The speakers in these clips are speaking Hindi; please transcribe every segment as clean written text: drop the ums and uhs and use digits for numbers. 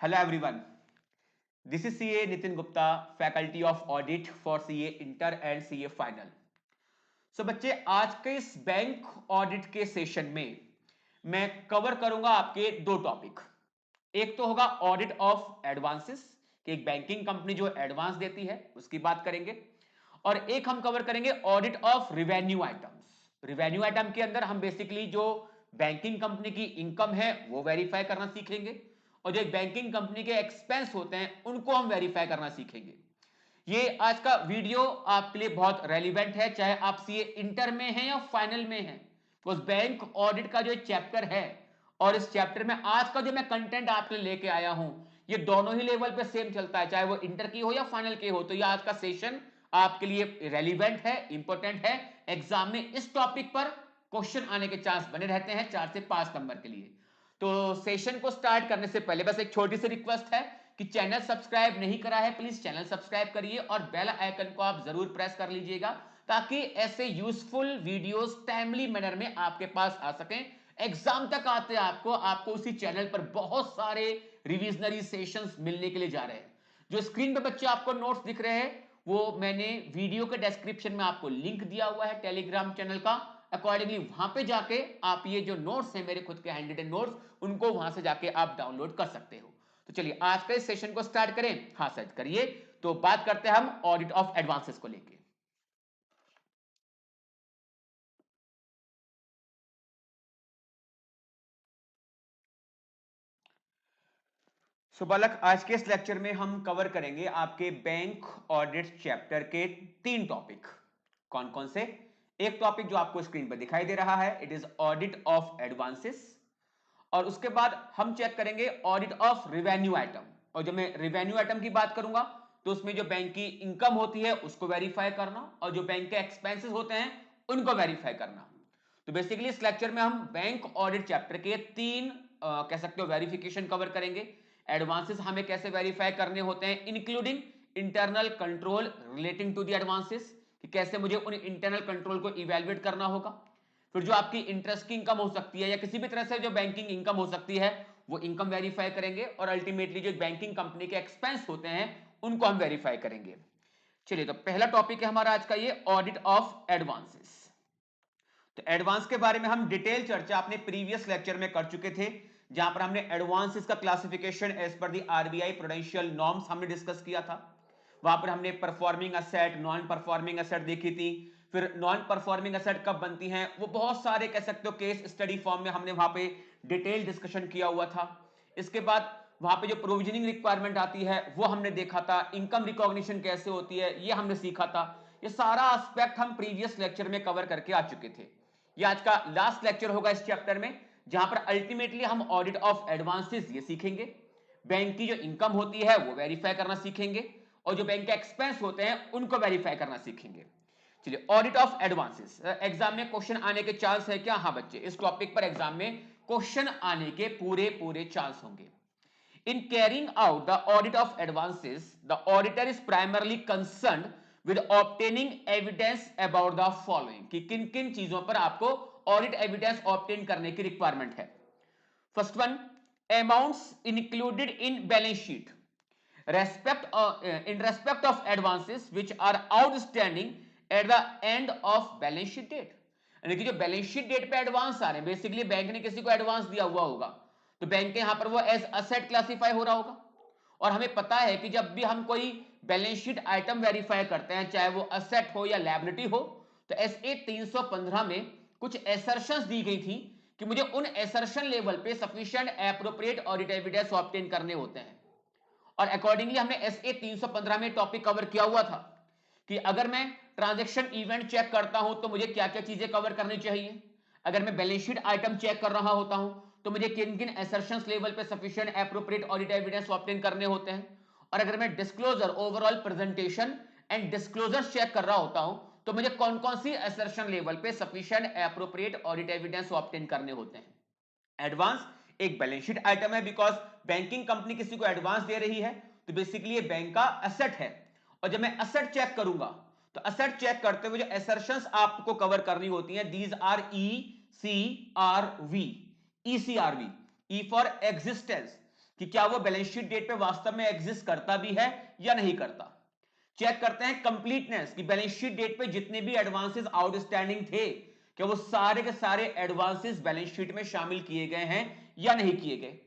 Hello everyone. This is CA Nitin Gupta, Faculty of Audit for CA Inter and CA Final. So बच्चे आज के इस बैंक ऑडिट के सेशन में मैं कवर करूंगा आपके दो टॉपिक। एक तो होगा ऑडिट ऑफ एडवांसेस कि एक बैंकिंग कंपनी जो एडवांस देती है उसकी बात करेंगे, और एक हम कवर करेंगे audit of revenue items. Revenue item के अंदर हम बेसिकली जो बैंकिंग कंपनी की इनकम है वो वेरीफाई करना सीखेंगे, और जो बैंकिंग कंपनी के एक्सपेंस होते हैं उनको हम वेरीफाई करना सीखेंगे। ये आज का वीडियो आपके लिए बहुत रेलिवेंट है, चाहे आप सीए इंटर में हैं या फाइनल में हैं। बिकॉज बैंक ऑडिट का जो चैप्टर है और इस चैप्टर में आज का जो मैं कंटेंट आपके लिए लेके आया हूं, ये दोनों ही लेवल पे सेम चलता है, चाहे वो इंटर की हो या फाइनल की हो। तो ये आज का सेशन आपके लिए रेलिवेंट है, इंपॉर्टेंट है। एग्जाम में इस टॉपिक पर क्वेश्चन आने के चांस बने रहते हैं 4 से 5 नंबर के लिए। तो सेशन को स्टार्ट करने से पहले बस एक छोटी सी रिक्वेस्ट है कि चैनल सब्सक्राइब नहीं करा है प्लीज चैनल सब्सक्राइब करिए और बेल आइकन को आप जरूर प्रेस कर लीजिएगा, ताकि ऐसे यूजफुल वीडियोस टाइमली मैनर में आपके पास आ सकें। एग्जाम तक आते आपको उसी चैनल पर बहुत सारे रिविजनरी सेशंस मिलने के लिए जा रहे हैं। जो स्क्रीन पे बच्चे आपको नोट्स दिख रहे हैं वो मैंने वीडियो के डिस्क्रिप्शन में आपको लिंक दिया हुआ है टेलीग्राम चैनल का। अकॉर्डिंगली वहां पे जाके आप ये जो नोट्स हैं मेरे खुद के हैंड रिटन नोट्स उनको वहां से जाके आप डाउनलोड कर सकते हो। तो चलिए आज के इस सेशन को स्टार्ट करें। हाँ सर करिए। तो बात करते हैं हम ऑडिट ऑफ एडवांसेस को लेके। सो बालक आज के इस लेक्चर में हम कवर करेंगे आपके बैंक ऑडिट चैप्टर के 3 टॉपिक। कौन कौन से? एक टॉपिक जो आपको स्क्रीन पर दिखाई दे रहा है, it is audit of advances, और उसके बाद हम चेक करेंगे ऑडिट ऑफ रिवेन्यू आइटम। और जब मैं रिवेन्यू आइटम की बात करूंगा तो उसमें जो बैंक की इनकम होती है उसको वेरीफाई करना, और जो बैंक के एक्सपेंसेस होते हैं उनको वेरीफाई करना। तो बेसिकली इस लेक्चर में हम बैंक ऑडिट चैप्टर के 3 कह सकते हो वेरिफिकेशन कवर करेंगे। एडवांसेस हमें कैसे वेरीफाई करने होते हैं, including internal control relating to the advances, कि कैसे मुझे उन इंटरनल कंट्रोल को इवेल्युएट करना होगा। फिर जो आपकी इंटरेस्ट की इनकम हो सकती है या किसी भी तरह से जो बैंकिंग इनकम हो सकती है वो इनकम वेरीफाई करेंगे, और अल्टीमेटली जो बैंकिंग कंपनी के एक्सपेंस होते हैं उनको हम वेरीफाई करेंगे। चलिए तो पहला टॉपिक है हमारा आज का ये ऑडिट ऑफ एडवांसेस। तो एडवांस के बारे में हम डिटेल चर्चा अपने प्रीवियस लेक्चर में कर चुके थे, जहां पर हमने एडवांसेस का classification as per the RBI prudential norms हमने डिस्कस किया था। वहां पर हमने performing asset, non performing asset देखी थी। फिर नॉन परफॉर्मिंग असेट कब बनती हैं वो बहुत सारे कह सकते हो केस स्टडी फॉर्म में हमने वहां पे डिटेल डिस्कशन किया हुआ था। इसके बाद वहां पे जो प्रोविजनिंग रिक्वायरमेंट आती है वो हमने देखा था, इनकम रिकॉग्निशन कैसे होती है ये हमने सीखा था। ये सारा एस्पेक्ट हम प्रीवियस लेक्चर में कवर करके आ चुके थे। ये आज का लास्ट लेक्चर होगा इस चैप्टर में, जहां पर अल्टीमेटली हम ऑडिट ऑफ एडवांसेस ये सीखेंगे, बैंक की जो इनकम होती है वो वेरीफाई करना सीखेंगे, और जो बैंक के एक्सपेंस होते हैं उनको वेरीफाई करना सीखेंगे। चलिए ऑडिट ऑफ एडवांसेस, एग्जाम में क्वेश्चन आने के चांस है क्या? हाँ बच्चे, इस टॉपिक पर एग्जाम में क्वेश्चन आने के पूरे पूरे चांस होंगे। In carrying out the audit of advances, the auditor is primarily concerned with obtaining evidence about the following, कि किन किन चीजों पर आपको ऑडिट एविडेंस ऑब्टेन करने की रिक्वायरमेंट है। First one, amounts included in balance sheet in respect of advances which are outstanding at the end of balance sheet date। यानी कि जो बैलेंस शीट डेट पे एडवांस आ रहे हैं, बेसिकली बैंक ने किसी को एडवांस दिया हुआ होगा तो बैंक के यहां पर वो एज असेट क्लासिफाई हो रहा होगा। और हमें पता है कि जब भी हम कोई बैलेंस शीट आइटम वेरीफाई करते हैं, चाहे वो असेट हो या लायबिलिटी हो, तो एसए 315 में कुछ एसर्शंस दी गई थी कि मुझे उन एसर्शन लेवल पे sufficient appropriate audit evidence obtain करने होते हैं। और अकॉर्डिंगली हमने एसए 315 में टॉपिक कवर किया हुआ था कि अगर मैं ट्रांजैक्शन इवेंट चेक करता हूं तो मुझे क्या क्या चीजें कवर करनी चाहिए, अगर मैं बैलेंस शीट आइटम चेक कर रहा होता हूं तो मुझे किन किन असर्शंस लेवल पे sufficient appropriate audit evidence obtain करने होते हैं, और अगर मैं disclosure overall presentation and disclosure check कर रहा होता हूं तो मुझे कौन कौन सी असर्शन लेवल पे sufficient appropriate audit evidence obtain करने होते हैं। एडवांस एक बैलेंस शीट आइटम है, बिकॉज बैंकिंग कंपनी किसी को एडवांस दे रही है तो बेसिकली ये बैंक का एसेट है। और जब मैं एसेट चेक करूंगा तो एसेट चेक करते हुए जो असर्शंस आपको कवर करनी होती हैं, these are E C R V, E C R V, E for existence, कि क्या वो बैलेंस शीट डेट पे वास्तव में एग्जिस्ट करता भी है या नहीं करता। चेक करते हैं कंप्लीटनेस की बैलेंस शीट डेट पे जितने भी एडवांसेस आउटस्टैंडिंग थे क्या वो सारे के सारे एडवांसेस बैलेंस शीट में शामिल किए गए हैं या नहीं किए गए।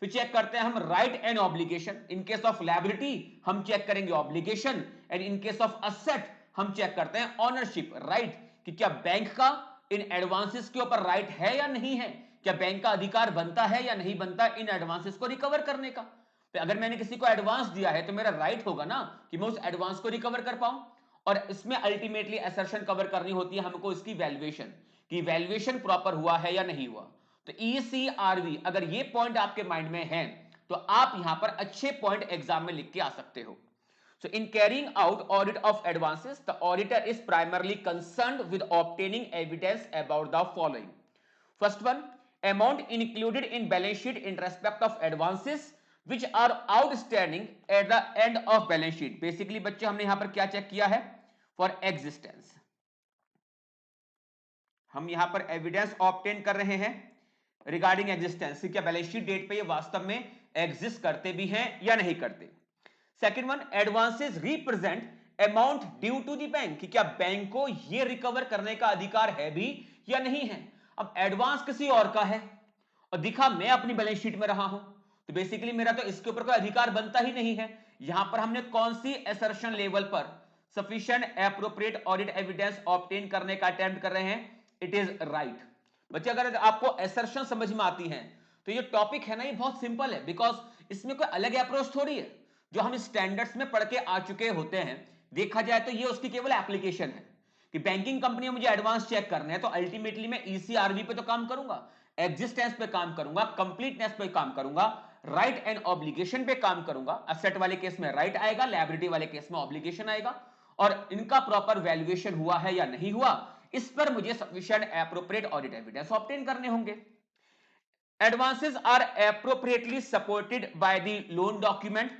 फिर चेक करते हैं हम right and obligation. In case of liability हम चेक करेंगे obligation, and in case of asset हम चेक करते हैं ऑनरशिप राइट, कि क्या बैंक का इन एडवांसेस के ऊपर राइट है या नहीं है, क्या बैंक का अधिकार बनता है या नहीं बनता इन एडवांसेस को रिकवर करने का। तो अगर मैंने किसी को एडवांस दिया है तो मेरा राइट होगा ना कि मैं उस एडवांस को रिकवर कर पाऊं, और इसमें अल्टीमेटली असर्शन कवर करनी होती है हमको इसकी वैल्यूएशन, कि वैल्यूएशन प्रॉपर हुआ है या नहीं हुआ। तो ECRV अगर ये पॉइंट आपके माइंड में है तो आप यहां पर अच्छे पॉइंट एग्जाम में लिख के आ सकते हो। So in carrying out audit of advances, the auditor is primarily concerned with obtaining evidence about the following. First one, amount included in balance sheet in respect of advances which are outstanding at the end of balance sheet. Basically बच्चे हमने यहां पर क्या चेक किया है, for existence हम यहां पर एविडेंस ऑब्टेन कर रहे हैं रिगार्डिंग एग्जिस्टेंस, क्या बैलेंस शीट डेट पे ये वास्तव में एग्जिस्ट करते भी हैं या नहीं करते। Second one, advances represent amount due to the bank, कि क्या बैंक को ये रिकवर करने का अधिकार है भी या नहीं है। अब एडवांस किसी और का है और दिखा मैं अपनी बैलेंस शीट में रहा हूं, तो बेसिकली मेरा तो इसके ऊपर कोई अधिकार बनता ही नहीं है। यहां पर हमने कौन सी असर्शन लेवल पर sufficient appropriate audit evidence obtain करने का अटेम्प्ट कर रहे हैं, इट इज राइट। बच्चे अगर आपको असर्शन समझ में आती है तो ये टॉपिक है ना ये बहुत सिंपल है, बिकॉज इसमें कोई अलग अप्रोच थोड़ी है जो हम स्टैंडर्ड्स में पढ़ के आ चुके होते हैं। देखा जाए तो ये उसकी केवल एप्लीकेशन है कि बैंकिंग कंपनी में मुझे एडवांस चेक करने हैं तो अल्टीमेटली मैं ECRV पे तो काम करूंगा, एग्जिस्टेंस पे काम करूंगा, कंप्लीटनेस पे काम करूंगा, राइट एंड ऑब्लिगेशन पे काम करूंगा। असेट वाले केस में राइट आएगा, लायबिलिटी वाले केस में ऑब्लिगेशन आएगा, और इनका प्रॉपर वैल्यूएशन हुआ है या नहीं हुआ इस पर मुझे sufficient appropriate audit evidence obtain करने होंगे। Advances are appropriately supported by the loan document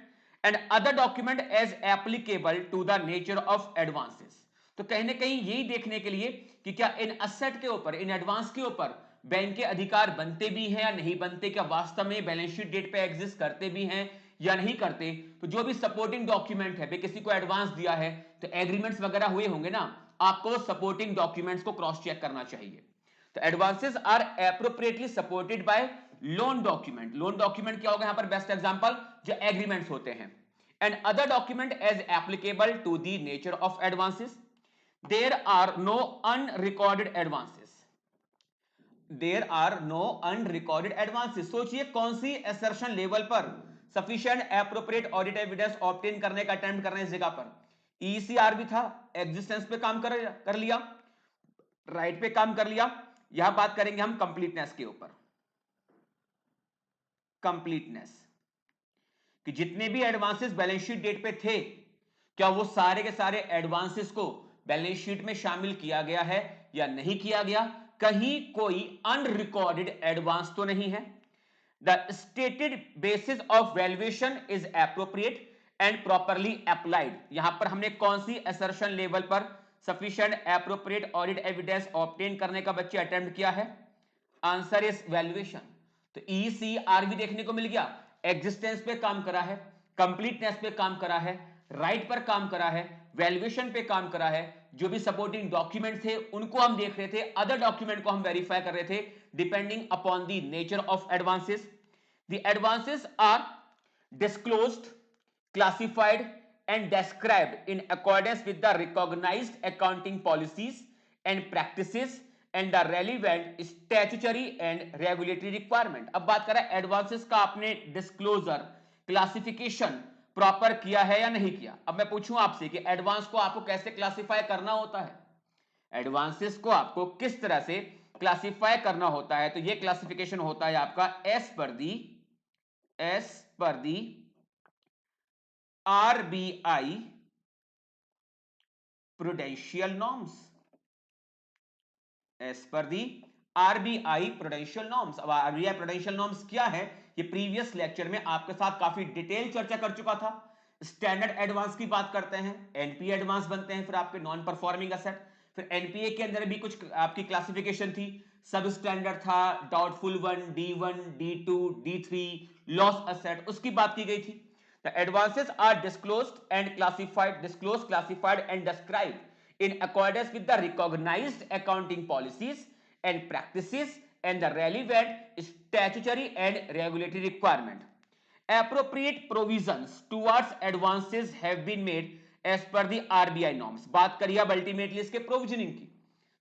and other document as applicable to the nature of advances. तो कहीं ना कहीं यही देखने के लिए कि क्या इन असेट के ऊपर, इन एडवांस के ऊपर बैंक के अधिकार बनते भी हैं या नहीं बनते, क्या वास्तव में बैलेंस शीट डेट पे एग्जिस्ट करते भी हैं या नहीं करते। तो जो भी सपोर्टिंग डॉक्यूमेंट है, किसी को एडवांस दिया है तो एग्रीमेंट्स वगैरह हुए होंगे ना, आपको सपोर्टिंग डॉक्यूमेंट्स को क्रॉस चेक करना चाहिए। तो advances are appropriately supported by loan document. Loan document क्या होगा यहां पर, बेस्ट एग्जांपल जो एग्रीमेंट्स होते हैं, and other document as applicable to the nature of advances. There are no unrecorded advances, there are no unrecorded advances. सोचिए कौन सी असर्शन लेवल पर sufficient appropriate audit evidence obtain करने का अटेम्प्ट कर रहे हैं इस जगह पर। ECRV था, एग्जिस्टेंस पे काम कर लिया, राइट पे काम कर लिया। यहां बात करेंगे हम कंप्लीटनेस के ऊपर। कंप्लीटनेस कि जितने भी एडवांसेस बैलेंस शीट डेट पे थे क्या वो सारे के सारे एडवांसेस को बैलेंस शीट में शामिल किया गया है या नहीं किया गया, कहीं कोई अनरिकॉर्डेड एडवांस तो नहीं है। The stated basis of valuation is appropriate and properly applied. यहां पर हमने कौन सी असर्शन लेवल पर sufficient appropriate audit evidence obtain करने का बच्चे अटेम्प्ट किया है, आंसर इज वैल्यूएशन। तो ECRV देखने को मिल गया, एग्जिस्टेंस पे काम करा है, कंप्लीटनेस पे काम करा है, राइट पर काम करा है, वैल्यूएशन पे काम करा है। जो भी सपोर्टिंग डॉक्यूमेंट थे उनको हम देख रहे थे, अदर डॉक्यूमेंट को हम वेरीफाई कर रहे थे depending upon the nature of advances. The advances are disclosed, classified and described in accordance with the recognized accounting policies and practices and the relevant statutory and regulatory requirement। अब बात कर रहा है एडवांसेस का आपने डिस्क्लोजर, क्लासिफिकेशन प्रॉपर किया है या नहीं किया। अब मैं पूछूं आपसे कि एडवांस को आपको कैसे क्लासिफाई करना होता है, एडवांसेस को आपको किस तरह से क्लासिफाई करना होता है। तो ये क्लासिफिकेशन होता है आपका एस पर दी RBI prudential norms, as per the RBI prudential norms। अब RBI prudential norms क्या है ये प्रीवियस लेक्चर में आपके साथ काफी डिटेल चर्चा कर चुका था। स्टैंडर्ड एडवांस की बात करते हैं, NPA एडवांस बनते हैं, फिर आपके नॉन परफॉर्मिंग असेट, फिर एनपीए के अंदर भी कुछ आपकी क्लासिफिकेशन थी, सब स्टैंडर्ड था, doubtful 1, D1, D2, D3, loss asset, उसकी बात की गई थी। The advances are disclosed, classified and described in accordance with the recognized accounting policies and practices and the relevant statutory and regulatory requirement. Appropriate provisions towards advances have been made as per the RBI norms. बात करिए अब अल्टीमेटली इसके प्रोविजनिंग की।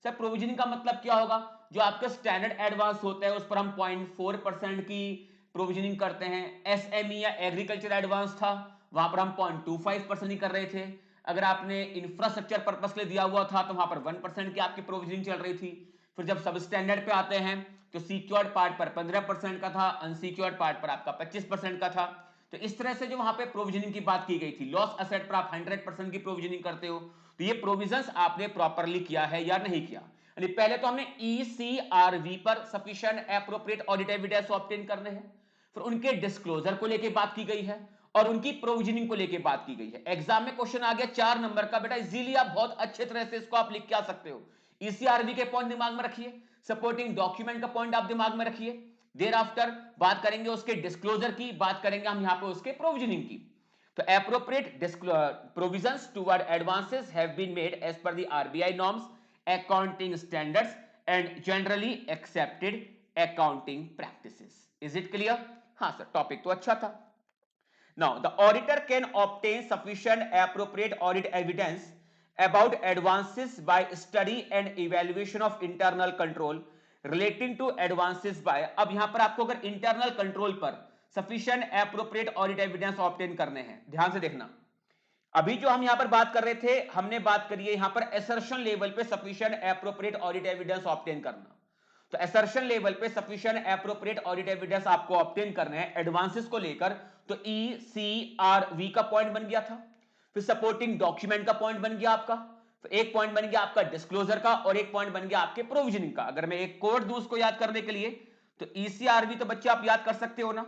सर प्रोविजनिंग का मतलब क्या होगा? जो आपका स्टैंडर्ड एडवांस होता है उस पर हम 0.4% की प्रोविजनिंग करते हैं। एसएमई या एग्रीकल्चर एडवांस था, वहां पर हम 0.25% ही कर रहे थे। अगर आपने इंफ्रास्ट्रक्चर पर्पस के लिए दिया हुआ था तो वहां पर 1% की आपकी प्रोविजनिंग चल रही थी। फिर जब सब स्टैंडर्ड पे आते हैं तो सिक्योर्ड पार्ट पर 15% का था, अनसिक्योर्ड पार्ट पर आपका 25% का था। तो इस तरह से जो वहां पे प्रोविजनिंग की बात की गई थी, लॉस असेट पर आप 100% की प्रोविजनिंग करते हो, तो ये प्रोविजंस आपने प्रॉपरली किया है या नहीं किया। पहले तो हमने ईसीआरवी पर sufficient appropriate audit evidence obtain करने हैं, फिर उनके डिस्क्लोजर को लेके बात की गई है और उनकी प्रोविजनिंग को लेके बात की गई है। एग्जाम में क्वेश्चन आ गया 4 नंबर का, बेटा इजीली आप बहुत अच्छे तरह से इसको आप लिख के आ सकते हो। ईसीआरवी के पॉइंट दिमाग में रखिए, सपोर्टिंग डॉक्यूमेंट का पॉइंट आप दिमाग में रखिए, देर आफ्टर बात करेंगे उसके डिस्क्लोजर की, बात करेंगे हम यहां पे उसके प्रोविजनिंग की। तो appropriate provisions toward advances have been made as per the RBI norms, accounting standards and generally accepted accounting practices. Is it clear? हाँ सर, टॉपिक तो अच्छा था। Now the auditor can obtain sufficient appropriate audit evidence about advances by study and evaluation of internal control relating to advances by, अब यहां पर आपको अगर इंटरनल कंट्रोल पर sufficient appropriate audit evidence obtain करने हैं, ध्यान से देखना। अभी जो हम यहां पर बात कर रहे थे, हमने बात करी है यहां पर असर्शन लेवल पे sufficient appropriate audit evidence obtain करना। तो असर्शन लेवल पे सफिशिएंट एप्रोप्रिएट ऑडिट एविडेंस आपको ऑब्टेन करने हैं एडवांसेस को लेकर, तो ईसीआरवी का पॉइंट बन गया था। फिर सपोर्टिंग डॉक्यूमेंट का पॉइंट बन गया आपका, फिर एक पॉइंट बन गया आपका डिस्क्लोजर का, और एक पॉइंट बन गया आपके प्रोविजनिंग का। अगर मैं एक कोड दूं उसको याद करने के लिए, तो ईसीआरवी तो बच्चे आप याद कर सकते हो ना,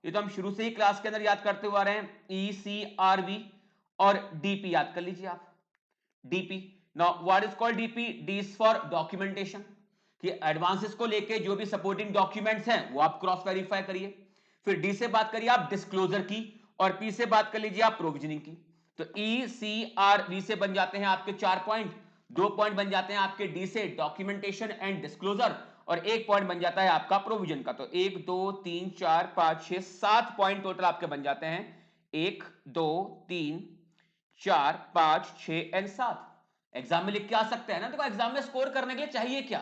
ये तो हम शुरू से ही क्लास के अंदर याद करते हुए आ रहे हैं। ईसीआरवी और डीपी याद कर लीजिए आप, DP. Now what is called DP? D is for documentation, कि एडवांसेस को लेके जो भी सपोर्टिंग डॉक्यूमेंट्स हैं वो आप क्रॉस वेरीफाई करिए। फिर डी से बात करिए आप डिस्क्लोजर की, और पी से बात कर लीजिए आप प्रोविजनिंग की। तो ई सी आर वी से बन जाते हैं आपके 4 पॉइंट, 2 पॉइंट बन जाते हैं आपके डी से डॉक्यूमेंटेशन एंड डिस्क्लोजर, और एक पॉइंट बन जाता है आपका प्रोविजन का। तो 1 2 3 4 5 6 7 पॉइंट टोटल आपके बन जाते हैं। 1 2 3 4 5 6 एंड 7 एग्जाम में लिख के आ सकते हैं ना। देखो एग्जाम में स्कोर करने के लिए चाहिए क्या,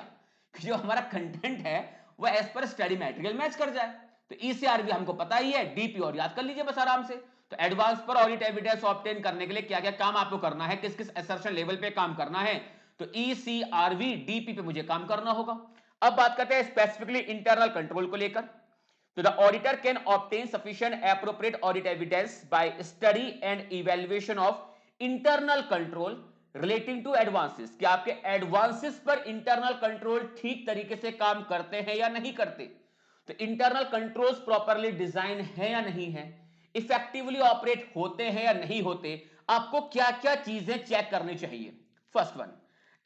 कि जो हमारा कंटेंट है वो as per study material match कर जाए। तो ईसीआरवी हमको पता ही है, डीपी और याद कर लीजिए बस आराम से। तो एडवांस पर ऑडिट एविडेंस ऑब्टेन करने के लिए क्या क्या काम आपको करना है, किस किस असर्शन लेवल पे काम करना है, तो ईसीआरवी डीपी पे मुझे काम करना होगा। अब बात करते हैं स्पेसिफिकली इंटरनल कंट्रोल को लेकर। तो the auditor can obtain sufficient appropriate audit evidence by study and evaluation of internal control relating to advances, कि आपके एडवांसेस पर इंटरनल कंट्रोल ठीक तरीके से काम करते हैं या नहीं करते, तो इंटरनल कंट्रोल्स प्रॉपरली डिजाइन है या नहीं है, इफेक्टिवली ऑपरेट होते हैं या नहीं होते, आपको क्या क्या चीजें चेक करनी चाहिए। फर्स्ट वन,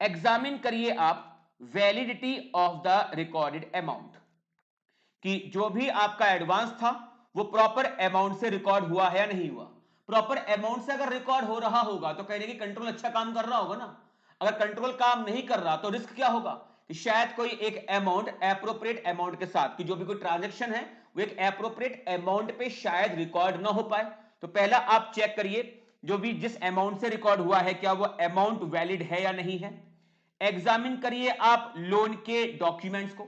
एग्जामिन करिए आप validity of the recorded amount, कि जो भी आपका एडवांस था वो प्रॉपर अमाउंट से रिकॉर्ड हुआ है या नहीं हुआ। प्रॉपर अमाउंट से अगर रिकॉर्ड हो रहा होगा तो कहने की कंट्रोल अच्छा काम कर रहा होगा ना। अगर कंट्रोल काम नहीं कर रहा तो रिस्क क्या होगा, कि शायद कोई एक अमाउंट एप्रोप्रिएट अमाउंट के साथ, कि जो भी कोई ट्रांजैक्शन है वो एक एप्रोप्रिएट अमाउंट पे शायद रिकॉर्ड ना हो पाए। तो पहला आप चेक करिए जो भी जिस अमाउंट से रिकॉर्ड हुआ है क्या वो अमाउंट वैलिड है या नहीं है। एग्जामिन करिए आप लोन के डॉक्यूमेंट्स को।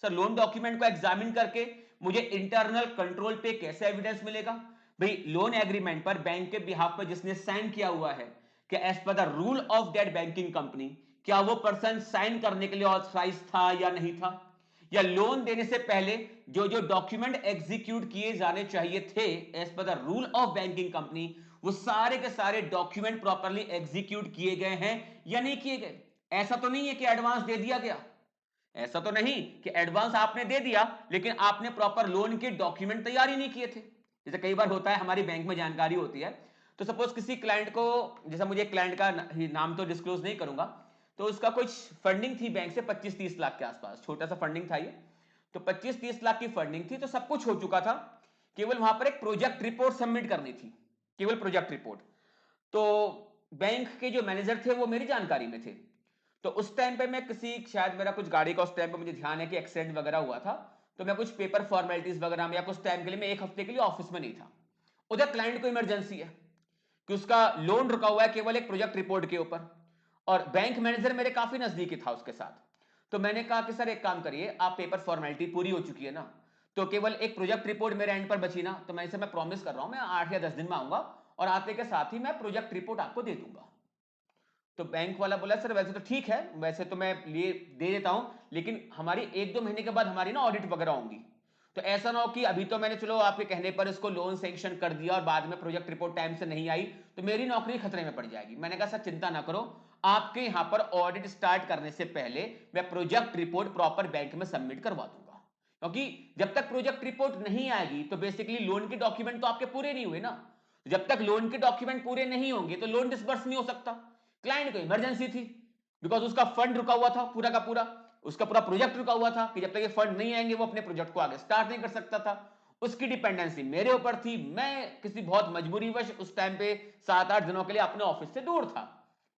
सर लोन डॉक्यूमेंट को एग्जामिन करके मुझे इंटरनल कंट्रोल पे कैसे एविडेंस मिलेगा? भाई लोन एग्रीमेंट पर बैंक के बिहाफ पर जिसने साइन किया हुआ है, कि as per the rule of that banking company, क्या वो पर्सन साइन करने के लिए ऑथराइज था या नहीं था, या लोन देने से पहले जो जो डॉक्यूमेंट एग्जीक्यूट किए जाने चाहिए थे as per the rule of banking company, वो सारे के सारे डॉक्यूमेंट प्रॉपरली एग्जीक्यूट किए गए हैं या नहीं किए गए। ऐसा तो नहीं है कि एडवांस दे दिया गया, ऐसा तो नहीं कि एडवांस आपने दे दिया लेकिन आपने प्रॉपर लोन के डॉक्यूमेंट तैयार ही नहीं किए थे। जैसे कई बार होता है हमारी बैंक में जानकारी होती है, तो सपोज किसी क्लाइंट को, जैसा मुझे क्लाइंट का नाम तो डिस्क्लोज नहीं करूंगा, तो उसका कुछ फंडिंग थी बैंक से 25-30 लाख के आसपास, छोटा सा फंडिंग था ये। तो 25-30 लाख की फंडिंग थी, तो सब कुछ हो चुका था, केवल वहां पर एक प्रोजेक्ट रिपोर्ट सबमिट करनी थी, केवल प्रोजेक्ट रिपोर्ट। तो बैंक के जो मैनेजर थे वो मेरी जानकारी में थे। तो उस टाइम पे मैं किसी, शायद मेरा कुछ गाड़ी का उस टाइम पे मुझे ध्यान है कि एक्सीडेंट वगैरह हुआ था, तो मैं कुछ पेपर फॉर्मेलिटीज वगैरह में या कुछ टाइम के लिए मैं एक हफ्ते के लिए ऑफिस में नहीं था। उधर क्लाइंट को इमरजेंसी है कि उसका लोन रुका हुआ है केवल एक प्रोजेक्ट रिपोर्ट के ऊपर, और बैंक मैनेजर मेरे काफी नजदीकी था उसके साथ। तो मैंने कहा कि सर एक काम करिए, आप पेपर फॉर्मेलिटी पूरी हो चुकी है ना, तो केवल एक प्रोजेक्ट रिपोर्ट मेरे एंड पर बची ना, तो मैं इसे मैं प्रॉमिस कर रहा हूं मैं 8 या 10 दिन में आऊंगा और आते के साथ ही मैं प्रोजेक्ट रिपोर्ट आपको दे दूंगा। तो बैंक वाला बोला सर वैसे तो ठीक है, वैसे तो मैं लिए दे देता हूं, लेकिन हमारी 1-2 महीने के बाद हमारी ना ऑडिट वगैरह होंगी, तो ऐसा ना हो कि अभी तो मैंने चलो आपके कहने पर इसको लोन सैंक्शन कर दिया और बाद में प्रोजेक्ट रिपोर्ट टाइम से नहीं आई तो मेरी नौकरी खतरे में पड़ जाएगी। मैंने कहा सर चिंता ना करो, आपके यहां पर ऑडिट स्टार्ट करने से पहले मैं प्रोजेक्ट रिपोर्ट प्रॉपर बैंक में सबमिट करवा दूंगा, क्योंकि जब तक प्रोजेक्ट रिपोर्ट नहीं आएगी तो बेसिकली लोन के डॉक्यूमेंट तो आपके पूरे नहीं हुए ना, जब तक लोन के डॉक्यूमेंट पूरे नहीं होंगे तो लोन डिसबर्स नहीं हो सकता। क्लाइंट को इमरजेंसी थी, बिकॉज उसका फंड रुका हुआ था पूरा का पूरा, उसका पूरा प्रोजेक्ट रुका हुआ था कि जब तक ये फंड नहीं आएंगे वो अपने प्रोजेक्ट को आगे स्टार्ट नहीं कर सकता था। उसकी डिपेंडेंसी मेरे ऊपर थी, मैं किसी बहुत मजबूरीवश उस टाइम पे 7-8 दिनों के लिए अपने ऑफिस से दूर था,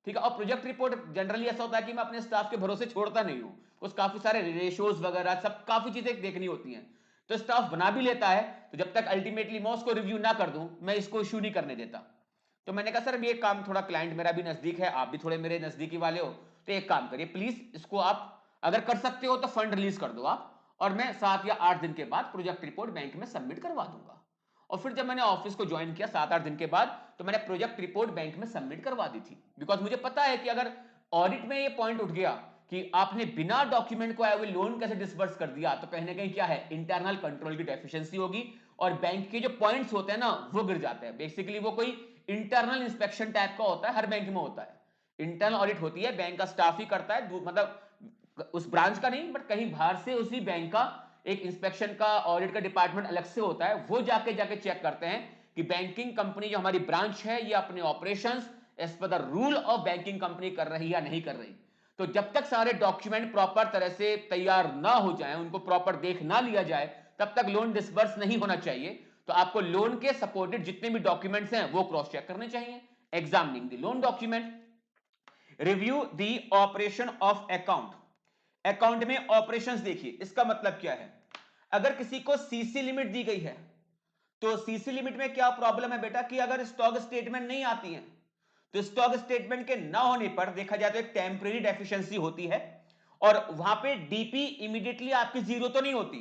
ठीक है। और प्रोजेक्ट रिपोर्ट जनरली ऐसा होता है कि मैं अपने स्टाफ के भरोसे छोड़ता नहीं हूं, उस काफी सारे रेशियोज वगैरह सब काफी चीजें देखनी होती हैं, तो स्टाफ बना भी लेता है, तो जब तक अल्टीमेटली मैं उसको रिव्यू ना कर दूं मैं इसको इश्यू नहीं करने देता। तो मैंने कहा सर ये काम थोड़ा, क्लाइंट मेरा भी नजदीक है, आप भी थोड़े मेरे नजदीकी वाले हो, तो एक काम करिए प्लीज इसको आप अगर कर सकते हो तो फंड रिलीज कर दो आप, और मैं 7 या 8 दिन के बाद प्रोजेक्ट रिपोर्ट बैंक में सबमिट करवा दूंगा। और फिर जब मैंने ऑफिस को ज्वाइन किया 7-8 दिन के बाद, तो मैंने प्रोजेक्ट रिपोर्ट बैंक में सबमिट करवा दी थी, बिकॉज मुझे पता है कि अगर ऑडिट में ये पॉइंट उठ गया कि आपने बिना डॉक्यूमेंट को आए हुए लोन कैसे डिसबर्स कर दिया, तो कहीं ना कहीं क्या है, इंटरनल कंट्रोल की डेफिशिएंसी होगी और बैंक के जो पॉइंट्स होते हैं ना वो गिर जाते हैं। बेसिकली वो कोई इंटरनल इंस्पेक्शन टाइप का होता है, हर बैंक में होता है, इंटरनल ऑडिट होती है, बैंक का स्टाफ ही करता है, मतलब उस ब्रांच का नहीं बट कहीं बाहर से उसी बैंक का एक इंस्पेक्शन का ऑडिट का डिपार्टमेंट अलग से होता है, वो जाके जाके चेक करते हैं कि बैंकिंग कंपनी जो हमारी ब्रांच है ये अपने operations as per the rule of banking company कर रही या नहीं कर रही। तो जब तक सारे डॉक्यूमेंट प्रॉपर तरह से तैयार ना हो जाए, उनको प्रॉपर देख ना लिया जाए, तब तक लोन डिसबर्स नहीं होना चाहिए। तो आपको लोन के सपोर्टेड जितने भी डॉक्यूमेंट्स हैं वो क्रॉस चेक करने चाहिए। Examining the loan document, review the operation of account. Account में ऑपरेशंस देखिए, इसका मतलब क्या है, अगर किसी को सीसी लिमिट दी गई है तो सीसी लिमिट में क्या प्रॉब्लम है बेटा कि अगर स्टॉक स्टेटमेंट नहीं आती है तो स्टॉक स्टेटमेंट के ना होने पर देखा जाए तो एक टेम्परेरी डेफिशिएंसी होती है और वहां पे डीपी इमीडिएटली आपकी जीरो तो नहीं होती,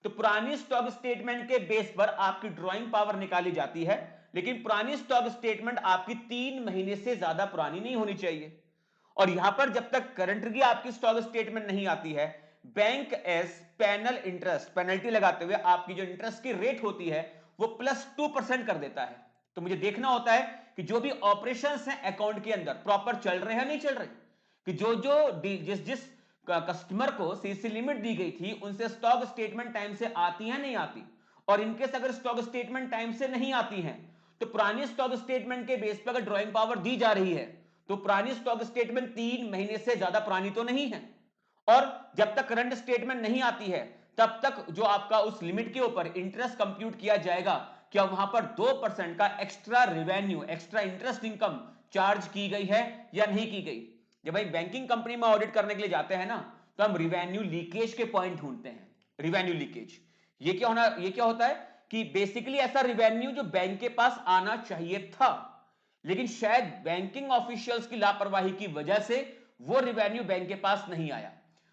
तो पुरानी स्टॉक स्टेटमेंट के बेस पर आपकी ड्रॉइंग पावर निकाली जाती है, लेकिन पुरानी स्टॉक स्टेटमेंट आपकी 3 महीने से ज्यादा पुरानी नहीं होनी चाहिए। और यहां पर जब तक करंट की आपकी स्टॉक स्टेटमेंट नहीं आती है, bank S panel interest penalty लगाते हुए आपकी जो इंटरेस्ट की रेट होती है वो +2% कर देता है। तो मुझे देखना होता है कि जो भी ऑपरेशंस हैं अकाउंट के अंदर प्रॉपर चल रहे हैं नहीं चल रहे, कि जो जो जिस जिस कस्टमर को सीसी लिमिट दी गई थी उनसे स्टॉक स्टेटमेंट टाइम से आती है नहीं आती, और इनकेस अगर स्टॉक स्टेटमेंट टाइम से नहीं आती है तो पुरानी स्टॉक स्टेटमेंट के बेस पर अगर ड्रॉइंग पावर दी जा रही है तो पुरानी स्टॉक स्टेटमेंट 3 महीने से ज्यादा पुरानी तो नहीं है, और जब तक करंट स्टेटमेंट नहीं आती है तब तक जो आपका उस लिमिट के ऊपर इंटरेस्ट कंप्यूट किया जाएगा, क्या वहां पर 2% का extra revenue extra interest income charge की गई है या नहीं की गई। जब भाई बैंकिंग कंपनी में ऑडिट करने के लिए जाते हैं ना तो हम रिवेन्यू लीकेज के पॉइंट ढूंढते हैं। रिवेन्यू लीकेज ये क्या होना, ये क्या होता है कि बेसिकली ऐसा रिवेन्यू जो बैंक के पास आना चाहिए था लेकिन शायद बैंकिंग ऑफिशियल्स की लापरवाही की वजह से वो रिवेन्यू बैंक के पास नहीं आया।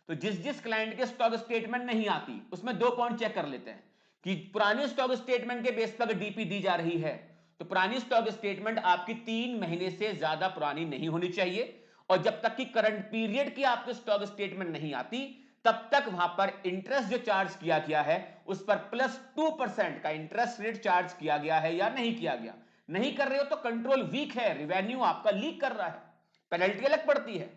तो जिस जिस क्लाइंट के स्टॉक स्टेटमेंट नहीं आती उसमें 2 पॉइंट चेक कर लेते हैं कि पुरानी स्टॉक स्टेटमेंट के बेस पर डीपी दी जा रही है तो पुरानी स्टॉक स्टेटमेंट आपकी 3 महीने से ज्यादा पुरानी नहीं होनी चाहिए, और जब तक कि करंट पीरियड की आपके स्टॉक स्टेटमेंट नहीं आती तब तक वहां पर इंटरेस्ट जो चार्ज किया गया है उस पर +2% का इंटरेस्ट रेट चार्ज किया गया है या नहीं किया गया। नहीं कर रहे हो तो कंट्रोल वीक है, रिवेन्यू आपका लीक कर रहा है, पेनल्टी अलग पड़ती है।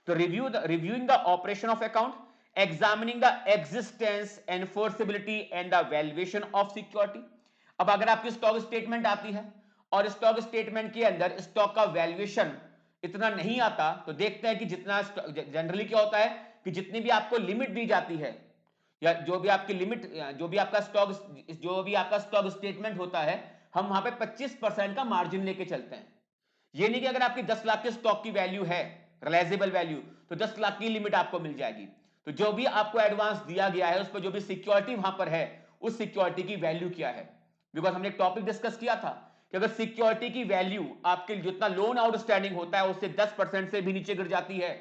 तो reviewing the operation of account, examining the existence enforceability and the valuation of security. अब अगर आपकी स्टॉक स्टेटमेंट आती है और स्टॉक स्टेटमेंट के अंदर स्टॉक का वैल्यूएशन इतना नहीं आता तो देखते हैं कि जितना जनरली क्या होता है कि जितनी भी आपको लिमिट दी जाती है या जो भी आपकी लिमिट जो भी आपका स्टॉक स्टेटमेंट होता है, हम वहां पे 25% का मार्जिन लेके चलते हैं। ये नहीं कि अगर आपकी 10 लाख के स्टॉक की वैल्यू है, रिलायजेबल वैल्यू, तो 10 लाख की लिमिट आपको मिल जाएगी। तो जो भी आपको एडवांस दिया गया है उस पर जो भी सिक्योरिटी वहां पर है, उस सिक्योरिटी की वैल्यू क्या है। बिकॉज हमने एक टॉपिक डिस्कस किया था कि अगर सिक्योरिटी की वैल्यू आपके जितना लोन आउटस्टैंडिंग होता है उससे 10% से भी नीचे गिर जाती है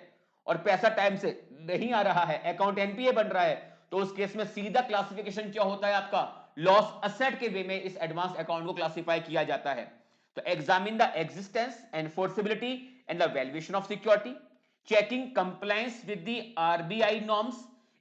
और पैसा टाइम से नहीं आ रहा है, अकाउंट एनपीए बन रहा है, तो उस केस में सीधा क्लासिफिकेशन क्या होता है आपका, लॉस असेट के वे में इस एडवांस अकाउंट को क्लासिफाई किया जाता है। तो examine the existence, enforceability and the valuation of security, checking compliance with the RBI norms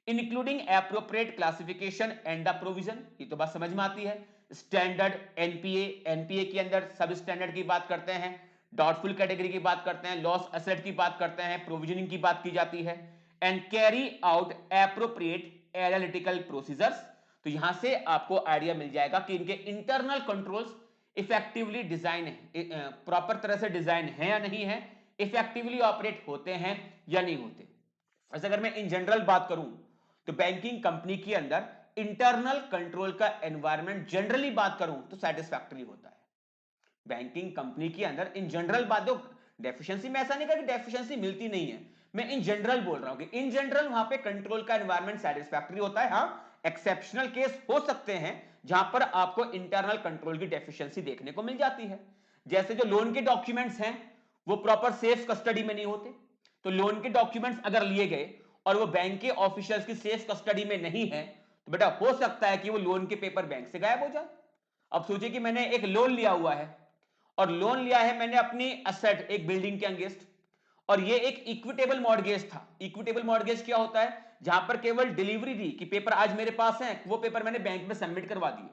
including appropriate classification and the provision। ये तो बात समझ में आती है। स्टैंडर्ड एनपीए, एनपीए के अंदर सब स्टैंडर्ड की बात करते हैं, डाउटफुल कैटेगरी की बात करते हैं, लॉस एसेट की बात करते हैं, प्रोविजनिंग की बात की जाती है, and carry out appropriate analytical procedures. तो यहां से आपको आइडिया मिल जाएगा कि इनके इंटरनल कंट्रोल्स इफेक्टिवली डिजाइन है, प्रॉपर तरह से डिजाइन है या नहीं है, इफेक्टिवली ऑपरेट होते हैं या नहीं होते। वैसे अगर मैं इन जनरल बात करूं तो बैंकिंग कंपनी के अंदर इंटरनल कंट्रोल का एनवायरनमेंट जनरली बात करूं तो सेटिस्फैक्टरी होता है। बैंकिंग कंपनी के अंदर इन जनरल बात दो, डेफिशिएंसी में ऐसा नहीं कहा कि डेफिशिएंसी मिलती नहीं है, मैं इन जनरल बोल रहा हूं कि इन जनरल वहां पे कंट्रोल का एनवायरनमेंट सेटिस्फैक्टरी होता है। हां, एक्सेप्शनल केस हो सकते हैं जहां पर आपको इंटरनल कंट्रोल की डेफिशिएंसी देखने को मिल जाती है। जैसे जो लोन के डॉक्यूमेंट्स हैं वो प्रॉपर सेफ कस्टडी में नहीं होते, तो लोन के डॉक्यूमेंट्स अगर लिए गए और वो बैंक के ऑफिशियल्स की सेफ कस्टडी में नहीं है तो बेटा हो सकता है कि वो लोन के पेपर बैंक से गायब हो जाए। अब सोचिए कि मैंने एक लोन लिया हुआ है और लोन लिया है मैंने अपनी असेट एक बिल्डिंग के अगेंस्ट, और ये एक इक्विटेबल मॉर्गेज था। इक्विटेबल मॉर्गेज क्या होता है, जहां पर केवल डिलीवरी दी कि पेपर आज मेरे पास है, वो पेपर मैंने बैंक में सबमिट करवा दिए,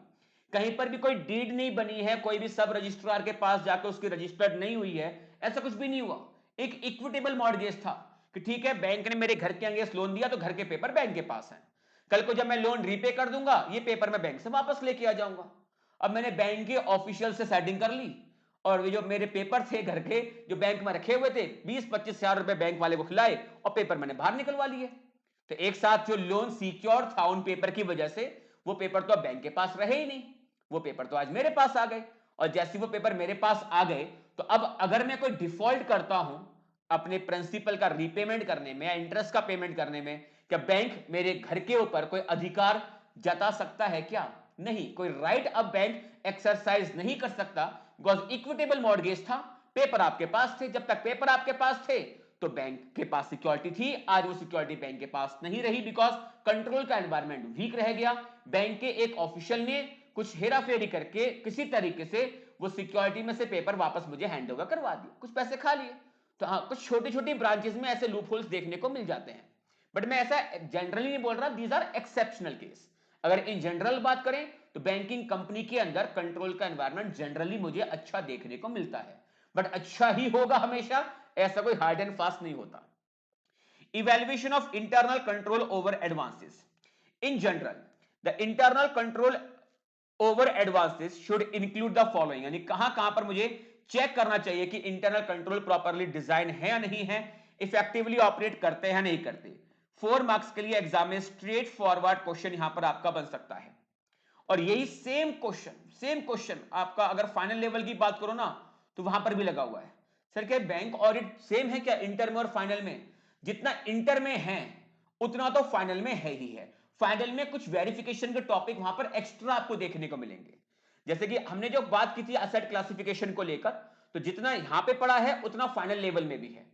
कहीं पर भी कोई डीड नहीं बनी है, कोई भी सब रजिस्ट्रार के पास जाकर उसकी रजिस्टर्ड नहीं हुई है, ऐसा कुछ भी नहीं हुआ। एक इक्विटेबल मॉर्गेज था कि ठीक है बैंक ने मेरे घर के अगेंस्ट लोन दिया तो घर के पेपर बैंक के पास है, कल को जब मैं लोन रीपे कर दूंगा ये पेपर मैं बैंक से वापस लेके आ जाऊंगा। अब मैंने बैंक के ऑफिशियल से सेटिंग कर ली और वे जो मेरे पेपर थे घर के जो बैंक में रखे हुए थे 20-25 हजार रुपए बैंक वाले को खिलाए और पेपर मैंने बाहर निकलवा लिए। तो एक साथ जो लोन सिक्योर था उन पेपर की वजह से वो पेपर तो अब बैंक के पास रहे ही नहीं, वो पेपर तो आज मेरे पास आ गए, और जैसे वो पेपर मेरे पास आ गए तो अब अगर मैं कोई डिफॉल्ट करता हूं अपने प्रिंसिपल का रीपेमेंट करने में या इंटरेस्ट का पेमेंट करने में, क्या बैंक मेरे घर के ऊपर कोई अधिकार जता सकता है क्या? नहीं, कोई राइट अब बैंक एक्सरसाइज नहीं कर सकता, बिकॉज इक्विटेबल मॉर्गेज था, पेपर आपके पास थे, जब तक पेपर आपके पास थे तो बैंक के पास सिक्योरिटी थी, आज वो सिक्योरिटी बैंक के पास नहीं रही, बिकॉज कंट्रोल का एनवायरनमेंट वीक रह गया। बैंक के एक ऑफिशियल ने कुछ हेराफेरी करके किसी तरीके से वो सिक्योरिटी में से पेपर वापस मुझे हैंड ओवर करवा दिया, कुछ पैसे खा लिए। तो हाँ, कुछ छोटी छोटी ब्रांचेस में ऐसे लूप होल्स देखने को मिल जाते हैं, बट मैं ऐसा जनरली नहीं बोल रहा, दीज आर एक्सेप्शनल केस। अगर इन जनरल बात करें तो बैंकिंग कंपनी के अंदर कंट्रोल का एनवायरनमेंट जनरली मुझे अच्छा देखने को मिलता है, बट अच्छा ही होगा हमेशा, ऐसा कोई हार्ड एंड फास्ट नहीं होता। Evaluation of internal control over advances. In general the internal control over advances should include the following, यानी कहां कहां पर मुझे चेक करना चाहिए कि इंटरनल कंट्रोल प्रॉपर्ली डिजाइन है या नहीं है, इफेक्टिवली ऑपरेट करते हैं या नहीं करते। 4 मार्क्स के लिए एग्जाम में स्ट्रेट फॉरवर्ड क्वेश्चन यहां पर आपका बन सकता है, और यही सेम क्वेश्चन आपका अगर फाइनल लेवल की बात करो ना तो वहां पर भी लगा हुआ है। सर क्या बैंक ऑडिट सेम है क्या इंटर में और फाइनल में? जितना इंटर में है उतना तो फाइनल में है ही है, फाइनल में कुछ वेरिफिकेशन के टॉपिक वहां पर एक्स्ट्रा आपको देखने को मिलेंगे। जैसे कि हमने जो बात की थी असेट क्लासिफिकेशन को लेकर, तो जितना यहां पे पड़ा है उतना फाइनल लेवल में भी है।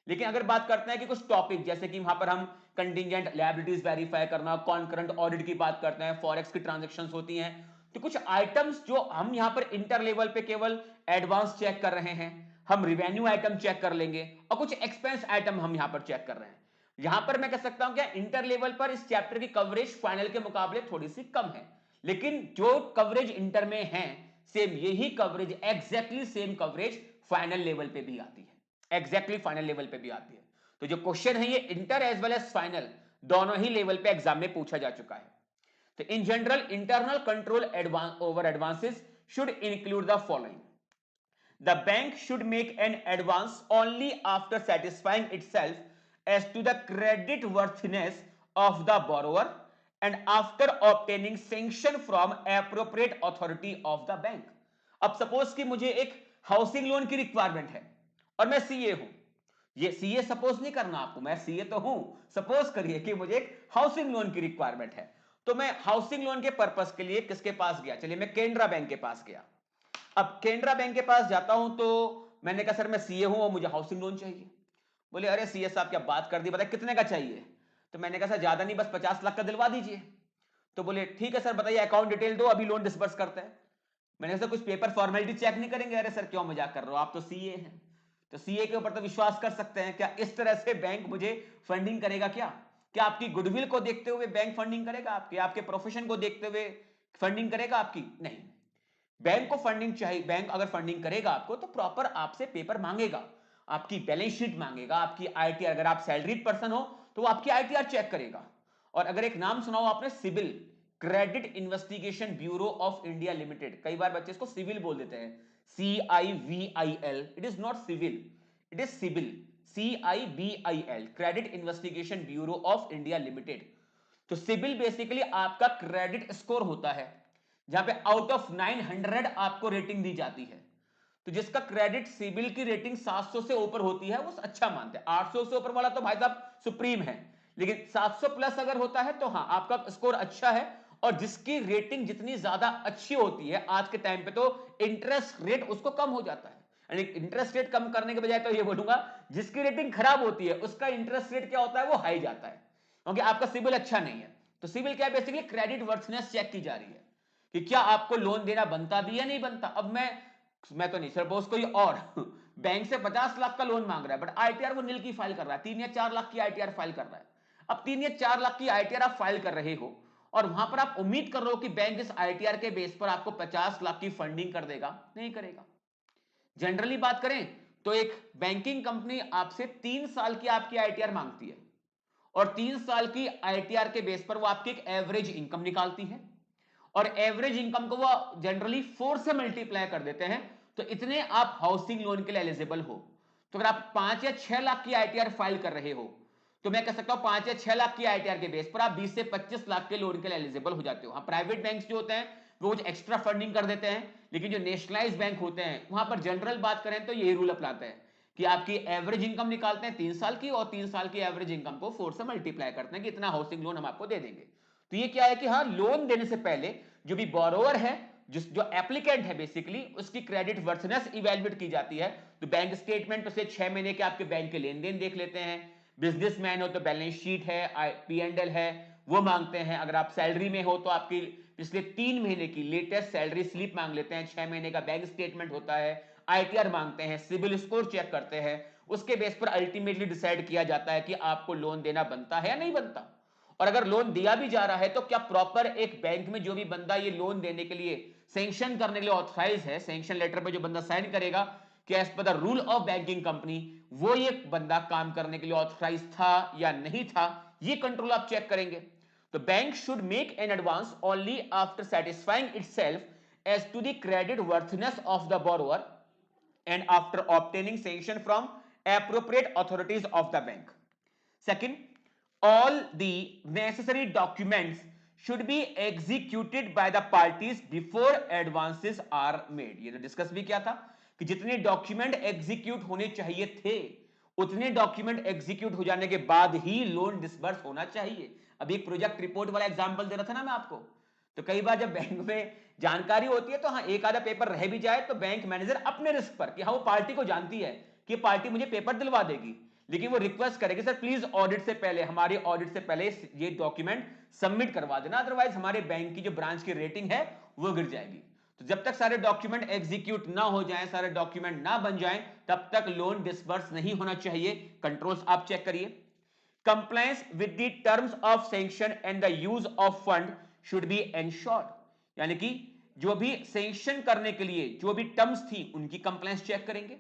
लेकिन अगर बात करते हैं कि कुछ टॉपिक जैसे कि वहां पर हम कंटिंजेंट लायबिलिटीज वेरीफाई करना, कॉन्करेंट ऑडिट की बात करते हैं, फॉरेक्स की ट्रांजैक्शंस होती हैं, तो कुछ आइटम्स जो हम यहां पर इंटर लेवल पे केवल एडवांस चेक कर रहे हैं, हम रिवेन्यू आइटम चेक कर लेंगे और कुछ एक्सपेंस आइटम हम यहां पर चेक कर रहे हैं। यहां पर मैं कह सकता हूं कि इंटर लेवल पर इस चैप्टर की कवरेज फाइनल के मुकाबले थोड़ी सी कम है, लेकिन जो कवरेज इंटर में है सेम यही coverage, exactly same coverage final level पे भी आती है, एग्जैक्टली फाइनल लेवल पे भी आती है। तो जो क्वेश्चन है ये inter as well as final दोनों ही लेवल पे एग्जाम में पूछा जा चुका है। तो in general internal control over advances should include the following, the bank should make an advance only after satisfying itself as to the creditworthiness of the borrower and after obtaining sanction from appropriate authority of the bank. अब सपोज कि मुझे एक हाउसिंग लोन की रिक्वायरमेंट है और मैं सीए हूं। ये सीए सपोज नहीं करना आपको, मैं सीए तो हूं। सपोज करिए कि मुझे एक हाउसिंग लोन की रिक्वायरमेंट है, तो मैं हाउसिंग लोन के पर्पस के लिए किसके पास गया? चलिए मैं केनरा बैंक के पास गया। अब केनरा बैंक के पास जाता हूं तो मैंने कहा सर मैं सीए हूं और मुझे हाउसिंग लोन चाहिए। बोले अरे सीए साहब क्या बात कर दी, बताइए कितने का चाहिए? तो मैंने कहा सर ज्यादा नहीं, बस 50 लाख का दिलवा दीजिए। तो बोले ठीक है सर बताइए अकाउंट डिटेल दो, अभी लोन डिस्बर्स करते हैं। मैंने कहा कुछ पेपर फॉर्मेलिटी चेक नहीं करेंगे? अरे सर क्यों मजाक कर रहे हो, आप तो सीए हैं, तो सीए के ऊपर तो विश्वास कर सकते हैं। क्या इस तरह से बैंक मुझे फंडिंग करेगा? क्या क्या आपकी गुडविल को देखते हुए बैंक फंडिंग करेगा? आपके आपके प्रोफेशन को देखते हुए फंडिंग करेगा आपकी? नहीं। बैंक को फंडिंग चाहिए, बैंक अगर फंडिंग करेगा आपको तो प्रॉपर आपसे पेपर मांगेगा, आपकी बैलेंस शीट मांगेगा, आपकी आईटीआर, अगर आप सैलरीड पर्सन हो तो वो आपकी आईटीआर चेक करेगा। और अगर एक नाम सुना हो आपने, CIBIL, credit investigation bureau of India limited, कई बार बच्चे इसको सिविल बोल देते हैं, CIVIL, it is not civil, it is CIBIL, CIBIL, credit investigation bureau of India limited. तो सिबिल बेसिकली आपका क्रेडिट स्कोर होता है, जहां पे आउट ऑफ 900 आपको रेटिंग दी जाती है। तो जिसका क्रेडिट सिबिल की रेटिंग 700 से ऊपर होती है वो अच्छा मानते हैं। 800 से ऊपर वाला तो भाई साहब सुप्रीम है, लेकिन 700 प्लस अगर होता है तो हाँ आपका स्कोर अच्छा है। और जिसकी रेटिंग जितनी ज्यादा अच्छी होती है आज के टाइम पे, तो इंटरेस्ट रेट उसको कम हो जाता है। यानी इंटरेस्ट रेट कम करने के बजाय तो ये बोलूंगा, जिसकी रेटिंग खराब होती है उसका इंटरेस्ट रेट क्या होता है, वो हाई जाता है, क्योंकि आपका सिबिल अच्छा नहीं है। तो सिबिल क्या है? बेसिकली क्रेडिट वर्थनेस चेक की जा रही है कि क्या आपको लोन देना बनता भी या नहीं बनता। अब मैं तो नहीं, सपोज कोई और बैंक से 50 लाख का लोन मांग रहा है, बट आईटीआर वो नील की फाइल कर रहा है, 3 या 4 लाख की आईटीआर फाइल कर रहा है। अब 3 या 4 लाख की आईटीआर आप फाइल कर रहे हो और वहां पर आप उम्मीद कर रहे हो कि बैंक इस आईटीआर के बेस पर आपको 50 लाख की फंडिंग कर देगा? नहीं करेगा। जनरली बात करें तो एक बैंकिंग कंपनी आपसे 3 साल की आपकी आईटीआर मांगती है और 3 साल की आईटीआर के बेस पर वो आपकी एक एवरेज इनकम निकालती है और एवरेज इनकम को वो जनरली 4 से मल्टीप्लाई कर देते हैं, तो इतने आप हाउसिंग लोन के लिए एलिजिबल हो। तो अगर आप 5 या 6 लाख की आईटीआर फाइल कर रहे हो तो मैं कह सकता हूं 5 या 6 लाख की आईटीआर के बेस पर आप 20 से 25 लाख के लोन के लिए एलिजिबल हो जाते हो। हाँ, प्राइवेट बैंक्स जो होते हैं वो कुछ एक्स्ट्रा फंडिंग कर देते हैं, लेकिन जो नेशनलाइज बैंक होते हैं वहां पर जनरल बात करें तो यही रूल अपनाते हैं कि आपकी एवरेज इनकम निकालते हैं 3 साल की और 3 साल की एवरेज इनकम को 4 से मल्टीप्लाई करते हैं कि इतना हाउसिंग लोन हम आपको दे देंगे। तो ये क्या है कि हाँ, लोन देने से पहले जो भी बोरोवर है, जो एप्लीकेंट है, बेसिकली उसकी क्रेडिट वर्थनेस इवेल्युएट की जाती है। तो बैंक स्टेटमेंट से 6 महीने के आपके बैंक के लेन देन देख लेते हैं, बिजनेसमैन हो तो बैलेंस शीट है, P&L है, वो मांगते हैं। अगर आप सैलरी में हो तो आपकी पिछले 3 महीने की लेटेस्ट सैलरी स्लिप मांग लेते हैं, 6 महीने का बैंक स्टेटमेंट होता है, आईटीआर मांगते हैं, सिबिल स्कोर चेक करते हैं। उसके बेस पर अल्टीमेटली डिसाइड किया जाता है कि आपको लोन देना बनता है या नहीं बनता। और अगर लोन दिया भी जा रहा है तो क्या प्रॉपर एक बैंक में जो भी बंदा ये लोन देने के लिए, सैंक्शन करने के लिए ऑथराइज है, सैंक्शन लेटर पे जो बंदा साइन करेगा कि as per the rule of banking company वो ये बंदा काम करने के लिए ऑथराइज था या नहीं था, ये कंट्रोल आप चेक करेंगे। तो bank should make an advance only after satisfying itself as to the creditworthiness of the borrower and after obtaining sanction from appropriate authorities of the bank. Second, all the necessary documents should be executed by the parties before advances are made. ये तो डिस्कस भी किया था कि जितने डॉक्यूमेंट एग्जीक्यूट होने चाहिए थे उतने डॉक्यूमेंट एग्जीक्यूट हो जाने के बाद ही लोन डिसबर्स होना चाहिए। अभी एक प्रोजेक्ट रिपोर्ट वाला एग्जांपल दे रहा था ना मैं आपको, तो कई बार जब बैंक में जानकारी होती है तो हाँ एक आधा पेपर रह भी जाए तो बैंक मैनेजर अपने रिस्क पर, कि हाँ वो पार्टी को जानती है कि पार्टी मुझे पेपर दिलवा देगी, लेकिन वो रिक्वेस्ट करेगी सर प्लीज ऑडिट से पहले, हमारे ऑडिट से पहले ये डॉक्यूमेंट सबमिट करवा देना, अदरवाइज हमारे बैंक की जो ब्रांच की रेटिंग है वो गिर जाएगी। तो जब तक सारे डॉक्यूमेंट एग्जीक्यूट ना हो जाएं, सारे डॉक्यूमेंट ना बन जाएं, तब तक लोन डिसबर्स नहीं होना चाहिए। कंट्रोल्स आप चेक करिए। Compliance with the terms of sanction and the use of fund should be ensured, यानी कि जो भी सैंक्शन करने के लिए जो भी टर्म्स थी उनकी कंप्लायंस चेक करेंगे।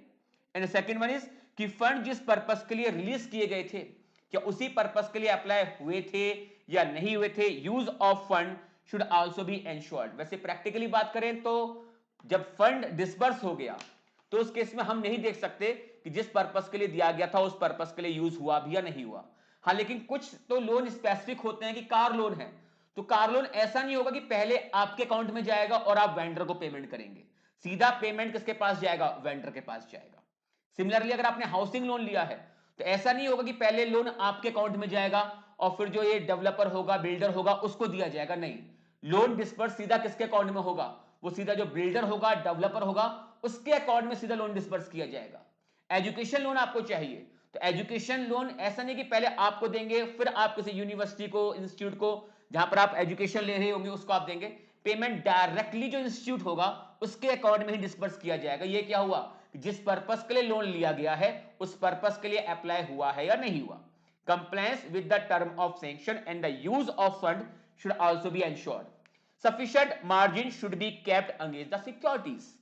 एंड सेकंड वन इज कि फंड जिस पर्पस के लिए रिलीज किए गए थे क्या उसी पर्पस के लिए अप्लाई हुए थे या नहीं हुए थे। Use of fund should also be ensured. वैसे प्रैक्टिकली बात करें तो जब फंड डिसबर्स हो गया तो उस केस में हम नहीं देख सकते कि जिस पर्पस के लिए दिया गया था उस पर्पस के लिए यूज हुआ भी या नहीं हुआ। हाँ, लेकिन कुछ तो लोन स्पेसिफिक होते हैं कि कार लोन है, तो कार लोन ऐसा नहीं होगा कि पहले आपके अकाउंट में जाएगा और आप वेंडर को पेमेंट करेंगे, सीधा पेमेंट किसके पास जाएगा, वेंडर के पास जाएगा। सिमिलरली अगर आपने हाउसिंग लोन लिया है तो ऐसा नहीं होगा कि पहले लोन आपके अकाउंट में जाएगा और फिर जो ये डेवलपर होगा, बिल्डर होगा, उसको दिया जाएगा, नहीं। लोन डिस्पर्स सीधा किसके अकाउंट में होगा, वो सीधा जो बिल्डर होगा, डेवलपर होगा, उसके अकाउंट में सीधा लोन डिस्पर्स किया जाएगा। एजुकेशन लोन आपको चाहिए तो एजुकेशन लोन ऐसा नहीं कि पहले आपको देंगे फिर आप किसी यूनिवर्सिटी को, इंस्टीट्यूट को जहां पर आप एजुकेशन ले रहे होंगे उसको आप देंगे। पेमेंट डायरेक्टली जो इंस्टीट्यूट होगा उसके अकाउंट में ही डिस्पर्स किया जाएगा। ये क्या हुआ, जिस पर्पस के लिए लोन लिया गया है उस पर्पस के लिए अप्लाई हुआ है या नहीं हुआ। Compliance with the term of sanction and the use of fund should also be ensured. Sufficient margin should be kept against the securities.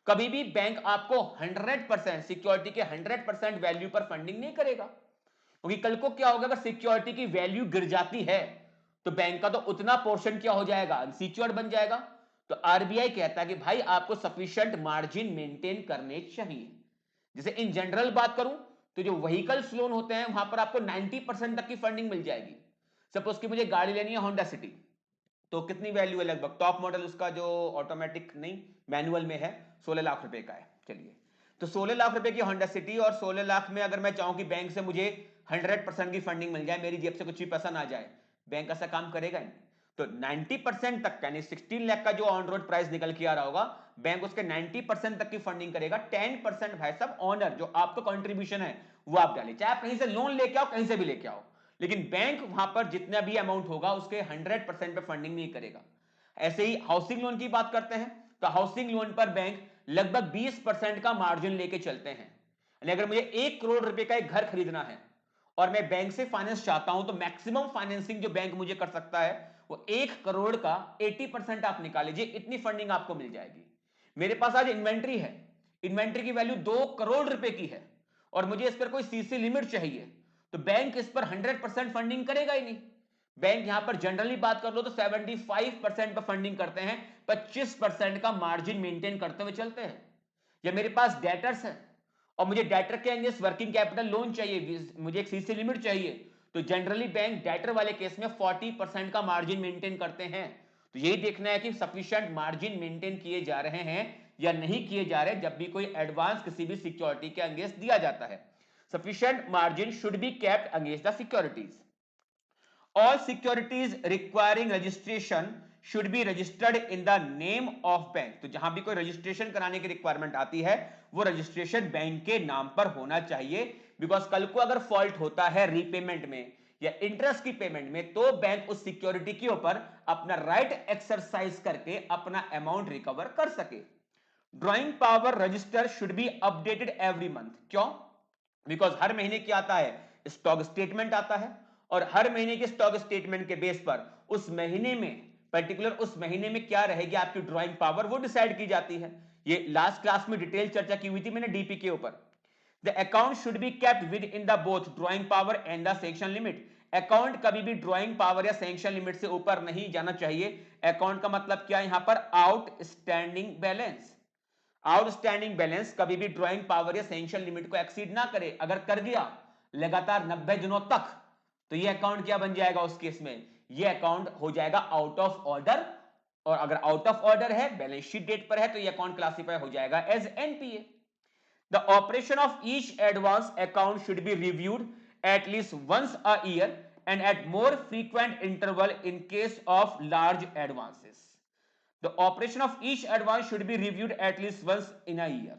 कभी भी बैंक आपको 100% सिक्योरिटी के 100% वैल्यू पर फंडिंग नहीं करेगा, क्योंकि कल को क्या होगा, अगर सिक्योरिटी की वैल्यू गिर जाती है तो बैंक का तो उतना पोर्शन क्या हो जाएगा, अनसिक्योर्ड बन जाएगा। तो आरबीआई कहता है कि भाई आपको सफिशिएंट मार्जिन मेंटेन करने चाहिए। जैसे इन जनरल बात करूं तो जो व्हीकल्स लोन होते हैं वहां पर आपको 90% तक की फंडिंग मिल जाएगी। सपोज कि मुझे गाड़ी लेनी है होंडा सिटी, तो कितनी वैल्यू है, लगभग टॉप मॉडल उसका जो ऑटोमेटिक नहीं मैनुअल में है 16 लाख रुपए का है। चलिए, तो 16 लाख रुपए की होंडा सिटी और 16 लाख में अगर मैं चाहूं कि बैंक से मुझे 100% की फंडिंग मिल जाए, मेरी जेब से कुछ भी पैसा ना जाए, बैंक ऐसा काम करेगा नहीं। तो 90% तक यानी 16 लाख का जो ऑन रोड प्राइस निकल के आ रहा होगा, बैंक उसके 90% तक की फंडिंग करेगा। 10% भाई साहब ऑनर जो आपका कंट्रीब्यूशन है वो आप डालिए, चाहे आप कहीं से लोन लेके आओ, कहीं से भी लेके आओ, लेकिन बैंक वहां पर जितना भी अमाउंट होगा उसके 100% पे फंडिंग नहीं करेगा। ऐसे ही हाउसिंग लोन की बात करते हैं तो हाउसिंग लोन पर बैंक लगभग 20% का मार्जिन लेके चलते हैं। यानी अगर मुझे 1 करोड़ रुपए का एक घर खरीदना है और मैं बैंक से फाइनेंस चाहता हूं तो मैक्सिमम फाइनेंसिंग जो बैंक मुझे कर सकता है वो 1 करोड़ का 80% आप निकाल लीजिए, इतनी फंडिंग आपको मिल जाएगी। मेरे पास आज इन्वेंट्री है, इन्वेंट्री की वैल्यू 2 करोड़ रुपए की है और मुझे इस पर कोई सीसी लिमिट चाहिए, तो बैंक इस पर 100% फंडिंग करेगा ही नहीं। बैंक यहां पर जनरली बात कर लो तो 75% पर फंडिंग करते हैं, 25% का मार्जिन मेंटेन करते हुए चलते हैं। या मेरे पास डेटर्स है और मुझे डेटर के अगेंस्ट वर्किंग कैपिटल लोन चाहिए, मुझे एक सीसी लिमिट चाहिए, तो जनरली बैंक डेटर वाले केस में 40% का मार्जिन मेंटेन करते हैं। तो यही देखना है कि सफिशिएंट मार्जिन मेंटेन किए जा रहे हैं या नहीं किए जा रहे जब भी कोई एडवांस किसी भी सिक्योरिटी के अगेंस्ट दिया जाता है। Sufficient margin should be kept against the securities. All securities requiring registration should be registered in the name of bank. तो जहां भी कोई रजिस्ट्रेशन कराने की रिक्वायरमेंट आती है वो रजिस्ट्रेशन बैंक के नाम पर होना चाहिए, बिकॉज कल को अगर फॉल्ट होता है रीपेमेंट में या इंटरेस्ट की पेमेंट में तो बैंक उस सिक्योरिटी के ऊपर अपना राइट एक्सरसाइज करके अपना अमाउंट रिकवर कर सके। Drawing power register should be updated every month. क्यों? बिकॉज हर महीने क्या आता है, स्टॉक स्टेटमेंट आता है और हर महीने के स्टॉक स्टेटमेंट के बेस पर उस महीने में पर्टिकुलर उस महीने में क्या रहेगी आपकी ड्रॉइंग पावर वो डिसाइड की जाती है। ये लास्ट क्लास में डिटेल चर्चा की हुई थी मैंने डीपी के ऊपर। The account should be kept with in the both drawing power and the sanction limit. Account कभी भी ड्रॉइंग पावर या सैंक्शन लिमिट से ऊपर नहीं जाना चाहिए। अकाउंट का मतलब क्या है यहां पर, आउटस्टैंडिंग बैलेंस। आउटस्टैंडिंग बैलेंस कभी भी ड्रॉइंग पावर या सैंक्शन लिमिट को एक्सीड ना करे। अगर कर गया लगातार 90 दिनों तक तो ये अकाउंट क्या बन जाएगा, उस केस में ये अकाउंट हो जाएगा आउट ऑफ ऑर्डर, और अगर आउट ऑफ ऑर्डर है, बैलेंस शीट डेट पर है, तो ये अकाउंट क्लासीफाई हो जाएगा as NPA. The operation of each advance account should be reviewed at least once a year and at more frequent interval in case of large advances. The operation of each advance should be reviewed at least once in a year.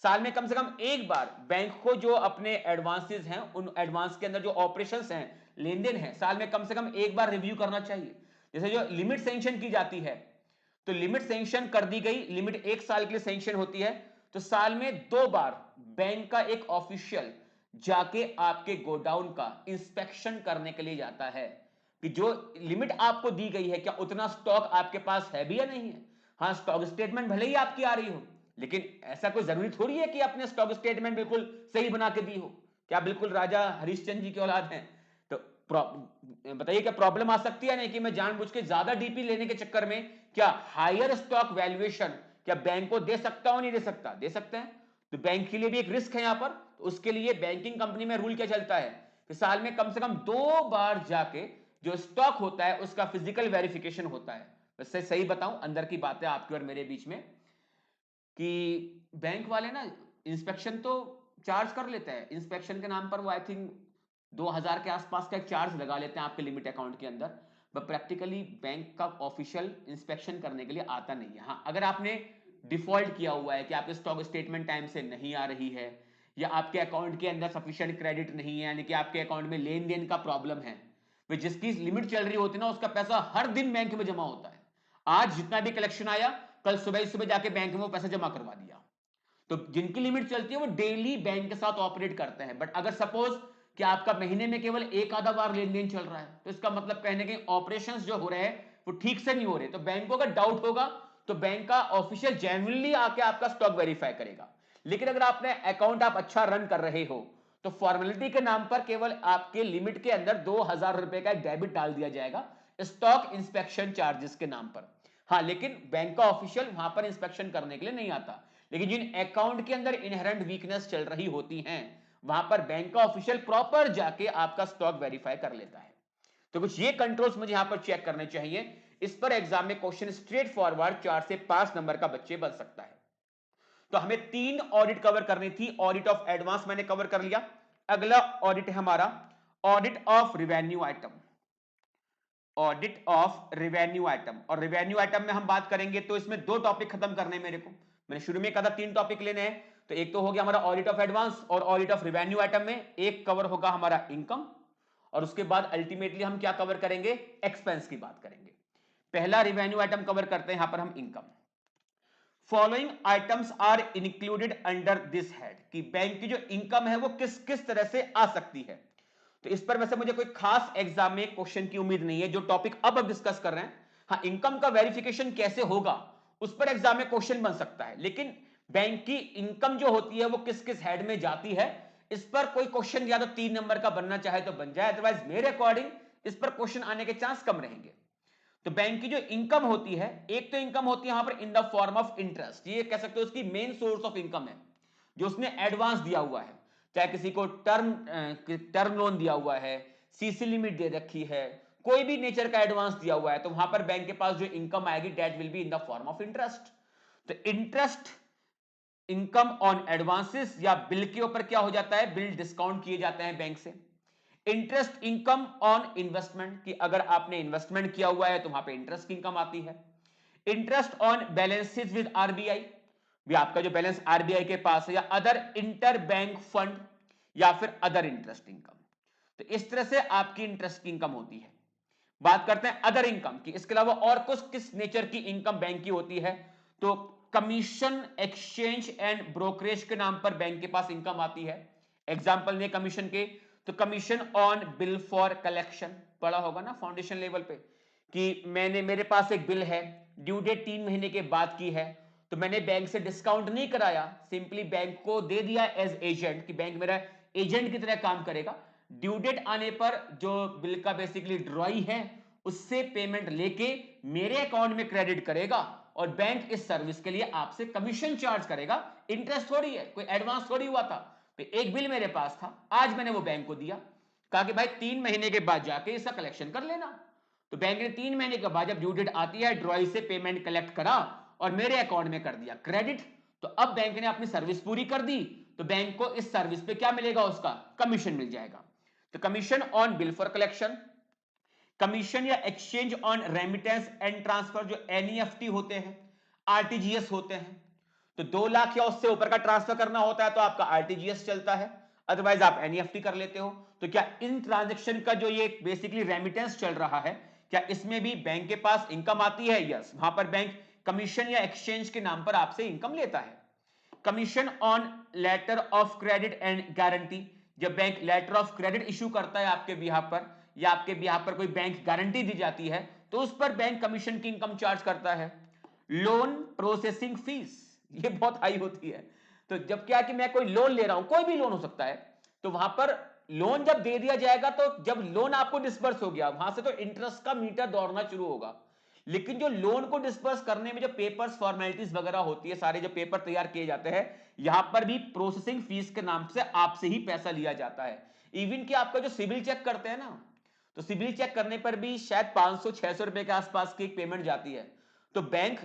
साल में कम से कम एक बार बैंक को जो अपने एडवांसेस हैं उन एडवांस के अंदर जो ऑपरेशंस हैं, लेन देन है, साल में कम से कम एक बार रिव्यू करना चाहिए। जैसे जो लिमिट सैंक्शन की जाती है तो लिमिट सैंक्शन कर दी गई, लिमिट एक साल के लिए सैंक्शन होती है, तो साल में 2 बार बैंक का एक ऑफिशियल जाके आपके गोडाउन का इंस्पेक्शन करने के लिए जाता है कि जो लिमिट आपको दी गई है क्या उतना स्टॉक आपके पास है भी या नहीं है। हाँ, स्टॉक स्टेटमेंट भले ही आपकी आ रही हो, लेकिन ऐसा कोई जरूरी थोड़ी है कि आपने स्टॉक स्टेटमेंट बिल्कुल सही बना के दी हो। क्या बिल्कुल राजा हरिश्चंद्र जी के औलाद हैं? तो बताइए क्या प्रॉब्लम आ सकती है नहीं कि मैं जानबूझ के ज्यादा डीपी लेने के चक्कर में क्या हायर स्टॉक वैल्यूएशन क्या बैंक को दे सकता हूं, नहीं दे सकता? दे सकते हैं। तो बैंक के लिए भी एक रिस्क है यहां पर। तो उसके लिए बैंकिंग कंपनी में रूल क्या चलता है कि साल में कम से कम 2 बार जाके जो स्टॉक होता है उसका फिजिकल वेरिफिकेशन होता है। वैसे सही बताऊं, अंदर की बातें आपके और मेरे बीच में, कि बैंक वाले ना इंस्पेक्शन तो चार्ज कर लेते हैं। इंस्पेक्शन के नाम पर वो आई थिंक 2000 के आसपास का एक चार्ज लगा लेते हैं आपके लिमिट अकाउंट के अंदर, बट प्रैक्टिकली बैंक का ऑफिशियल इंस्पेक्शन करने के लिए आता नहीं है। हाँ, अगर आपने डिफॉल्ट किया हुआ है कि आपके स्टॉक स्टेटमेंट टाइम से नहीं आ रही है, या आपके अकाउंट के अंदर सफिशिएंट क्रेडिट नहीं है, यानी कि आपके अकाउंट में लेन देन का प्रॉब्लम है, जिसकी लिमिट चल रही होती है ना उसका पैसा हर दिन बैंक में जमा होता है। आज जितना भी कलेक्शन आया कल सुबह ही सुबह जाके बैंक में वो पैसा जमा करवा दिया। तो जिनकी लिमिट चलती है वो डेली बैंक के साथ ऑपरेट करते हैं। बट अगर सपोज कि आपका महीने में केवल एक आधा बार लेन देन चल रहा है, तो इसका मतलब कहने के ऑपरेशंस जो हो रहे हैं वो ठीक से नहीं हो रहे, तो बैंक को अगर डाउट होगा तो बैंक का ऑफिशियल जेन्युइनली आके आपका स्टॉक वेरीफाई करेगा। लेकिन अगर आपने अकाउंट आप अच्छा रन कर रहे हो तो फॉर्मेलिटी के नाम पर केवल आपके लिमिट के अंदर 2000 रुपए का एक डेबिट डाल दिया जाएगा स्टॉक इंस्पेक्शन चार्जेस के नाम पर। हाँ, लेकिन बैंक का ऑफिशियल वहां पर इंस्पेक्शन करने के लिए नहीं आता। लेकिन जिन अकाउंट के अंदर इनहेरेंट वीकनेस चल रही होती हैं वहां पर बैंक का ऑफिशियल प्रॉपर जाके आपका स्टॉक वेरीफाई कर लेता है। तो कुछ ये कंट्रोल्स मुझे यहां पर चेक करने चाहिए। इस पर एग्जाम में क्वेश्चन स्ट्रेट फॉरवर्ड 4 से 5 नंबर का बच्चे बन सकता है। तो हमें 3 ऑडिट कवर करनी थी। ऑडिट ऑफ एडवांस मैंने कवर कर लिया। अगला ऑडिट है हमारा audit of revenue item. Audit of revenue item, और रिवेन्यू आइटम में हम बात करेंगे तो इसमें 2 टॉपिक खत्म करने हैं मेरे को। मैंने शुरू में कहा था 3 टॉपिक लेने हैं, तो एक तो हो गया हमारा ऑडिट ऑफ एडवांस, और ऑडिट ऑफ रिवेन्यू आइटम में एक कवर होगा हमारा इनकम, और उसके बाद अल्टीमेटली हम क्या कवर करेंगे, एक्सपेंस की बात करेंगे। पहला रिवेन्यू आइटम कवर करते हैं यहां पर हम income. Following items are included under this head, कि बैंक की जो इनकम है वो किस किस तरह से आ सकती है। तो इस पर वैसे मुझे कोई खास एग्जाम में क्वेश्चन की उम्मीद नहीं है। जो टॉपिक अब हम डिस्कस कर रहे हैं, हाँ, इनकम का वेरिफिकेशन कैसे होगा उस पर एग्जाम में क्वेश्चन बन सकता है, लेकिन बैंक की इनकम जो होती है वो किस किस हेड में जाती है, इस पर कोई क्वेश्चन या तो 3 नंबर का बनना चाहे तो बन जाए, अदरवाइज मेरे अकॉर्डिंग इस पर क्वेश्चन आने के चांस कम रहेंगे। तो बैंक की जो इनकम होती है, एक तो इनकम होती है यहां पर in the form of interest, ये कह सकते हो उसकी मेन सोर्स ऑफ इनकम है, जो उसने एडवांस दिया हुआ है, चाहे किसी को टर्म लोन दिया हुआ है, सीसी लिमिट दे रखी है, कोई भी नेचर का एडवांस दिया हुआ है, तो वहां पर बैंक के पास जो इनकम आएगी that will be in the form of interest. तो इंटरेस्ट इनकम ऑन एडवांसेस या बिल के ऊपर क्या हो जाता है, बिल डिस्काउंट किए जाते हैं बैंक से। इंटरेस्ट इनकम ऑन इन्वेस्टमेंट, कि अगर आपने इन्वेस्टमेंट किया हुआ है तो वहां पे इंटरेस्ट की इनकम आती है। Interest on balances with RBI, भी आपका जो बैलेंस आरबीआई के पास है, या अदर इंटर बैंक फंड, या फिर अदर इंटरेस्ट इनकम। तो इस तरह से आपकी इंटरेस्ट की इनकम होती है। बात करते हैं अदर इनकम की, इसके अलावा और कुछ किस नेचर की इनकम बैंक की होती है, तो कमीशन, एक्सचेंज एंड ब्रोकरेज के नाम पर बैंक के पास इनकम आती है। एग्जांपल ने कमीशन के, तो commission on bill for collection, पढ़ा होगा ना फाउंडेशन लेवल पे, कि मेरे पास एक बिल है, ड्यू डेट 3 महीने के बाद की है, तो मैंने बैंक से डिस्काउंट नहीं कराया, सिंपली बैंक को दे दिया एज एजेंट, कि बैंक मेरा एजेंट की तरह काम करेगा। ड्यू डेट आने पर जो बिल का बेसिकली ड्रॉई है उससे पेमेंट लेके मेरे अकाउंट में क्रेडिट करेगा, और बैंक इस सर्विस के लिए आपसे कमीशन चार्ज करेगा। इंटरेस्ट थोड़ी है, कोई एडवांस थोड़ी हुआ था। तो एक बिल मेरे पास था, आज मैंने वो बैंक को दिया, कहा कि भाई 3 महीने के बाद जाके इसका कलेक्शन कर लेना। तो बैंक ने 3 महीने के बाद जब ड्यू डेट आती है ड्रॉई से पेमेंट कलेक्ट करा और मेरे अकाउंट में कर दिया क्रेडिट। तो अब बैंक ने अपनी सर्विस पूरी कर दी, तो बैंक को इस सर्विस पे क्या मिलेगा, उसका कमीशन मिल जाएगा। तो commission on bill for collection, commission या exchange on remittance and transfer, जो एनईएफटी होते हैं, आरटीजीएस होते हैं, तो 2 लाख या उससे ऊपर का ट्रांसफर करना होता है तो आपका आरटीजीएस चलता है, अदरवाइज आप एनईएफटी कर लेते हो। तो क्या इन ट्रांजैक्शन का जो ये बेसिकली रेमिटेंस चल रहा है, क्या इसमें भी बैंक के पास इनकम आती है? यस, वहां पर बैंक कमीशन या एक्सचेंज के नाम पर आपसे इनकम लेता है। Commission on letter of credit and guarantee, जब bank letter of credit issue करता है आपके बिहाफ पर, या आपके बिहाफ पर कोई बैंक गारंटी दी जाती है, तो उस पर बैंक कमीशन की इनकम चार्ज करता है। लोन प्रोसेसिंग फीस, ये बहुत हाई होती है। तो जब क्या कि मैं कोई लोन ले रहा हूं, कोई भी लोन हो सकता है, तो वहां पर लोन जब दे दिया जाएगा, तो जब लोन आपको डिसबर्स हो गया वहां से तो इंटरेस्ट का मीटर दौड़ना शुरू होगा। लेकिन जो लोन को डिस्पर्स करने में जो पेपर्स फॉर्मेलिटीज वगैरह होती है, सारे जो पेपर तैयार किए जाते हैं, यहां पर भी प्रोसेसिंग फीस के नाम से आपसे ही पैसा लिया जाता है। इवन कि आपका जो सिविल चेक करते हैं ना, तो सिविल चेक करने पर भी शायद 500-600 रुपए के आसपास की एक पेमेंट जाती है। तो बैंक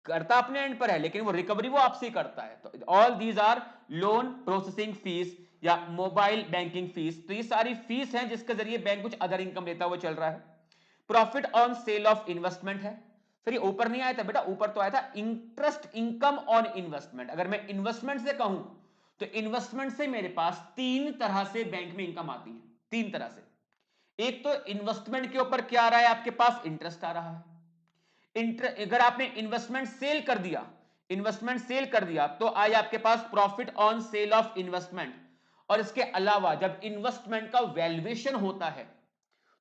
करता अपने एंड पर है, लेकिन वो रिकवरी वो आपसे ही करता है। तो all these are loan processing fees या मोबाइल बैंकिंग फीस। तो ये सारी फीस हैं जिसके जरिए बैंक कुछ अदर इनकम लेता हुआ चल रहा है। Profit on sale of investment है। सर ये ऊपर नहीं आया था बेटा, ऊपर तो आया था इंटरेस्ट इनकम ऑन इन्वेस्टमेंट। अगर मैं इन्वेस्टमेंट से कहूं तो इन्वेस्टमेंट से मेरे पास तीन तरह से बैंक में इनकम आती है, तीन तरह से। एक तो इन्वेस्टमेंट के ऊपर क्या आ रहा है, आपके पास इंटरेस्ट आ रहा है। अगर आपने इन्वेस्टमेंट सेल कर दिया, इन्वेस्टमेंट सेल कर दिया तो आया आपके पास profit on sale of investment. और इसके अलावा जब इन्वेस्टमेंट का वैल्यूएशन होता है,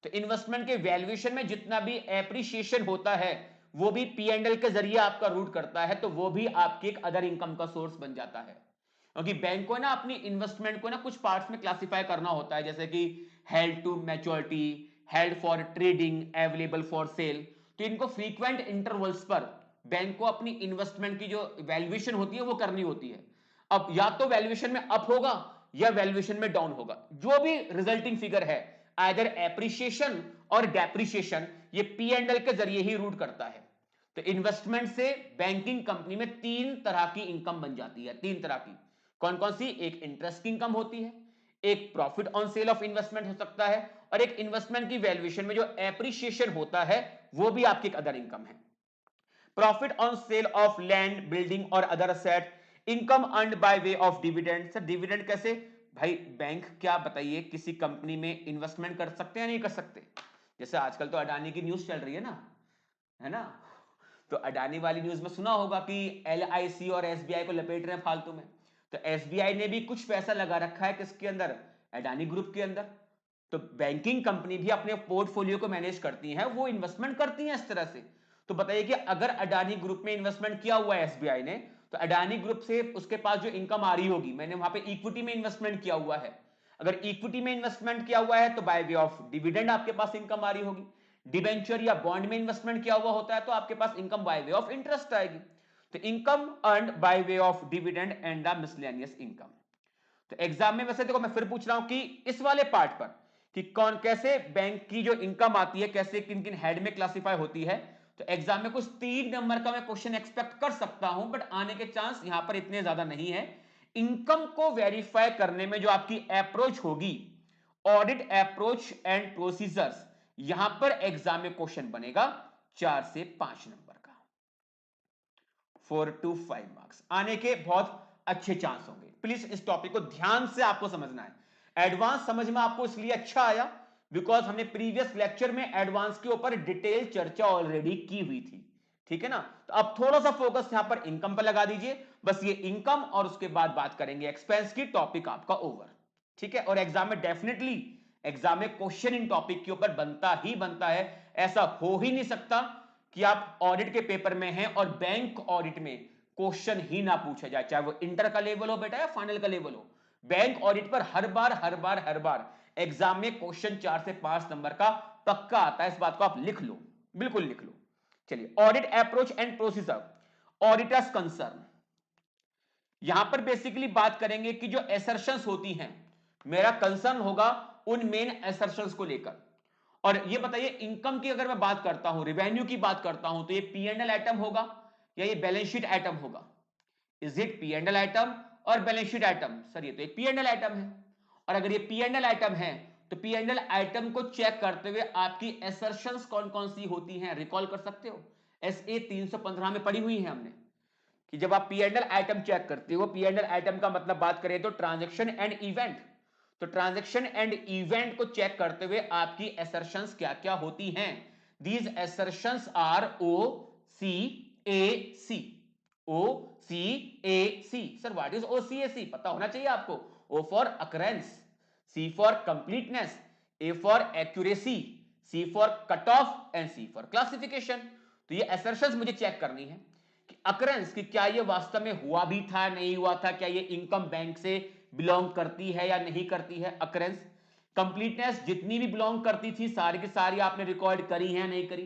तो इन्वेस्टमेंट के वैल्यूएशन में जितना भी एप्रिसिएशन होता है वो भी पी एंड एल के जरिए आपका रूट करता है, तो वो भी आपकी एक अदर इनकम का सोर्स बन जाता है। क्योंकि बैंक को ना अपनी इन्वेस्टमेंट को ना कुछ पार्ट्स में क्लासिफाई करना होता है, जैसे कि held to maturity, held for trading, available for sale. तो इनको फ्रीक्वेंट इंटरवल्स पर बैंक को अपनी इन्वेस्टमेंट की जो वैल्यूएशन होती है वो करनी होती है। अब या तो वैल्यूएशन में अप होगा या वैल्यूएशन में डाउन होगा, जो भी रिजल्टिंग फिगर है आइदर एप्रिसिएशन और डेप्रिसिएशन, ये पी एंड एल के जरिए ही रूट करता है। तो इन्वेस्टमेंट से बैंकिंग कंपनी में तीन तरह की इनकम बन जाती है, तीन तरह की। कौन कौन सी? एक इंटरेस्ट की इनकम होती है, एक profit on sale of investment हो सकता है, और एक इन्वेस्टमेंट की वैल्यूएशन में जो एप्रिसिएशन होता है वो भी आपकी एक अदर इनकम है। Profit on sale of land, building और other asset, income earned by way of dividend. Sir dividend कैसे? भाई बैंक क्या बताइए किसी कंपनी में इन्वेस्टमेंट कर सकते हैं नहीं कर सकते? जैसे आजकल तो अडानी की न्यूज चल रही है ना, है ना? तो अडानी वाली न्यूज में सुना होगा कि एलआईसी और एसबीआई को लपेट रहे हैं फालतू में। तो एसबीआई ने भी कुछ पैसा लगा रखा है किसके अंदर? अडानी ग्रुप के अंदर। तो बैंकिंग कंपनी भी अपने पोर्टफोलियो को मैनेज करती हैं, वो इन्वेस्टमेंट करती हैं इस तरह से। तो बताइए कि अगर अडानी ग्रुप में इन्वेस्टमेंट किया हुआ है एसबीआई ने, तो अडानी ग्रुप से उसके पास जो इनकम आ रही होगी, मैंने वहां पे इक्विटी में इन्वेस्टमेंट किया हुआ है, अगर इक्विटी में इन्वेस्टमेंट किया हुआ है तो बाय वे ऑफ डिविडेंड आपके पास इनकम आ रही होगी। डिबेंचर या बॉन्ड में इन्वेस्टमेंट किया हुआ होता है तो आपके पास income by way of interest आएगी। तो income earned by way of dividend and the miscellaneous income. तो एग्जाम में वैसे देखो मैं फिर पूछ रहा हूं कि इस वाले पार्ट पर कि कौन कैसे बैंक की जो इनकम आती है कैसे किन किन हेड में क्लासिफाई होती है, तो एग्जाम में कुछ 3 नंबर का मैं क्वेश्चन एक्सपेक्ट कर सकता हूं, बट आने के चांस यहां पर इतने ज्यादा नहीं है। इनकम को वेरीफाई करने में जो आपकी अप्रोच होगी, ऑडिट अप्रोच एंड प्रोसीजर्स, यहां पर एग्जाम में क्वेश्चन बनेगा 4 से 5 नंबर का, 4 to 5 मार्क्स आने के बहुत अच्छे चांस होंगे। प्लीज इस टॉपिक को ध्यान से आपको समझना है। एडवांस समझ में आपको इसलिए अच्छा आया बिकॉज हमने प्रीवियस लेक्चर में एडवांस के ऊपर डिटेल चर्चा ऑलरेडी की हुई थी, ठीक है ना? तो अब थोड़ा सा फोकस यहां पर इनकम पर लगा दीजिए, बस ये इनकम, और उसके बाद बात करेंगे एक्सपेंस की, टॉपिक आपका ओवर, ठीक है? और एग्जाम में डेफिनेटली एग्जाम में क्वेश्चन इन टॉपिक के ऊपर बनता ही बनता है। ऐसा हो ही नहीं सकता कि आप ऑडिट के पेपर में हैं और बैंक ऑडिट में क्वेश्चन ही ना पूछा जाए, चाहे वो इंटर का लेवल हो बेटा या फाइनल का लेवल हो। बैंक ऑडिट पर हर बार एग्जाम में क्वेश्चन 4 से 5 नंबर का पक्का आता है, इस बात को आप लिख लो, बिल्कुल लिख लो। चलिए, audit approach and procedure, auditors concern. यहां पर बेसिकली बात करेंगे कि जो एसर्शंस होती हैं, मेरा कंसर्न होगा उन मेन एसर्शंस को लेकर। और ये बताइए इनकम की अगर मैं बात करता हूं, रेवेन्यू की बात करता हूं, तो ये पी एंड एल आइटम होगा या ये बैलेंस शीट आइटम होगा? Is it P and L item और बैलेंस शीट आइटम? सर ये तो एक पी एंड एल आइटम है। और अगर ये पी एंड एल आइटम है तो पी एंड एल आइटम को चेक करते हुए आपकी एसर्शंस कौन कौन सी होती हैं, रिकॉल कर सकते हो? एस ए 315 में पढ़ी हुई है हमने कि जब आप P and L item check करते हो, पी एंड एल आइटम का मतलब बात करें तो ट्रांजैक्शन एंड इवेंट, तो ट्रांजैक्शन एंड इवेंट को चेक करते हुए आपकी एसर्शंस क्या क्या होती हैं? These assertions are O C A C, O C A C. Sir what is O C A C? पता होना चाहिए आपको। O for occurrence, C for completeness, A for accuracy, C for cut off and C for classification. तो ये एसर्शंस मुझे चेक करनी है कि अकरेंस कि क्या ये वास्तव में हुआ भी था नहीं हुआ था, क्या ये इनकम बैंक से बिलोंग करती है या नहीं करती है, अकरेंस। कंप्लीटनेस, जितनी भी बिलोंग करती थी सारी की सारी आपने रिकॉर्ड करी है नहीं करी।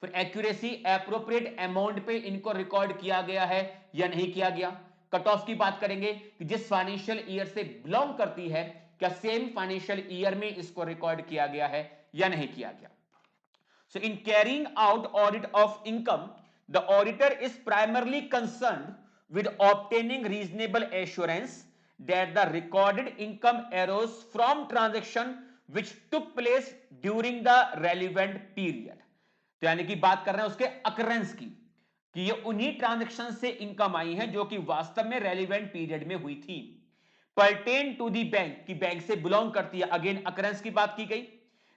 फिर एक्यूरेसी, एप्रोप्रिएट अमाउंट पे इनको रिकॉर्ड किया गया है या नहीं किया गया। कट ऑफ की बात करेंगे कि जिस फाइनेंशियल ईयर से बिलोंग करती है क्या सेम फाइनेंशियल ईयर में इसको रिकॉर्ड किया गया है या नहीं किया गया। So in carrying out audit of income, the auditor is primarily concerned with obtaining reasonable assurance that the recorded income arose from transaction which took place during the relevant period. तो यानी कि बात कर रहे हैं उसके अकरेंस की, कि ये उन्हीं ट्रांजेक्शन से इनकम आई है जो कि वास्तव में रेलिवेंट पीरियड में हुई थी। पर्टेन टू दी बैंक, की बैंक से बिलोंग करती है, अगेन अकरेंस की बात की गई।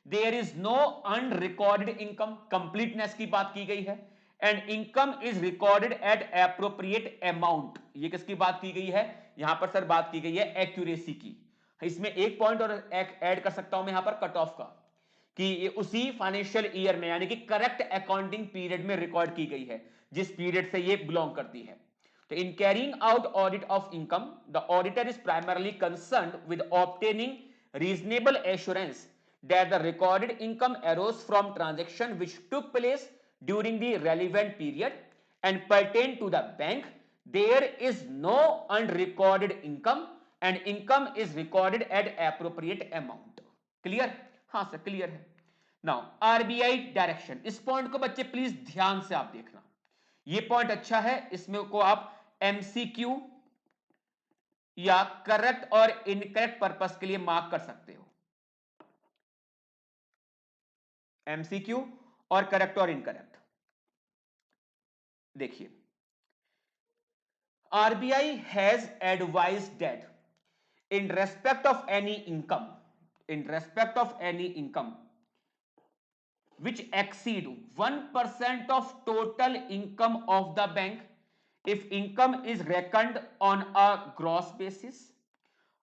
There is no unrecorded income, completeness की बात की गई है। And income is recorded at appropriate amount, ये किसकी बात की गई है, यहां पर सर बात की गई है एक्यूरेसी की। इसमें एक पॉइंट और ऐड कर सकता हूं मैं यहां पर कट ऑफ का, कि ये उसी फाइनेंशियल ईयर में यानी कि करेक्ट अकाउंटिंग पीरियड में रिकॉर्ड की गई है जिस पीरियड से ये बिलोंग करती है। तो in carrying out audit of income, the auditor is primarily concerned with obtaining reasonable assurance that the recorded income arose from transaction which took place during the relevant period and pertain to the bank. There is no unrecorded income and income is recorded at appropriate amount. Clear? हाँ सर क्लियर है। नाउ आरबीआई डायरेक्शन, इस पॉइंट को बच्चे प्लीज ध्यान से आप देखना, ये पॉइंट अच्छा है, इसमें को आप एमसीक्यू या करेक्ट और इनकरेक्ट पर्पस के लिए मार्क कर सकते हो। एमसीक्यू और करेक्ट और इनकरेक्ट। देखिए, RBI has advised that in respect of any income, in respect of any income which exceed 1% of total income of the bank if income is reckoned on a gross basis,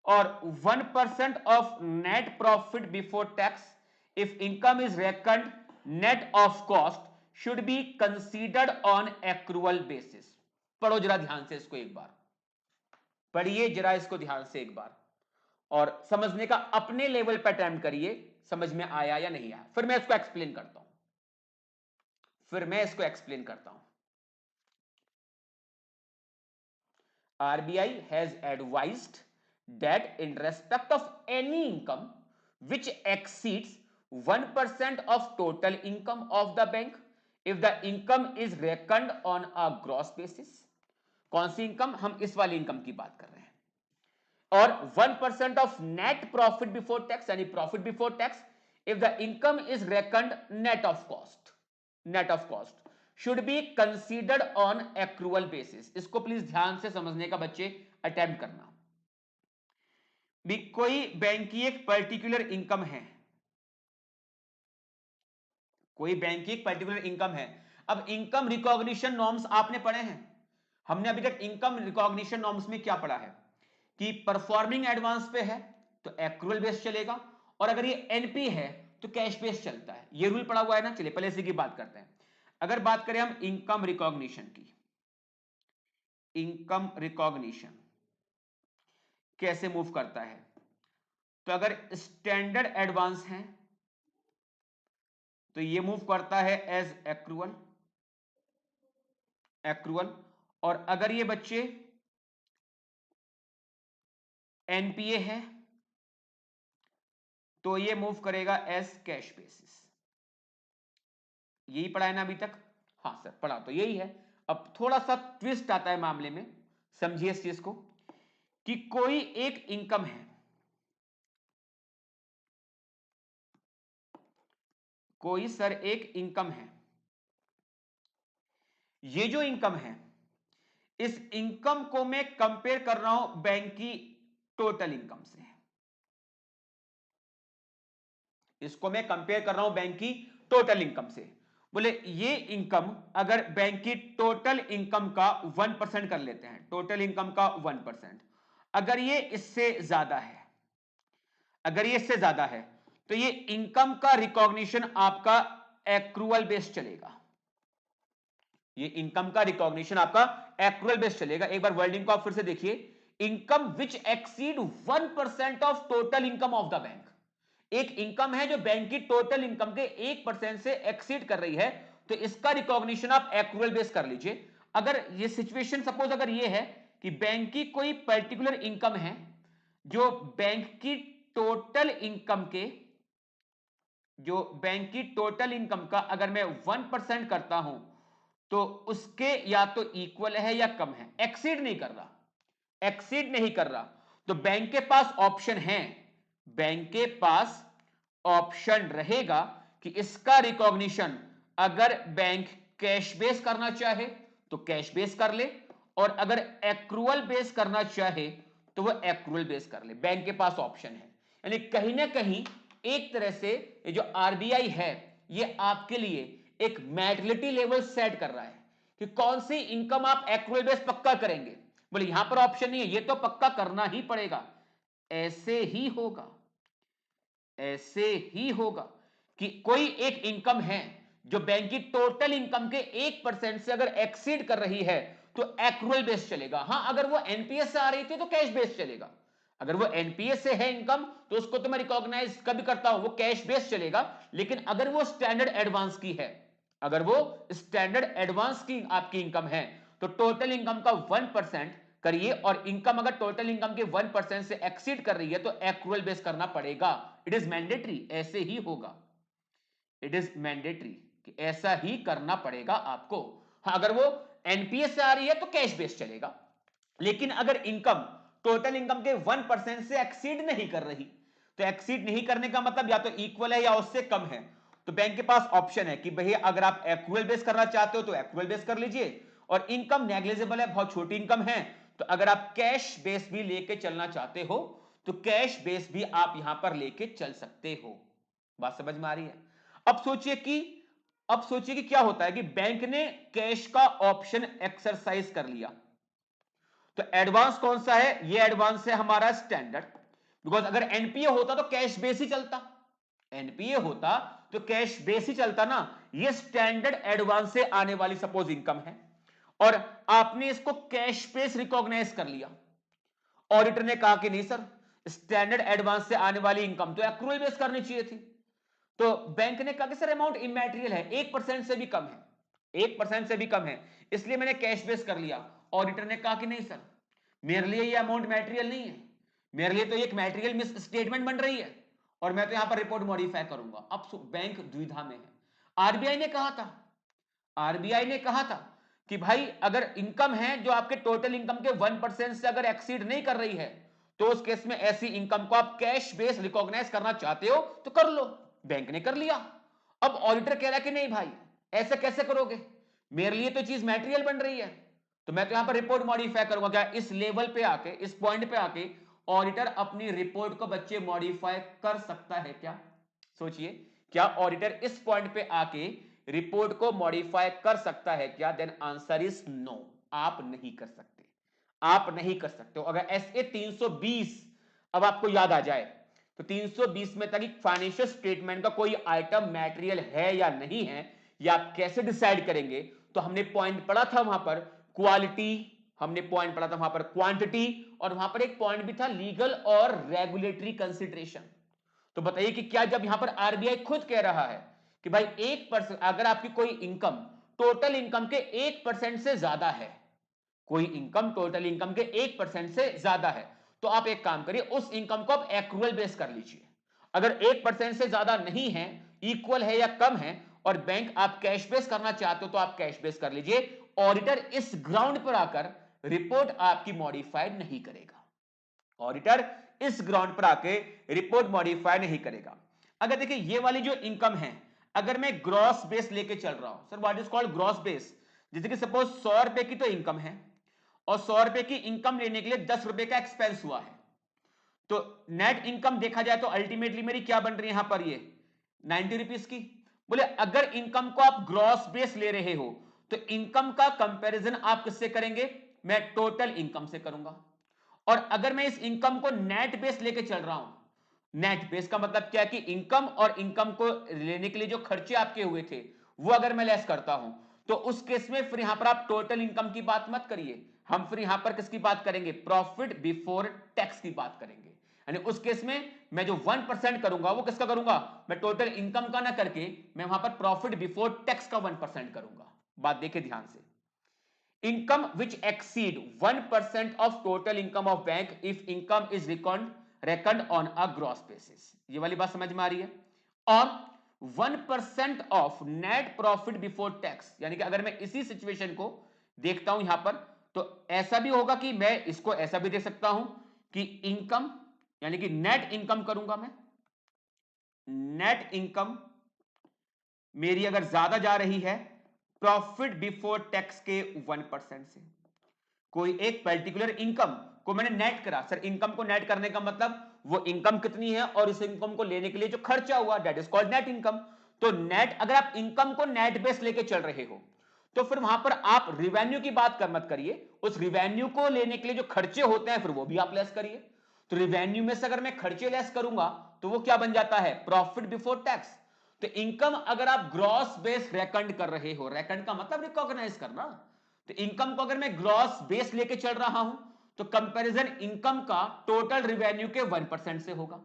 or 1% of net profit before tax if income is reckoned net of cost should be considered on accrual basis. पढ़ो जरा ध्यान से इसको एक बार, पढ़िए जरा इसको ध्यान से एक बार और समझने का अपने लेवल पर अटेम्प्ट करिए, समझ में आया या नहीं आया। फिर मैं इसको एक्सप्लेन करता हूं, RBI has advised that in respect of any income which exceeds 1% of total income of the bank if the income is reckoned on a gross basis, कौन सी इनकम, हम इस वाली इनकम की बात कर रहे हैं, और 1% of net profit before tax यानी profit before tax if the income is reckoned net of cost should be considered on accrual basis. इसको प्लीज ध्यान से समझने का बच्चे अटेम्प्ट करना। भी कोई बैंक की एक पर्टिकुलर इनकम है, कोई बैंक की एक पर्टिकुलर इनकम है। अब इनकम रिकॉग्निशन नॉर्म्स आपने पढ़े हैं, हमने अभी तक इनकम रिकॉग्निशन नॉर्म्स में क्या पढ़ा है कि परफॉर्मिंग एडवांस पे है तो एक्रूअल बेस चलेगा, और अगर ये एनपी है तो कैश बेस चलता है, ये रूल पढ़ा हुआ है ना। चलिए पहले इसी की बात करते हैं। अगर बात करें हम इनकम रिकॉग्निशन की, इनकम रिकॉग्निशन कैसे मूव करता है, तो अगर स्टैंडर्ड एडवांस है तो ये मूव करता है एज एक्रूअल, और अगर ये बच्चे एनपीए है तो ये मूव करेगा एज कैश बेसिस। यही पढ़ा है ना अभी तक? हाँ सर पढ़ा तो यही है। अब थोड़ा सा ट्विस्ट आता है मामले में, समझिए इस चीज को, कि कोई एक इनकम है, कोई सर एक इनकम है, ये जो इनकम है इस इनकम को मैं कंपेयर कर रहा हूं बैंक की टोटल इनकम से, इसको मैं कंपेयर कर रहा हूं बैंक की टोटल इनकम से। बोले ये इनकम अगर बैंक की टोटल इनकम का 1% कर लेते हैं, टोटल इनकम का 1%, अगर ये इससे ज्यादा है, अगर ये इससे ज्यादा है तो ये इनकम का रिकॉग्निशन आपका एक्रूअल बेस चलेगा, ये इनकम का रिकॉग्निशन आपका एक्रूअल बेस चलेगा। एक बार वर्डिंग को आप फिर से देखिए, income which exceed 1% of total income of the bank, एक इनकम है जो बैंक की टोटल इनकम के 1% से एक्सीड कर रही है तो इसका रिकॉग्निशन आप एक्रूअल बेस कर लीजिए। अगर ये सिचुएशन सपोज अगर ये है कि बैंक की कोई पर्टिकुलर इनकम है जो बैंक की टोटल इनकम के, जो बैंक की टोटल इनकम का अगर मैं 1% करता हूं तो उसके या तो इक्वल है या कम है, एक्सीड नहीं कर रहा, एक्सीड नहीं कर रहा, तो बैंक के पास ऑप्शन है, बैंक के पास ऑप्शन रहेगा कि इसका रिकॉग्निशन अगर बैंक कैश बेस करना चाहे तो कैश बेस कर ले, और अगर एक्रूअल बेस करना चाहे तो वह एक्रूअल बेस कर ले। बैंक के पास ऑप्शन है, यानी कहीं ना कहीं एक तरह से ये जो आरबीआई है ये आपके लिए एक मैच्योरिटी लेवल सेट कर रहा है कि कौन सी इनकम आप एक्रूअल बेस पक्का करेंगे। बोले यहां पर ऑप्शन नहीं है, ये तो पक्का करना ही पड़ेगा, ऐसे ही होगा, ऐसे ही होगा कि कोई एक इनकम है जो बैंक की टोटल इनकम के 1% से अगर एक्सीड कर रही है तो एक्रूअल बेस चलेगा। हां, अगर वो एनपीएस से आ रही थी तो कैश बेस चलेगा, अगर वो एनपीएस से है इनकम तो उसको तो मैं रिकॉग्नाइज कभी करता हूं, वो कैश बेस चलेगा। लेकिन अगर वो स्टैंडर्ड एडवांस की है, अगर वो स्टैंडर्ड एडवांस की आपकी इनकम है तो टोटल इनकम का 1% करिए, और इनकम अगर टोटल इनकम के 1% से एक्सीड कर रही है तो एक्रूअल बेस करना पड़ेगा। इट इज मैंडेटरी, ऐसे ही होगा, इट इज मैंडेटरी कि ऐसा ही करना पड़ेगा आपको। हाँ, अगर वो एनपीएस से आ रही है तो कैश बेस चलेगा, लेकिन अगर इनकम टोटल इनकम के 1% से एक्सीड नहीं कर रही, तो एक्सीड नहीं करने का मतलब या तो इक्वल है या उससे कम है, तो बैंक के पास ऑप्शन है कि भैया अगर आप एक्रूअल बेस करना चाहते हो तो एक्रूअल बेस कर लीजिए, और इनकम नेग्लिजिबल है, बहुत छोटी इनकम है, तो अगर आप कैश बेस भी लेके चलना चाहते हो तो कैश बेस भी आप यहां पर लेके चल सकते हो। बात समझ में आ रही है? अब सोचिए कि क्या होता है कि बैंक ने कैश का ऑप्शन एक्सरसाइज कर लिया, तो एडवांस कौन सा है? ये एडवांस है हमारा स्टैंडर्ड, बिकॉज अगर एनपीए होता तो कैश बेस ही चलता, एनपीए होता तो कैश बेस ही चलता ना। ये स्टैंडर्ड एडवांस से आने वाली सपोज इनकम है और आपने इसको कैश बेस रिकॉग्नाइज कर लिया। ऑडिटर ने कहा कि नहीं सर, स्टैंडर्ड एडवांस से आने वाली इनकम तो एक्रूअल बेस करनी चाहिए थी, तो बैंक ने कहा कि सर अमाउंट इमैटेरियल है, 1% से भी कम है, 1% से भी कम है, इसलिए मैंने कैश बेस कर लिया। ऑडिटर ने कहा कि नहीं सर, मेरे लिए ये अमाउंट मैटेरियल नहीं है, मेरे लिए तो एक मैटेरियल मिस स्टेटमेंट बन रही है और मैं तो यहां पर रिपोर्ट मॉडिफाई करूंगा। अब बैंक दुविधा में है। आरबीआई ने कहा था, आरबीआई ने कहा था कि भाई अगर इनकम है जो आपके टोटल इनकम के 1% से अगर एक्सीड नहीं कर रही है तो उस केस में ऐसी इनकम को आप कैश बेस रिकॉग्नाइज करना चाहते हो तो कर लो। बैंक ने कर लिया। अब ऑडिटर कह रहा है कि नहीं भाई, ऐसे कैसे करोगे, मेरे लिए तो चीज मैटेरियल बन रही है, तो मैं तो यहां पर रिपोर्ट मॉडिफाई करूंगा। क्या इस लेवल पे आके, इस पॉइंट पे आके ऑडिटर अपनी रिपोर्ट को बच्चे मॉडिफाई कर सकता है क्या? सोचिए, क्या ऑडिटर इस पॉइंट पे आके रिपोर्ट को मॉडिफाई कर सकता है क्या? देन आंसर इज नो, आप नहीं कर सकते, आप नहीं कर सकते हो। अगर एसए 320 अब आपको याद आ जाए तो 320 में तक फाइनेंशियल स्टेटमेंट का कोई आइटम मैटेरियल है या नहीं है, या आप कैसे डिसाइड करेंगे? तो हमने पॉइंट पढ़ा था वहां पर क्वालिटी, हमने पॉइंट पढ़ा था वहां पर क्वांटिटी, और वहां पर एक पॉइंट भी था लीगल और रेगुलेटरी कंसिडरेशन। तो बताइए कि क्या जब यहां पर आरबीआई खुद कह रहा है कि भाई 1%, अगर आपकी कोई इनकम टोटल इनकम के 1% से ज्यादा है, कोई इनकम टोटल इनकम के 1% से ज्यादा है, तो आप एक काम करिए, उस इनकम को आप एक्रूअल बेस कर लीजिए। अगर 1% से ज्यादा नहीं है, इक्वल है या कम है, और बैंक आप कैश बेस करना चाहते हो तो आप कैश बेस कर लीजिए। ऑडिटर इस ग्राउंड पर आकर रिपोर्ट आपकी मॉडिफाइड नहीं करेगा, ऑडिटर इस ग्राउंड पर आके रिपोर्ट मॉडिफाई नहीं करेगा। अगर देखिए ये वाली जो इनकम है, अगर मैं ग्रॉस बेस लेके चल रहा हूं, sir what is called gross base, जैसे कि सपोज 100 रुपए की तो इनकम है और 100 रुपए की इनकम लेने के लिए 10 रुपए का एक्सपेंस हुआ है, तो नेट इनकम देखा जाए तो अल्टीमेटली मेरी क्या बन रही है यहां पर, ये 90 रुपीज की। बोले अगर इनकम को आप ग्रॉस बेस ले रहे हो तो इनकम का कंपैरिजन आप किससे करेंगे? मैं टोटल इनकम से करूंगा। और अगर मैं इस इनकम को नेट बेस लेके चल रहा हूं, नेट बेस का मतलब क्या है कि इनकम और इनकम को लेने के लिए जो खर्चे आपके हुए थे वो अगर मैं लेस करता हूं, तो उस केस में फिर यहां पर आप टोटल इनकम की बात मत करिए, हम फिर यहां पर किसकी बात करेंगे? प्रॉफिट बिफोर टैक्स की बात करेंगे। यानी उस केस में मैं जो 1% करूंगा वो किसका करूंगा, मैं टोटल इनकम का ना करके मैं वहां पर प्रॉफिट बिफोर टैक्स का 1% करूंगा। बात देखिए ध्यान से, income which exceed 1% of total income of bank if income is reckoned on a gross basis। ये वाली बात समझ में आ रही है। और 1% of net profit before tax, यानी कि अगर मैं इसी सिचुएशन को देखता हूं यहां पर, तो ऐसा भी होगा कि मैं इसको ऐसा भी देख सकता हूं कि इनकम यानी कि नेट इनकम करूंगा मैं, नेट इनकम मेरी अगर ज्यादा जा रही है प्रॉफिट बिफोर टैक्स के 1% से, कोई एक पर्टिकुलर इनकम को मैंने नेट करा, सर इनकम को नेट करने का मतलब वो इनकम कितनी है और इस इनकम को लेने के लिए जो खर्चा हुआ, that is called net income. तो नेट, अगर आप इनकम को नेट बेस लेके चल रहे हो तो फिर वहां पर आप रिवेन्यू की बात कर मत करिए, उस रिवेन्यू को लेने के लिए जो खर्चे होते हैं फिर वो भी आप लेस करिए। तो रिवेन्यू में से अगर मैं खर्चे लेस करूंगा तो वो क्या बन जाता है, प्रॉफिट बिफोर टैक्स। तो इनकम अगर आप ग्रॉस बेस रेकंड कर रहे हो, रेकंड का मतलब रिकॉग्नाइज करना, तो इनकम को अगर मैं ग्रॉस बेस लेके चल रहा हूं तो कंपैरिजन इनकम का टोटल रिवेन्यू के 1% से होगा।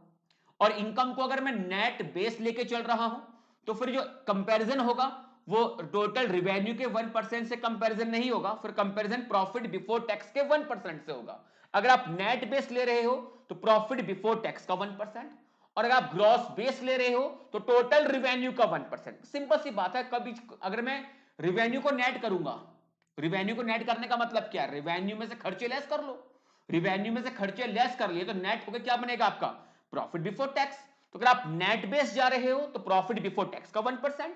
और इनकम को अगर मैं नेट बेस लेके चल रहा हूं तो फिर जो कंपैरिजन होगा वो टोटल रिवेन्यू के 1% से कंपैरिजन नहीं होगा, फिर कंपैरिजन प्रॉफिट बिफोर टैक्स के 1% से होगा। अगर आप नेट बेस ले रहे हो तो प्रॉफिट बिफोर टैक्स का 1%, और अगर आप ग्रॉस बेस ले रहे हो तो टोटल रिवेन्यू का 1%। सिंपल सी बात है, कभी अगर मैं रिवेन्यू को नेट करूंगा, रिवेन्यू को नेट करने का मतलब क्या है, रिवेन्यू में से खर्चे लेस कर लो, रिवेन्यू में से खर्चे लेस कर लिए तो नेट होकर क्या बनेगा आपका, प्रॉफिट बिफोर टैक्स। तो अगर आप नेट बेस जा रहे हो तो प्रॉफिट बिफोर टैक्स का 1%,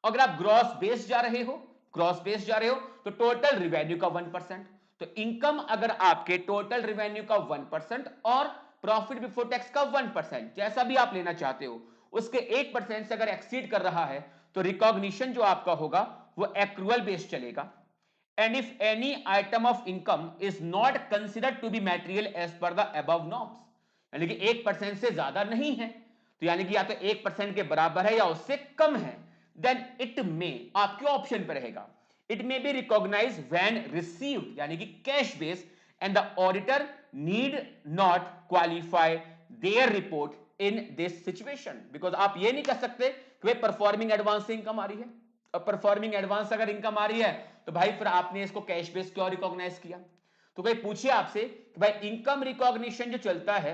अगर आप ग्रॉस बेस जा रहे हो, ग्रॉस बेस जा रहे हो तो टोटल रिवेन्यू का 1%। तो इनकम अगर आपके टोटल रिवेन्यू का 1% और प्रॉफिट बिफोर टैक्स का 1%, जैसा भी आप लेना चाहते हो, उसके 8% से अगर एक्सीड कर रहा है तो रिकॉग्निशन जो आपका होगा वो एक्रूअल बेस चलेगा। And if any item of income is not considered to be material as per the above norms, यानी कि 1% से ज्यादा नहीं है, तो यानी कि या तो 1% के बराबर है या उससे कम है, then it may, आपके ऑप्शन पर रहेगा, it may be recognized when received, यानी कि cash base, and the auditor need not qualify their report in this situation, because आप ये नहीं कर सकते कि भाई परफॉर्मिंग एडवांस से इनकम आ रही है, और परफॉर्मिंग एडवांस अगर इनकम आ रही है तो भाई फिर आपने इसको कैश बेस क्यों रिकॉग्नाइज किया। तो भाई पूछिए आपसे कि भाई इनकम रिकॉग्निशन जो चलता है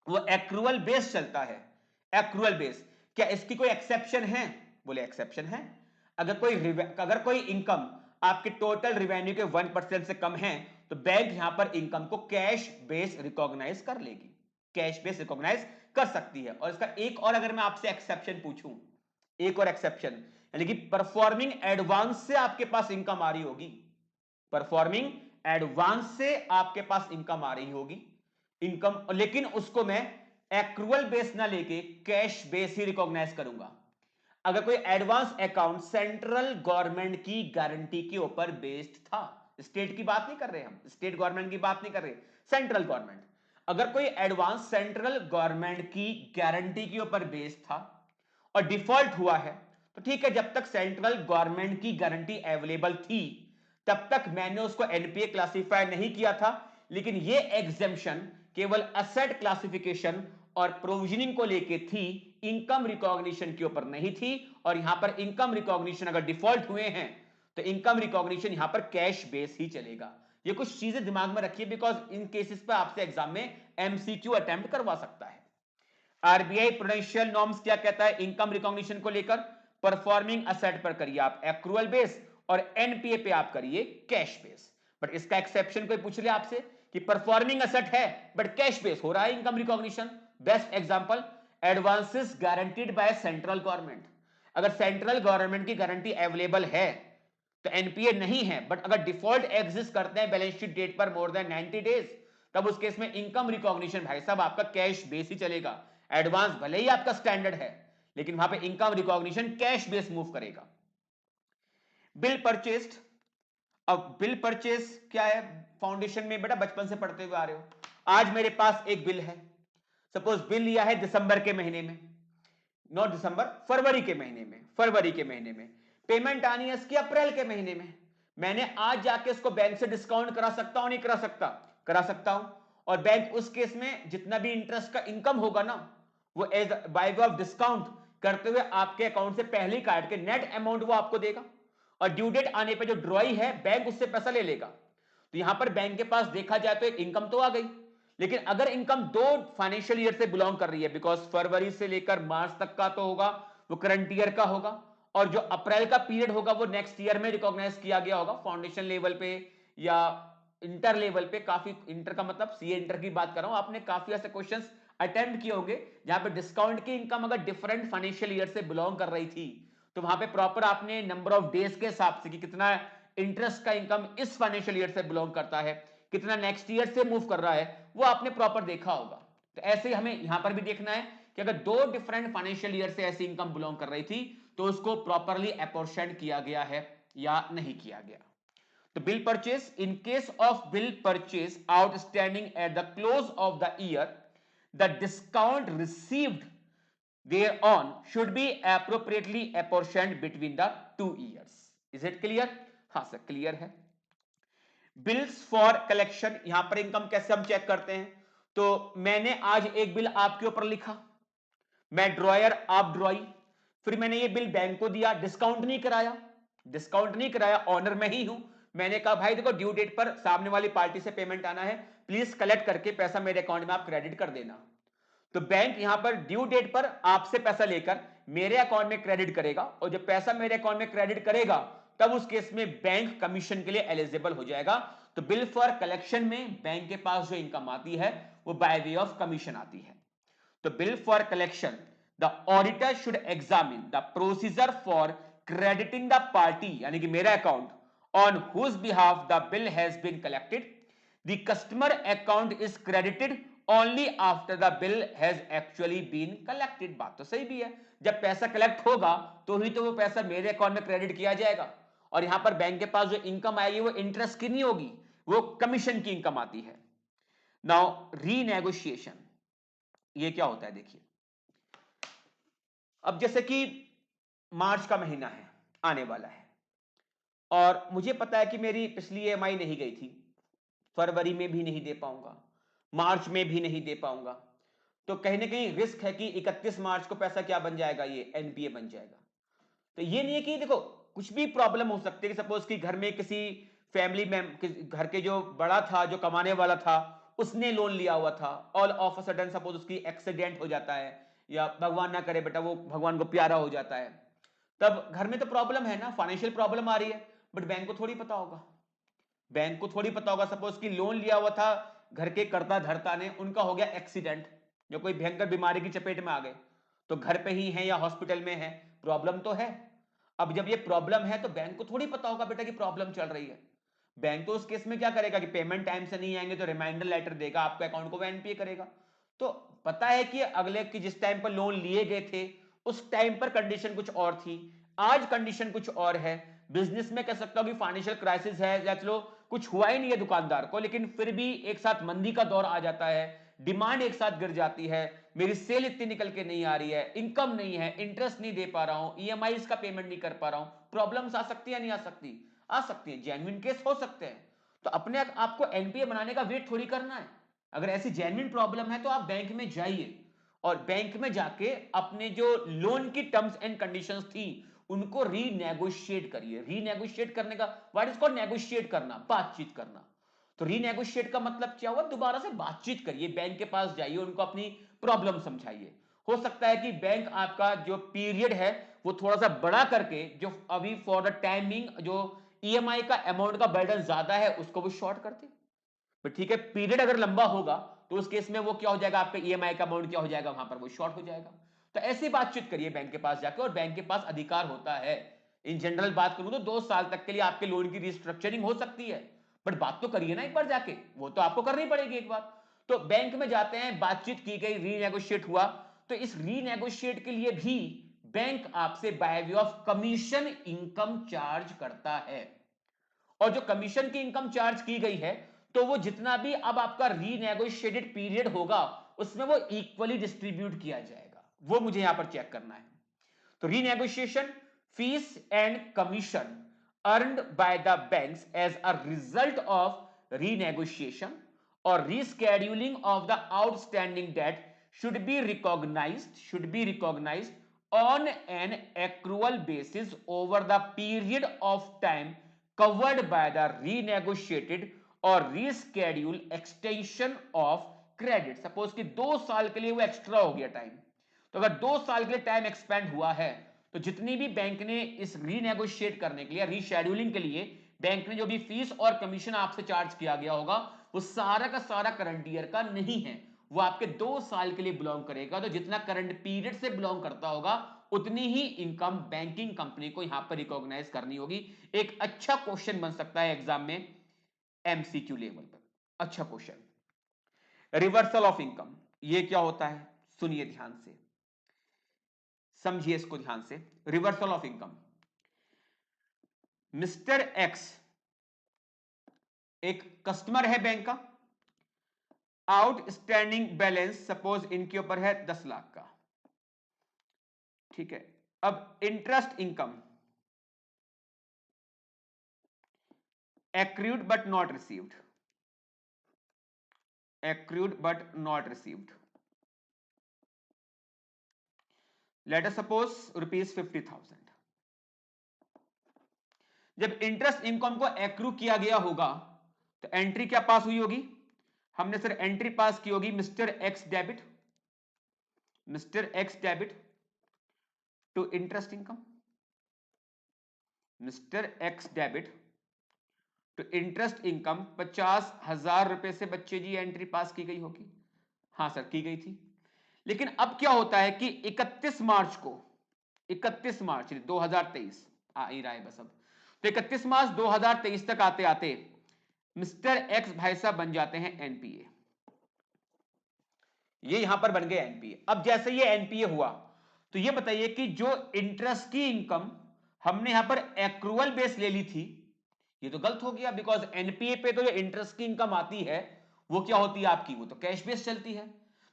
वो एक्रूअल बेस चलता है, एक्रूअल बेस, क्या इसकी कोई एक्सेप्शन है, बोले एक्सेप्शन है। अगर कोई इनकम आपके टोटल रिवेन्यू के 1% से कम है तो बैंक यहां पर इनकम को कैश बेस रिकॉग्नाइज कर लेगी, कैश बेस रिकॉग्नाइज कर सकती है। और इसका एक और अगर मैं आपसे एक्सेप्शन पूछूं, एक और एक्सेप्शन, यानी कि परफॉर्मिंग एडवांस से आपके पास इनकम आ रही होगी, परफॉर्मिंग एडवांस से आपके पास इनकम आ रही होगी, इनकम, लेकिन उसको मैं एक्रूअल बेस ना लेके कैश बेस ही रिकॉग्नाइज करूंगा। अगर कोई एडवांस अकाउंट सेंट्रल गवर्नमेंट की गारंटी के ऊपर बेस्ड था, स्टेट की बात नहीं कर रहे हम, स्टेट गवर्नमेंट की बात नहीं कर रहे, सेंट्रल गवर्नमेंट, अगर कोई एडवांस सेंट्रल गवर्नमेंट की गारंटी के ऊपर बेस्ड था और डिफॉल्ट हुआ है तो ठीक है, जब तक सेंट्रल गवर्नमेंट की गारंटी अवेलेबल थी तब तक मैंने उसको एनपीए क्लासिफाई नहीं किया था। लेकिन ये एग्जेम्पशन केवल असेट क्लासिफिकेशन और प्रोविजनिंग को लेके थी, इनकम रिकॉग्निशन के ऊपर नहीं थी। और यहां पर इनकम रिकॉग्निशन अगर डिफॉल्ट हुए हैं तो इनकम रिकॉग्निशन यहां पर कैश बेस ही चलेगा। ये कुछ चीजें दिमाग में रखिए, बिकॉज इन केसेस पे आपसे एग्जाम में एमसीक्यू अटेम्प्ट करवा सकता है। आरबीआई प्रूडेंशियल नॉर्म्स क्या कहता है इनकम रिकॉग्निशन को लेकर, परफॉर्मिंग असेट पर करिए आप एक्रूअल बेस और एनपीए पे आप करिए कैश बेस। बट इसका एक्सेप्शन कोई पूछ ले आपसे कि परफॉर्मिंग असेट है बट कैश बेस हो रहा है income recognition, best example advances guaranteed by central government. अगर सेंट्रल गवर्नमेंट की गारंटी अवेलेबल है तो एनपीए नहीं है, बट अगर डिफॉल्ट एग्जिस्ट करते हैं बैलेंस शीट डेट पर मोर देन 90 डेज, तब उस केस में इनकम रिकॉग्निशन भाई साहब आपका कैश बेस ही चलेगा। एडवांस भले ही आपका स्टैंडर्ड है लेकिन वहां पे income recognition cash base move करेगा। बिल परचेस्ड, अब बिल परचेस क्या है, फाउंडेशन में बेटा बचपन से पढ़ते हुए आ रहे हो। आज मेरे पास एक बिल है, सपोज बिल लिया है दिसंबर के महीने में, नॉट दिसंबर, फरवरी के महीने में, फरवरी के महीने में पेमेंट आनी है इसकी अप्रैल के महीने में। मैंने आज जाके इसको बैंक से डिस्काउंट करा सकता हूं नहीं करा सकता, करा सकता हूं। और बैंक उस केस में जितना भी इंटरेस्ट का इनकम होगा ना, वो as by way of discount करते हुए आपके अकाउंट से पहले ही काट के नेट अमाउंट वो आपको देगा, और ड्यू डेट आने पे जो ड्रॉई है बैंक उससे पैसा ले लेगा। तो यहां पर बैंक के पास देखा जाए तो एक इनकम तो आ गई, लेकिन अगर इनकम दो फाइनेंशियल ईयर से बिलोंग कर रही है, बिकॉज फरवरी से लेकर मार्च तक का तो होगा वो करंट ईयर का होगा, और जो अप्रैल का पीरियड होगा वो नेक्स्ट ईयर में रिकॉग्नाइज किया गया होगा फाउंडेशन लेवल पे या इंटर लेवल पे। काफी इंटर का मतलब सीए इंटर की बात कर रहा हूं, आपने काफी ऐसे क्वेश्चंस अटेम्प्ट किए होंगे जहां पे डिस्काउंट की इनकम अगर डिफरेंट फाइनेंशियल ईयर से बिलोंग कर रही थी, तो वहां पे प्रॉपर आपने नंबर ऑफ डेज के हिसाब से कि कितना इंटरेस्ट का इनकम इस फाइनेंशियल ईयर से बिलोंग करता है, कितना नेक्स्ट ईयर से मूव कर रहा है, वो आपने प्रॉपर देखा होगा। तो ऐसे हमें यहां पर भी देखना है कि अगर दो डिफरेंट फाइनेंशियल ईयर से ऐसी इनकम बिलोंग कर रही थी तो उसको प्रॉपरली अपोर्शन किया गया है या नहीं किया गया। तो bill purchase, in case of bill purchase outstanding at the close of the year, the discount received thereon should be appropriately apportioned between the 2 years. Is it clear? हाँ सर क्लियर है। बिल्स फॉर कलेक्शन, यहां पर इनकम कैसे हम चेक करते हैं, तो मैंने आज एक बिल आपके ऊपर लिखा, मैं ड्रॉयर आप ड्रॉई, फिर मैंने ये बिल बैंक को दिया, डिस्काउंट नहीं कराया, डिस्काउंट नहीं कराया, ऑनर मैं ही हूं। मैंने कहा भाई देखो ड्यू डेट पर सामने वाली पार्टी से पेमेंट आना है, प्लीज कलेक्ट करके पैसा मेरे अकाउंट में आप क्रेडिट कर देना। तो बैंक यहां पर ड्यू डेट पर आपसे पैसा लेकर मेरे अकाउंट में क्रेडिट करेगा, और जब पैसा मेरे अकाउंट में क्रेडिट करेगा तब उस केस में बैंक कमीशन के लिए एलिजिबल हो जाएगा। तो बिल फॉर कलेक्शन में बैंक के पास जो इनकम आती है वो बाय वे ऑफ कमीशन आती है। तो bill for collection, the auditor should examine the procedure for crediting the party यानी कि मेरा account on whose behalf the bill has been collected, the customer account is credited only after the bill has actually been collected. बात तो सही भी है, जब पैसा कलेक्ट होगा तो ही तो वो पैसा मेरे अकाउंट में क्रेडिट किया जाएगा, और यहां पर बैंक के पास जो इनकम आएगी वो इंटरेस्ट की नहीं होगी, वो कमीशन की इनकम आती है। नाउ रीनेगोशिएशन, ये क्या होता है देखिए, अब जैसे कि मार्च का महीना है आने वाला है, और मुझे पता है कि मेरी पिछली ईएमआई नहीं गई थी, फरवरी में भी नहीं दे पाऊंगा, मार्च में भी नहीं दे पाऊंगा, तो कहीं ना कहीं रिस्क है कि 31 मार्च को पैसा क्या बन जाएगा, ये एनपीए बन जाएगा। तो ये नहीं है कि देखो कुछ भी प्रॉब्लम हो सकती है कि सपोज कि घर में किसी फैमिली में घर के जो बड़ा था जो कमाने वाला था उसने लोन लिया हुआ था, all of a sudden suppose उसकी एक्सीडेंट हो जाता है, या भगवान ना करे बेटा वो भगवान को प्यारा हो जाता है, तब घर में तो प्रॉब्लम है ना, फाइनेंशियल प्रॉब्लम आ रही है, बट बैंक को थोड़ी पता होगा, बैंक को थोड़ी पता होगा सपोज कि लोन लिया हुआ था घर के कर्ता धर्ता ने, उनका हो गया एक्सीडेंट, जो कोई भयंकर बीमारी की चपेट में आ गए, तो घर पे ही है या हॉस्पिटल में है, प्रॉब्लम तो है। अब जब ये प्रॉब्लम है तो बैंक को थोड़ी पता होगा बेटा कि प्रॉब्लम चल रही है, बैंक तो उस केस में क्या करेगा कि पेमेंट टाइम से नहीं आएंगे तो रिमाइंडर लेटर देगा आपके अकाउंट को, वो एनपीए करेगा। तो पता है कि अगले की जिस टाइम पर लोन लिए गए थे उस टाइम पर कंडीशन कुछ और थी, आज कंडीशन कुछ और है। बिजनेस में कह सकता हूं कि फाइनेंशियल क्राइसिस है, या चलो कुछ हुआ ही नहीं है दुकानदार को, लेकिन फिर भी एक साथ मंदी का दौर आ जाता है, डिमांड एक साथ गिर जाती है, मेरी सेल इतनी निकल के नहीं आ रही है, इनकम नहीं है, इंटरेस्ट नहीं दे पा रहा हूं, ईएमआई का पेमेंट नहीं कर पा रहा हूं, प्रॉब्लम्स आ सकती है नहीं आ सकती, आ सकती है, जेन्युइन केस हो सकते हैं। तो अपने आपको एनपीए बनाने का वेट थोड़ी करना है, अगर ऐसी जेन्युइन प्रॉब्लम है तो आप बैंक में जाइए, और बैंक में जाके अपने जो लोन की टर्म्स एंड कंडीशंस थी उनको रीनेगोशिएट करिए। रीनेगोशिएट करने का व्हाट इज कॉल्ड नेगोशिएट करना, बातचीत करना। तो रीनेगोशिएट का मतलब क्या हुआ, दोबारा से बातचीत करिए, बैंक के पास जाइए, उनको अपनी प्रॉब्लम समझाइए। हो सकता है कि बैंक आपका जो पीरियड है वो थोड़ा सा बड़ा करके, जो अभी फॉर द टाइमिंग जो ईएमआई का अमाउंट का बर्डन ज्यादा है उसको वो शॉर्ट करते, पर ठीक है पीरियड अगर लंबा होगा तो उस केस में वो क्या हो जाएगा, आपका ईएमआई का अमाउंट क्या हो जाएगा, वहां पर वो शॉर्ट हो जाएगा। तो ऐसी बातचीत करिए बैंक के पास जाकर, और बैंक के पास अधिकार होता है, इन जनरल बात करूं तो 2 साल तक के लिए आपके लोन की रिस्ट्रक्चरिंग हो सकती है, बट बात तो करिए ना एक बार जाके, वो तो आपको करनी पड़ेगी एक बार। तो बैंक में जाते हैं, बातचीत की गई, रीनेगोशिएट हुआ, तो इस रीनेगोशिएट के लिए भी बैंक आपसे bye way of commission income charge करता है, और जो कमीशन की इनकम चार्ज की गई है तो वो जितना भी अब आपका रीनेगोशिएटेड पीरियड होगा उसमें वो इक्वली डिस्ट्रीब्यूट किया जाएगा, वो मुझे यहां पर चेक करना है। तो renegotiation, fees and commission earned by the banks as a result of renegotiation और rescheduling of the outstanding debt should be recognized on an accrual basis over the period of time covered by the renegotiated or reschedule extension of credit. Suppose कि 2 साल के लिए वो एक्स्ट्रा हो गया टाइम, तो अगर 2 साल के लिए टाइम एक्सपेंड हुआ है तो जितनी भी बैंक ने इस रीनेगोशिएट करने के लिए, रीशेड्यूलिंग के लिए बैंक ने जो भी फीस और कमीशन आपसे चार्ज किया गया होगा वो सारा का सारा करंट ईयर का नहीं है, वो आपके 2 साल के लिए बिलोंग करेगा। तो जितना करंट पीरियड से बिलोंग करता होगा उतनी ही इनकम बैंकिंग कंपनी को यहां पर रिकॉग्नाइज करनी होगी। एक अच्छा क्वेश्चन बन सकता है एग्जाम में एमसीक्यू लेवल पर, अच्छा क्वेश्चन। रिवर्सल ऑफ इनकम, ये क्या होता है सुनिए ध्यान से, समझिए इसको ध्यान से। Reversal of income, mister x एक कस्टमर है बैंक का, आउटस्टैंडिंग बैलेंस सपोज इनके ऊपर है 10 लाख का, ठीक है। अब interest income accrued but not received, accrued but not received, let us suppose ₹50,000। जब इंटरेस्ट इनकम को एक्रू किया गया होगा तो एंट्री क्या पास हुई होगी, हमने सर एंट्री पास की होगी mister X debit, mister X debit to interest income, mister X debit to interest income. 50,000 रुपए से बच्चे जी एंट्री पास की गई होगी, हाँ सर की गई थी। लेकिन अब क्या होता है कि 31 मार्च को, 31 मार्च 2023 आ ही रहा है बस अब, तो 31 मार्च 2023 तक आते आते मिस्टर एक्स भाई साहब बन जाते हैं एनपीए, ये यहां पर बन गए एनपीए। अब जैसे ये एनपीए हुआ तो ये बताइए कि जो इंटरेस्ट की इनकम हमने यहां पर एक्रूअल बेस ले ली थी, ये तो गलत हो गया, बिकॉज एनपीए पे तो जो इंटरेस्ट की इनकम आती है वो क्या होती है आपकी, वो तो कैश बेस चलती है।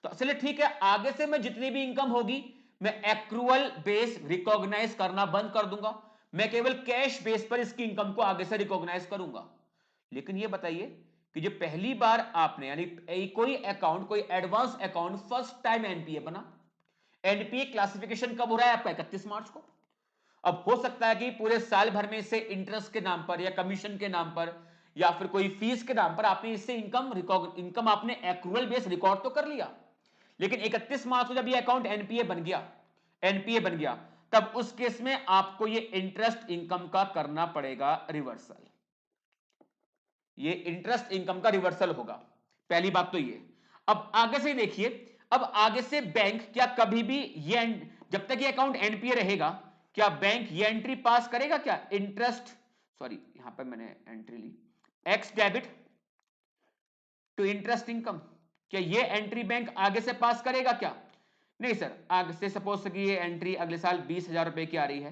तो चलिए ठीक है, आगे से मैं जितनी भी इनकम होगी मैं एक्रूअल बेस रिकॉग्नाइज करना बंद कर दूंगा, मैं केवल कैश बेस पर इसकी इनकम को आगे से रिकॉग्नाइज करूंगा। लेकिन ये बताइए कि जो पहली बार आपने यानी कोई अकाउंट, कोई advance account first time NPA बना, एनपीए क्लासिफिकेशन कब हो रहा है आपका, 31 मार्च को। अब हो सकता है कि पूरे साल भर में इससे इंटरेस्ट के नाम पर या कमीशन के नाम पर या फिर कोई फीस के नाम पर आपने इससे इनकम आपने एक्रूअल बेस रिकॉर्ड तो कर लिया, लेकिन 31 मार्च को जब ये अकाउंट एनपीए बन गया, एनपीए बन गया, तब उस केस में आपको ये इंटरेस्ट इनकम का करना पड़ेगा रिवर्सल, ये इंटरेस्ट इनकम का रिवर्सल होगा। पहली बात तो ये। अब आगे से देखिए, अब आगे से बैंक क्या कभी भी ये, जब तक ये अकाउंट एनपीए रहेगा, क्या बैंक ये एंट्री पास करेगा क्या, इंटरेस्ट, सॉरी यहां पर मैंने एंट्री ली, X debit to interest income, क्या ये एंट्री बैंक आगे से पास करेगा क्या, नहीं सर। आगे से सपोज कि ये एंट्री अगले साल 20,000 रुपए की आ रही है,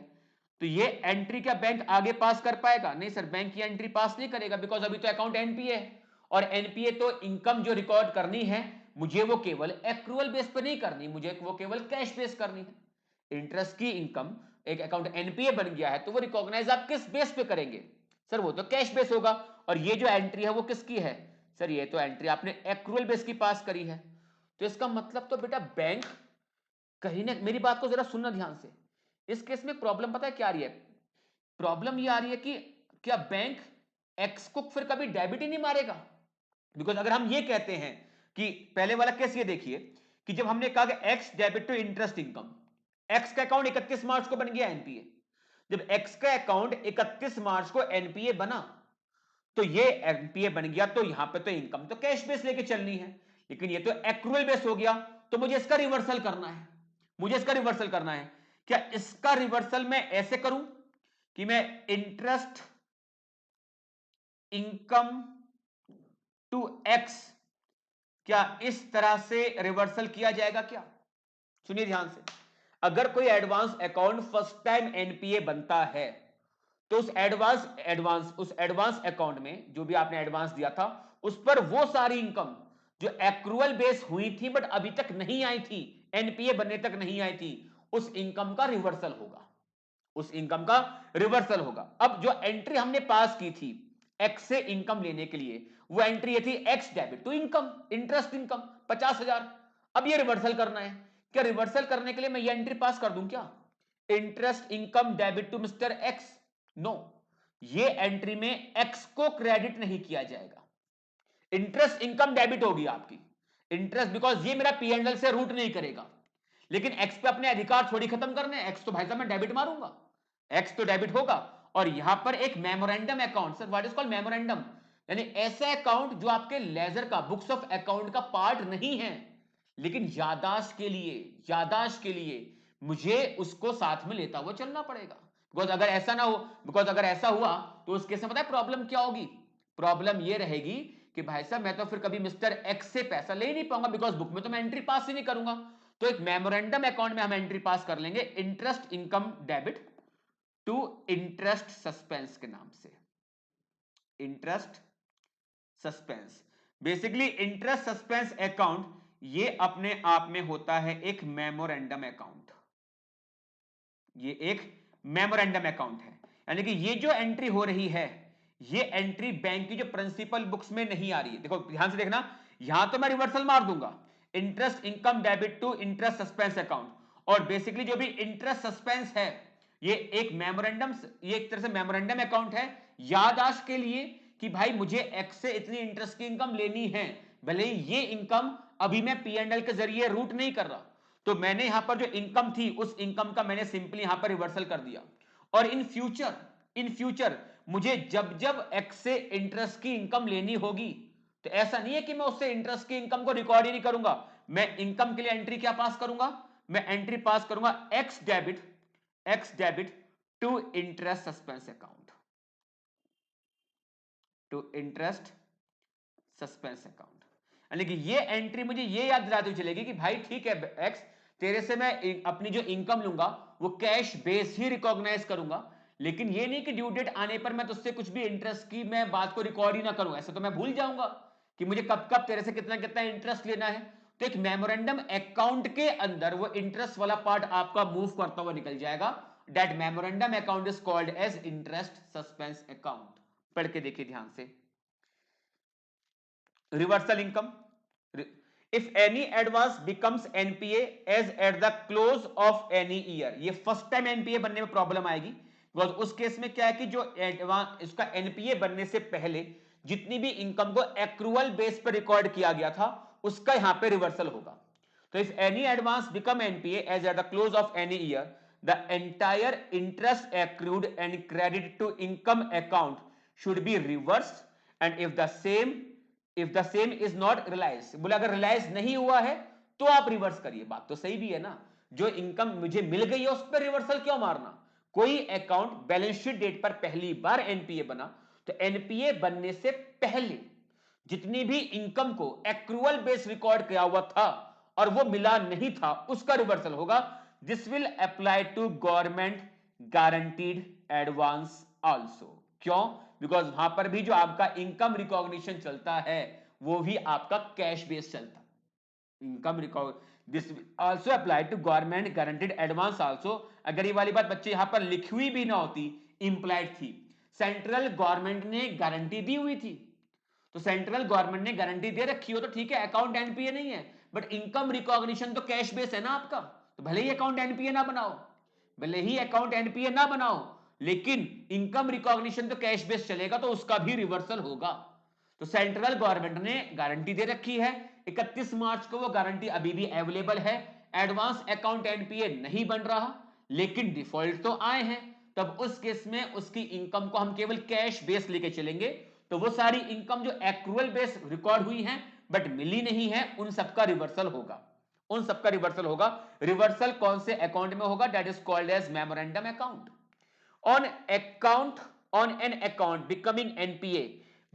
तो ये एंट्री क्या बैंक आगे पास कर पाएगा, नहीं सर, बैंक ये एंट्री पास नहीं करेगा, बिकॉज अभी तो अकाउंट एनपीए है, और एनपीए तो इनकम जो रिकॉर्ड करनी है मुझे वो केवल एक्रूअल बेस पर नहीं करनी, मुझे वो केवल कैश बेस करनी है। इंटरेस्ट की इनकम, एक अकाउंट एनपीए बन गया है तो वो रिकॉग्नाइज आप किस बेस पे करेंगे, सर वो तो कैश बेस होगा। और ये जो एंट्री है वो किसकी है, सर ये तो एंट्री आपने एक्रूअल बेस की पास करी है। तो इसका मतलब तो बेटा बैंक कहीं ना, मेरी बात को जरा सुनना ध्यान से, इस केस में प्रॉब्लम पता है क्या आ रही है, प्रॉब्लम ये आ रही है कि क्या बैंक एक्स को फिर कभी डेबिट ही नहीं मारेगा। बिकॉज अगर हम ये कहते हैं कि पहले वाला केस ये देखिए कि जब हमने कहा कि X debit to interest income, X का अकाउंट 31 मार्च को बन गया एनपीए, जब एक्स का अकाउंट 31 मार्च को एनपीए बना तो ये एनपीए बन गया, तो यहां पे तो इनकम तो कैश बेस लेके चलनी है, लेकिन ये तो एक्रूअल बेस हो गया, तो मुझे इसका रिवर्सल करना है, मुझे इसका रिवर्सल करना है। क्या इसका रिवर्सल मैं ऐसे करूं कि मैं इंटरेस्ट इनकम टू एक्स, क्या इस तरह से रिवर्सल किया जाएगा क्या, सुनिए ध्यान से। अगर कोई advance account first time NPA बनता है तो उस एडवांस अकाउंट में जो भी आपने एडवांस दिया था उस पर वो सारी इनकम जो एक्रूअल बेस हुई थी बट अभी तक नहीं आई थी, एनपीए बनने तक नहीं आई थी, उस इनकम का रिवर्सल होगा, उस इनकम का रिवर्सल होगा। अब जो एंट्री हमने पास की थी एक्स से इनकम लेने के लिए, वो एंट्री ये थी X debit to income, interest income 50,000। अब ये रिवर्सल करना है, क्या रिवर्सल करने के लिए मैं ये एंट्री पास कर दूं क्या, interest income debit to mister X? No, ये एंट्री में एक्स को क्रेडिट नहीं किया जाएगा, इंटरेस्ट इनकम डेबिट होगी आपकी, इंटरेस्ट, बिकॉज ये मेरा पी&एल से रूट नहीं करेगा। लेकिन एक्स पे अपने अधिकार थोड़ी खत्म करने, एक्स तो भाई साहब मैं डेबिट मारूंगा, एक्स तो डेबिट होगा। और यहां पर एक memorandum account, sir what is called memorandum, यानी ऐसा अकाउंट जो आपके लेजर का, बुक्स ऑफ अकाउंट का पार्ट नहीं है, लेकिन यादाश्त के लिए, यादाश्त के लिए मुझे उसको साथ में लेता हुआ चलना पड़ेगा। बिकॉज अगर ऐसा ना हो, बिकॉज अगर ऐसा हुआ तो उस केस में पता है प्रॉब्लम क्या होगी, प्रॉब्लम ये रहेगी कि भाई साहब मैं तो फिर कभी मिस्टर एक्स से पैसा ले नहीं पाऊंगा, बिकॉज बुक में तो मैं एंट्री पास ही नहीं करूंगा। तो एक मेमोरेंडम अकाउंट में हम एंट्री पास कर लेंगे, interest income debit to interest suspense के नाम से, interest suspense. Basically interest suspense account ये अपने आप में होता है एक मेमोरेंडम अकाउंट, ये एक मेमोरेंडम अकाउंट है, यानी कि ये जो एंट्री हो रही है, ये एंट्री बैंक की जो प्रिंसिपल बुक्स में नहीं आ रही है। देखो ध्यान से देखना, यहां तो मैं रिवर्सल मार दूंगा, interest income debit to interest suspense account, और बेसिकली जो भी इंटरेस्ट सस्पेंस है ये एक मेमोरेंडम, ये एक तरह से मेमोरेंडम अकाउंट है याददाश्त के लिए कि भाई मुझे एक्स से इतनी इंटरेस्ट की इनकम लेनी है, भले ही ये इनकम अभी मैं पी&एल के जरिए रूट नहीं कर रहा, तो मैंने यहां पर जो इनकम थी उस इनकम का मैंने सिंपली यहां पर रिवर्सल कर दिया। और इन फ्यूचर मुझे जब जब एक्स से इंटरेस्ट की इनकम लेनी होगी, तो ऐसा नहीं है कि मैं उससे इंटरेस्ट की इनकम को रिकॉर्ड ही नहीं करूंगा, मैं इनकम के लिए एंट्री क्या पास करूंगा, मैं एंट्री पास करूंगा X debit to interest suspense account, to interest suspense account. यानी कि ये एंट्री मुझे ये याद दिलाती चलेगी कि भाई ठीक है एक्स, तेरे से मैं अपनी जो इनकम लूंगा वो कैश बेस ही रिकॉग्नाइज करूंगा, लेकिन ये नहीं कि ड्यू डेट आने पर मैं तुझसे कुछ भी इंटरेस्ट की मैं बात को रिकॉर्ड ही ना करूं, ऐसे तो मैं भूल जाऊंगा कि मुझे कब कब तेरे से कितना कितना इंटरेस्ट लेना है। तो एक मेमोरेंडम अकाउंट के अंदर वो इंटरेस्ट वाला पार्ट आपका मूव करता हुआ निकल जाएगा, that memorandum account is called as interest suspense account. पढ़ के देखिए ध्यान से, reversal income, if any advance becomes NPA as at the close of any year, ये फर्स्ट टाइम NPA बनने में प्रॉब्लम आएगी, बिकॉज उस केस में क्या है कि जो एडवांस इसका NPA बनने से पहले जितनी भी इनकम को एक्रूअल बेस पर रिकॉर्ड किया गया था उसका यहां पे रिवर्सल होगा। तो if any advance become NPA as at the close of any year, the entire interest accrued and credit to income account should be reversed, and if the same is not realized, बोले अगर रिलाइज नहीं हुआ है तो आप रिवर्स करिए, बात तो सही भी है ना, जो इनकम मुझे मिल गई है उस पर रिवर्सल क्यों मारना। कोई अकाउंट बैलेंस शीट डेट पर पहली बार एनपीए बना, तो एनपीए बनने से पहले जितनी भी इनकम को एक्रूअल बेस रिकॉर्ड किया हुआ था और वो मिला नहीं था उसका रिवर्सल होगा। This will apply to government guaranteed advance also, क्यों, बिकॉज वहां पर भी जो आपका इनकम रिकॉग्निशन चलता है वो भी आपका कैश बेस चलता है, income record, this also apply to government guaranteed advance also. अगर ये वाली बात बच्चे यहां पर लिखी हुई भी ना होती, इंप्लाइड थी, सेंट्रल गवर्नमेंट ने गारंटी दी हुई थी, तो सेंट्रल गवर्नमेंट ने गारंटी दे रखी हो तो ठीक है अकाउंट एनपीए नहीं है, बट इनकम रिकॉग्निशन तो कैश बेस है ना आपका, तो भले ही अकाउंट एनपीए ना बनाओ, भले ही अकाउंट एनपीए ना बनाओ, लेकिन इनकम रिकॉग्निशन तो कैश बेस चलेगा तो उसका भी रिवर्सल होगा। तो सेंट्रल गवर्नमेंट ने गारंटी दे रखी है, 31 मार्च को वो गारंटी अभी भी अवेलेबल है, एडवांस अकाउंट एनपीए नहीं बन रहा लेकिन डिफॉल्ट तो आए हैं, तब उस केस में उसकी इनकम को हम केवल कैश बेस लेके चलेंगे, तो वो सारी इनकम जो एक्रूअल बेस रिकॉर्ड हुई है बट मिली नहीं है उन सबका रिवर्सल होगा, उन सबका रिवर्सल होगा। रिवर्सल कौन से अकाउंट में होगा, that is called as memorandum account. On an account becoming NPA,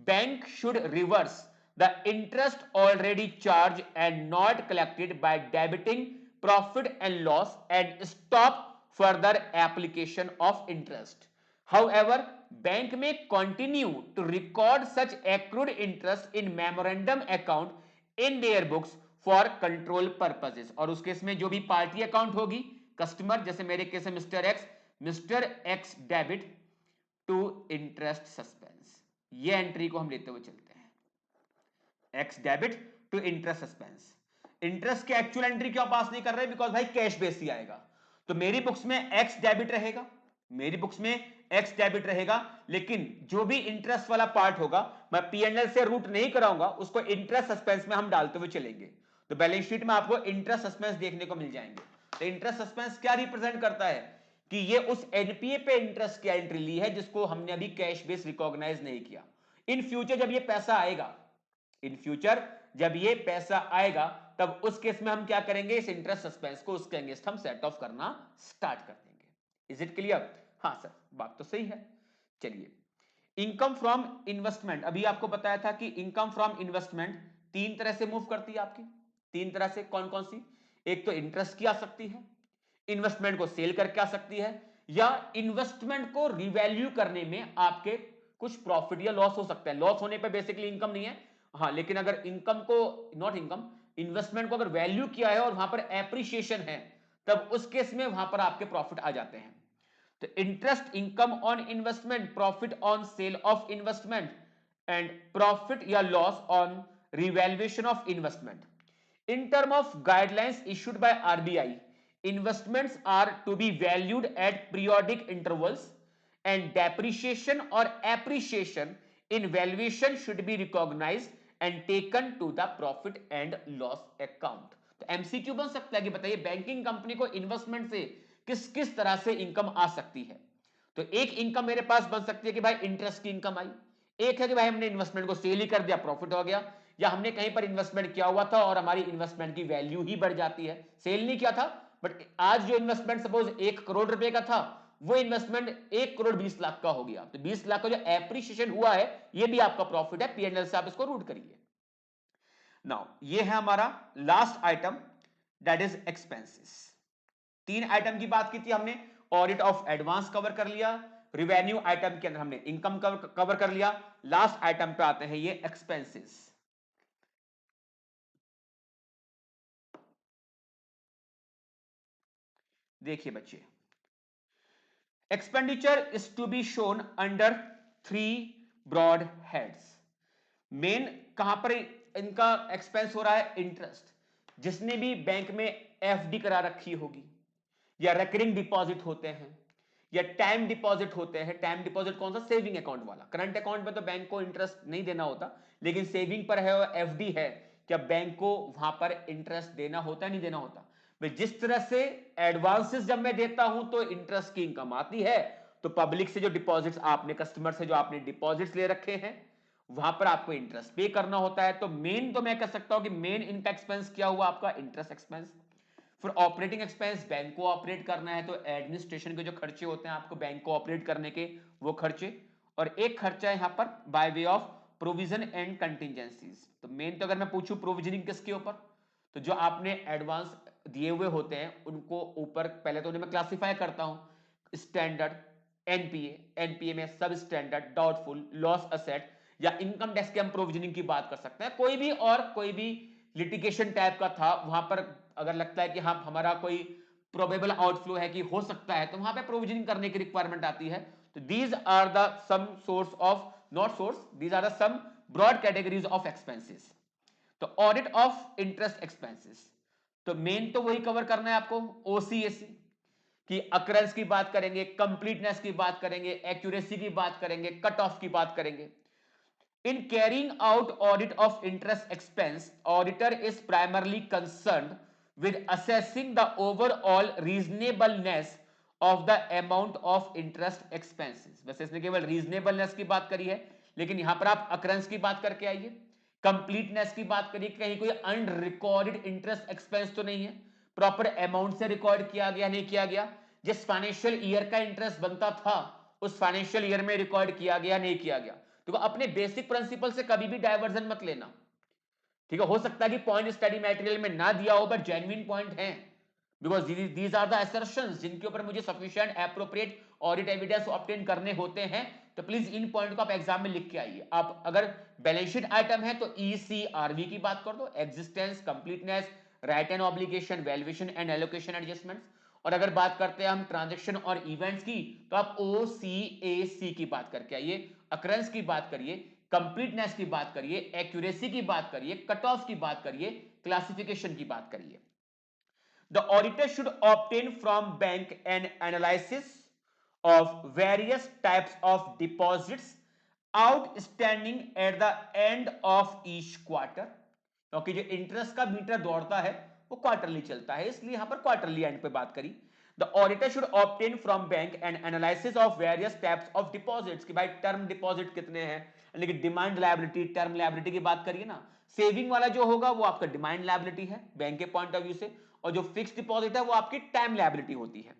bank should reverse the interest already charged and not collected by debiting profit and loss and stop further application of interest. However, bank may continue to record such accrued interest in memorandum account in their books for control purposes। और उस केस में जो भी पार्टी अकाउंट होगी, कस्टमर, जैसे मेरे केस में mister X debit to interest suspense, ये एंट्री को हम लेते हुए चलते हैं, X debit to interest expense. Interest के एक्चुअल एंट्री क्यों पास नहीं कर रहे, बिकॉज भाई कैश बेस ही आएगा, तो मेरी बुक्स में एक्स डेबिट रहेगा, मेरी बुक्स में एक्स डेबिट रहेगा, लेकिन जो भी इंटरेस्ट वाला पार्ट होगा मैं पीएनएल से रूट नहीं कराऊंगा, उसको इंटरेस्ट एक्सपेंस में हम डालते हुए चलेंगे। तो बैलेंस शीट में आपको इंटरेस्ट एक्सपेंस देखने को मिल जाएंगे। तो इंटरेस्ट एक्सपेंस क्या रिप्रेजेंट करता है कि ये उस एनपीए पे इंटरेस्ट की एंट्री ली है जिसको हमने अभी कैश बेस रिकॉग्नाइज नहीं किया। इन फ्यूचर जब ये पैसा आएगा, इन फ्यूचर जब ये पैसा आएगा, तब उस केस में हम क्या करेंगे, इस इंटरेस्ट एक्सपेंस को उसके अगेंस्ट हम सेट ऑफ करना स्टार्ट कर देंगे। Is it clear? हाँ सर, बात तो सही है। चलिए, इनकम फ्रॉम इन्वेस्टमेंट, अभी आपको बताया था कि इनकम फ्रॉम इन्वेस्टमेंट तीन तरह से मूव करती है आपकी। तीन तरह से, कौन कौन सी? एक तो इंटरेस्ट की आ सकती है, इन्वेस्टमेंट को सेल करके आ सकती है, या इन्वेस्टमेंट को रिवैल्यू करने में आपके कुछ प्रॉफिट या लॉस हो सकता है। लॉस होने पे बेसिकली इनकम नहीं है, हाँ, लेकिन अगर इनकम को, नॉट इनकम, इन्वेस्टमेंट को अगर वैल्यू किया है और वहां पर एप्रिसिएशन है, तब उस केस में वहां पर आपके प्रॉफिट आ जाते हैं। तो interest income on investment, profit on sale of investment, and profit या loss on revaluation of investment. In term of guidelines issued by RBI, investments are to be valued at periodic intervals and depreciation or appreciation in valuation should be recognized and taken to the profit and loss account। तो एमसीक्यू बन सकता है कि बताइए बैंकिंग कंपनी को इन्वेस्टमेंट से किस किस तरह से इनकम आ सकती है। तो एक इनकम मेरे पास बन सकती है कि भाई इंटरेस्ट की इनकम आई, एक है कि भाई हमने इन्वेस्टमेंट को सेल ही कर दिया, प्रॉफिट हो गया, या हमने कहीं पर इन्वेस्टमेंट किया हुआ था और हमारी इन्वेस्टमेंट की वैल्यू ही बढ़ जाती है, सेल नहीं किया था बट आज जो इन्वेस्टमेंट सपोज 1 करोड़ रुपए का था, वो इन्वेस्टमेंट 1 करोड़ 20 लाख का हो गया, तो 20 लाख का जो एप्रिसिएशन हुआ है ये भी आपका प्रॉफिट है, पीएनएल से आप इसको रूट करिए। नाउ ये है हमारा last item, that is expenses. तीन आइटम की बात की थी हमने, ऑडिट ऑफ एडवांस कवर कर लिया, रिवेन्यू आइटम के अंदर हमने इनकम कवर कर लिया, लास्ट आइटम पे आते हैं ये एक्सपेंसेस। देखिए बच्चे, expenditure is to be shown under 3 broad heads. Main कहां पर इनका एक्सपेंस हो रहा है, इंटरेस्ट। जिसने भी बैंक में एफडी करा रखी होगी, या रेकरिंग डिपॉजिट होते हैं, या टाइम डिपॉजिट होते हैं। टाइम डिपॉजिट कौन सा, सेविंग अकाउंट वाला। करंट अकाउंट में तो बैंक को इंटरेस्ट नहीं देना होता, लेकिन सेविंग पर है और एफडी है, क्या बैंक को वहां पर इंटरेस्ट देना होता है, नहीं देना होता। जिस तरह से एडवांसेस जब मैं देता हूं तो इंटरेस्ट की इनकम आती है, तो पब्लिक से जो डिपॉजिट्स आपने, कस्टमर से जो आपने डिपॉजिट्स ले रखे हैं, वहां पर आपको इंटरेस्ट पे करना होता है। तो मेन तो मैं कह सकता हूं कि मेन इनका एक्सपेंस क्या हुआ आपका, इंटरेस्ट एक्सपेंस। फिर ऑपरेटिंग एक्सपेंस, बैंक को ऑपरेट करना है तो एडमिनिस्ट्रेशन के जो खर्चे होते हैं आपको बैंक को ऑपरेट करने के, वो खर्चे। और एक खर्चा है यहां पर bye way of provision and contingencies. तो मेन तो अगर मैं पूछूं प्रोविजनिंग किसके ऊपर, तो जो आपने एडवांस दिए हुए होते हैं उनको ऊपर, पहले तो उन्हें मैं क्लासिफाई करता हूं, स्टैंडर्ड, एनपीए, एनपीए में सब स्टैंडर्ड, डाउटफुल, लॉस असेट, या इनकम टैक्स की हम प्रोविजनिंग की बात कर सकते हैं। कोई भी और कोई भी लिटिगेशन टाइप का था, वहां पर अगर लगता है कि हाँ हमारा कोई प्रोबेबल आउटफ्लो है कि हो सकता है, तो वहां पे प्रोविजनिंग करने की रिक्वायरमेंट आती है। तो these are the some source of, not source, these are the some broad categories of expenses. तो ऑडिट ऑफ इंटरेस्ट एक्सपेंसेस, तो मेन तो वही कवर करना है आपको, ओसीएसी की अकरेंस की बात करेंगे, कंप्लीटनेस की बात करेंगे, एक्यूरेसी की बात करेंगे, कट ऑफ की बात करेंगे। In carrying out audit of interest expense, auditor is primarily concerned with assessing the overall reasonableness of the amount of interest expenses। वैसे इसने केवल reasonableness की बात करी है, लेकिन यहां पर आप occurrence की बात करके आइए, कंप्लीटनेस की बात करिए, कहीं कोई अनरिकॉर्डेड इंटरेस्ट एक्सपेंस तो नहीं है, प्रॉपर अमाउंट से रिकॉर्ड किया गया, नहीं किया गया, जिस फाइनेंशियल ईयर का इंटरेस्ट बनता था उस फाइनेंशियल ईयर में रिकॉर्ड किया गया, नहीं किया गया। तो अपने बेसिक प्रिंसिपल से कभी भी डाइवर्जन मत लेना, ठीक है। हो सकता है कि पॉइंट स्टडी मटेरियल में ना दिया हो बट जेन्युइन पॉइंट है, because these are the assertions जिनके ऊपर मुझे sufficient appropriate audit evidence obtain करने होते हैं। तो प्लीज इन पॉइंट को आप एग्जाम में लिख के आइए। आप अगर बैलेंस शीट आइटम है तो ईसीआरवी की बात कर दो, existence, completeness, right and obligation, valuation and allocation adjustments. और अगर बात करते हैं हम ट्रांजैक्शन और इवेंट्स की, तो आप ओसीएसी की बात करके आइए, अकरेंस की बात करिए, कंप्लीटनेस की बात करिए, एक्यूरेसी की बात करिए, कट ऑफ की बात करिए, क्लासिफिकेशन की बात करिए। The auditor should obtain from bank an analysis of various types of deposits outstanding at the end of each quarter, क्योंकि जो इंटरेस्ट का मीटर दौड़ता है वो क्वार्टरली चलता है, इसलिए यहां पर क्वार्टरली एंड पे बात करी। The auditor should obtain from bank N analysis of various types of deposits, कि भाई टर्म डिपॉजिट कितने हैं, यानी कि डिमांड लायबिलिटी, टर्म लायबिलिटी की बात करिए ना। सेविंग वाला जो होगा वो आपका डिमांड लायबिलिटी है बैंक के पॉइंट ऑफ व्यू से, और जो फिक्स डिपॉजिट है वो आपकी टाइम लायबिलिटी होती है।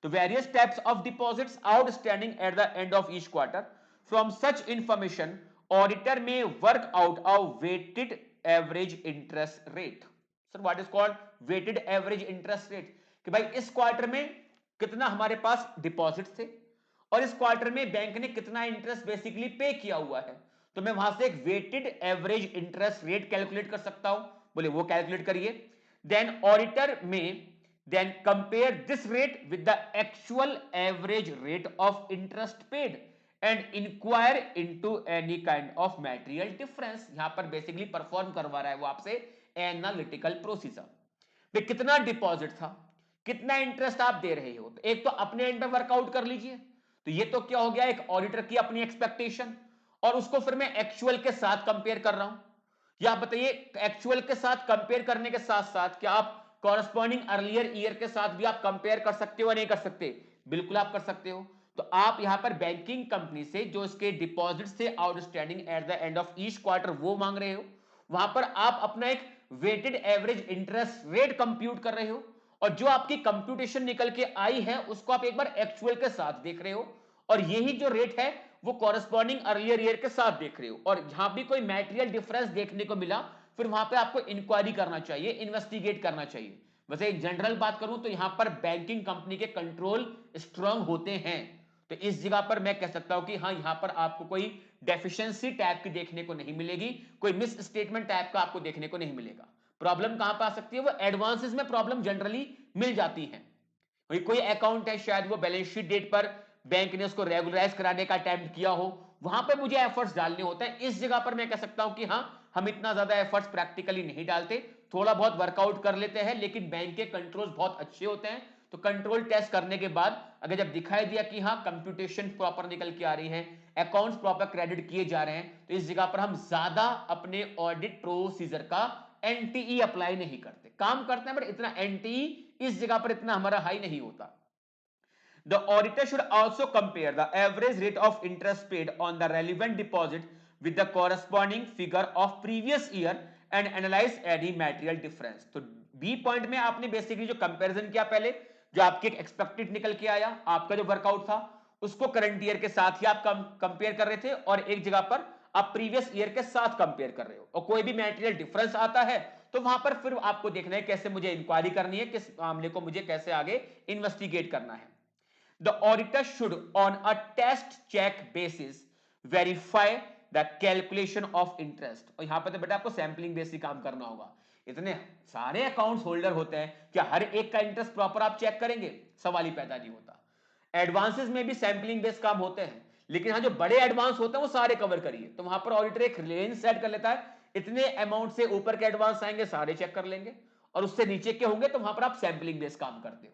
तो various types of deposits outstanding at the end of each quarter, from such information auditor में work out a weighted average interest rate. Sir what is called weighted average interest rate, कि भाई इस क्वार्टर में कितना हमारे पास डिपॉजिट थे और इस क्वार्टर में बैंक ने कितना इंटरेस्ट बेसिकली पे किया हुआ है, तो मैं वहां से एक weighted average interest rate calculate कर सकता हूं। बोले वो कैलकुलेट करिए। देन ऑडिटर में then compare this rate with the actual average rate of interest paid and enquire into any kind of material difference. यहां पर बेसिकली परफॉर्म करवा रहा है वो आपसे एनालिटिकल प्रोसीजर। कितना डिपॉजिट था, कितना इंटरेस्ट आप दे रहे हो, तो एक तो अपने एंड पे वर्कआउट कर लीजिए। तो ये तो क्या हो गया, एक ऑडिटर की अपनी एक्सपेक्टेशन, और उसको फिर मैं एक्चुअल के साथ कंपेयर कर रहा हूं। या आप बताइए, एक्चुअल के साथ कंपेयर करने के साथ साथ क्या आप कॉरस्पॉन्डिंग अर्लियर ईयर के साथ भी आप कंपेयर कर सकते हो या नहीं कर सकते? बिल्कुल आप कर सकते हो। तो आप यहां पर बैंकिंग कंपनी से जो इसके डिपॉजिट से outstanding at the end of each quarter वो मांग रहे हो, वहां पर आप अपना एक weighted average interest rate compute कर रहे हो, और जो आपकी कंप्यूटेशन निकल के आई है उसको आप एक बार एक्चुअल के साथ देख रहे हो, और यही जो रेट है वो कॉरस्पॉन्डिंग अर्लियर ईयर के साथ देख रहे हो, और जहां भी कोई मैटेरियल डिफरेंस देखने को मिला फिर वहां पे आपको इंक्वायरी करना चाहिए, इन्वेस्टिगेट करना चाहिए। वैसे एक जनरल बात करूं तो यहां पर बैंकिंग कंपनी के कंट्रोल स्ट्रांग होते हैं, तो इस जगह पर मैं कह सकता हूं कि हाँ यहां पर आपको कोई डेफिशिएंसी टाइप की देखने को नहीं मिलेगी, कोई मिस स्टेटमेंट टाइप का आपको देखने को नहीं मिलेगा। प्रॉब्लम कहां पर आ सकती है, वो एडवांसेस में प्रॉब्लम जनरली मिल जाती है। कोई अकाउंट है, शायद वो बैलेंस शीट डेट पर बैंक ने उसको रेगुलराइज कराने का अटेम्प्ट किया हो, वहां पे मुझे एफर्ट्स डालने होते हैं। इस जगह पर मैं कह सकता हूं कि हाँ हम इतना ज्यादा एफर्ट्स प्रैक्टिकली नहीं डालते, थोड़ा बहुत वर्कआउट कर लेते हैं, लेकिन बैंक के कंट्रोल्स बहुत अच्छे होते हैं। तो कंट्रोल टेस्ट करने के बाद अगर जब दिखाई दिया कि हाँ कंप्यूटेशन प्रॉपर निकल के आ रही है, अकाउंट्स प्रॉपर क्रेडिट किए जा रहे हैं, तो इस जगह पर हम ज्यादा अपने ऑडिट प्रोसीजर का एनटीई अप्लाई नहीं करते, काम करते हैं बट इतना एनटीई इस जगह पर इतना हमारा हाई नहीं होता। The auditor should also compare the average rate of interest paid on the relevant deposit with the corresponding figure of previous year and analyze any material difference। तो बी पॉइंट में आपने बेसिकली जो कंपैरिजन किया, पहले जो आपके एक्सपेक्टेड निकल के आया, आपका जो वर्कआउट था उसको करंट ईयर के साथ ही आप कंपेयर कर रहे थे, और एक जगह पर आप प्रीवियस ईयर के साथ कंपेयर कर रहे हो, और कोई भी मैटेरियल डिफरेंस आता है तो वहां पर फिर आपको देखना है कैसे मुझे इंक्वायरी करनी है, किस मामले को मुझे कैसे आगे इन्वेस्टिगेट करना है। The auditor should, on a test check basis, verify the calculation of interest। और यहां पर तो बेटा आपको सैंपलिंग बेस ही काम करना होगा। इतने सारे अकाउंट्स होल्डर होते हैं, क्या हर एक का इंटरेस्ट प्रॉपर आप चेक करेंगे? सवाल ही पैदा नहीं होता। एडवांसेस में भी सैंपलिंग बेस काम होते हैं, लेकिन हाँ जो बड़े एडवांस होते हैं वो सारे कवर करिए, तो वहां पर ऑडिटर एक रेंज सेट कर लेता है, इतने अमाउंट से ऊपर के एडवांस आएंगे सारे चेक कर लेंगे, और उससे नीचे के होंगे तो वहां पर आप सैंपलिंग बेस काम करते हो।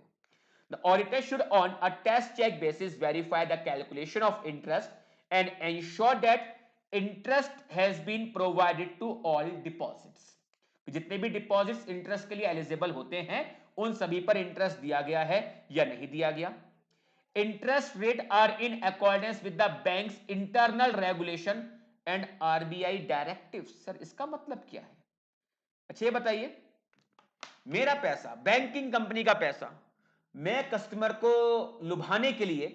The auditor should, on a test check basis, verify the calculation of interest and ensure that interest has been provided to all deposits। जितने भी डिपॉजिट्स इंटरेस्ट के लिए एलिजिबल होते हैं उन सभी पर इंटरेस्ट दिया गया है या नहीं दिया गया। Interest rate are in accordance with the bank's internal regulation and RBI directive. Sir इसका मतलब क्या है? अच्छा ये बताइए, मेरा पैसा, बैंकिंग कंपनी का पैसा, मैं कस्टमर को लुभाने के लिए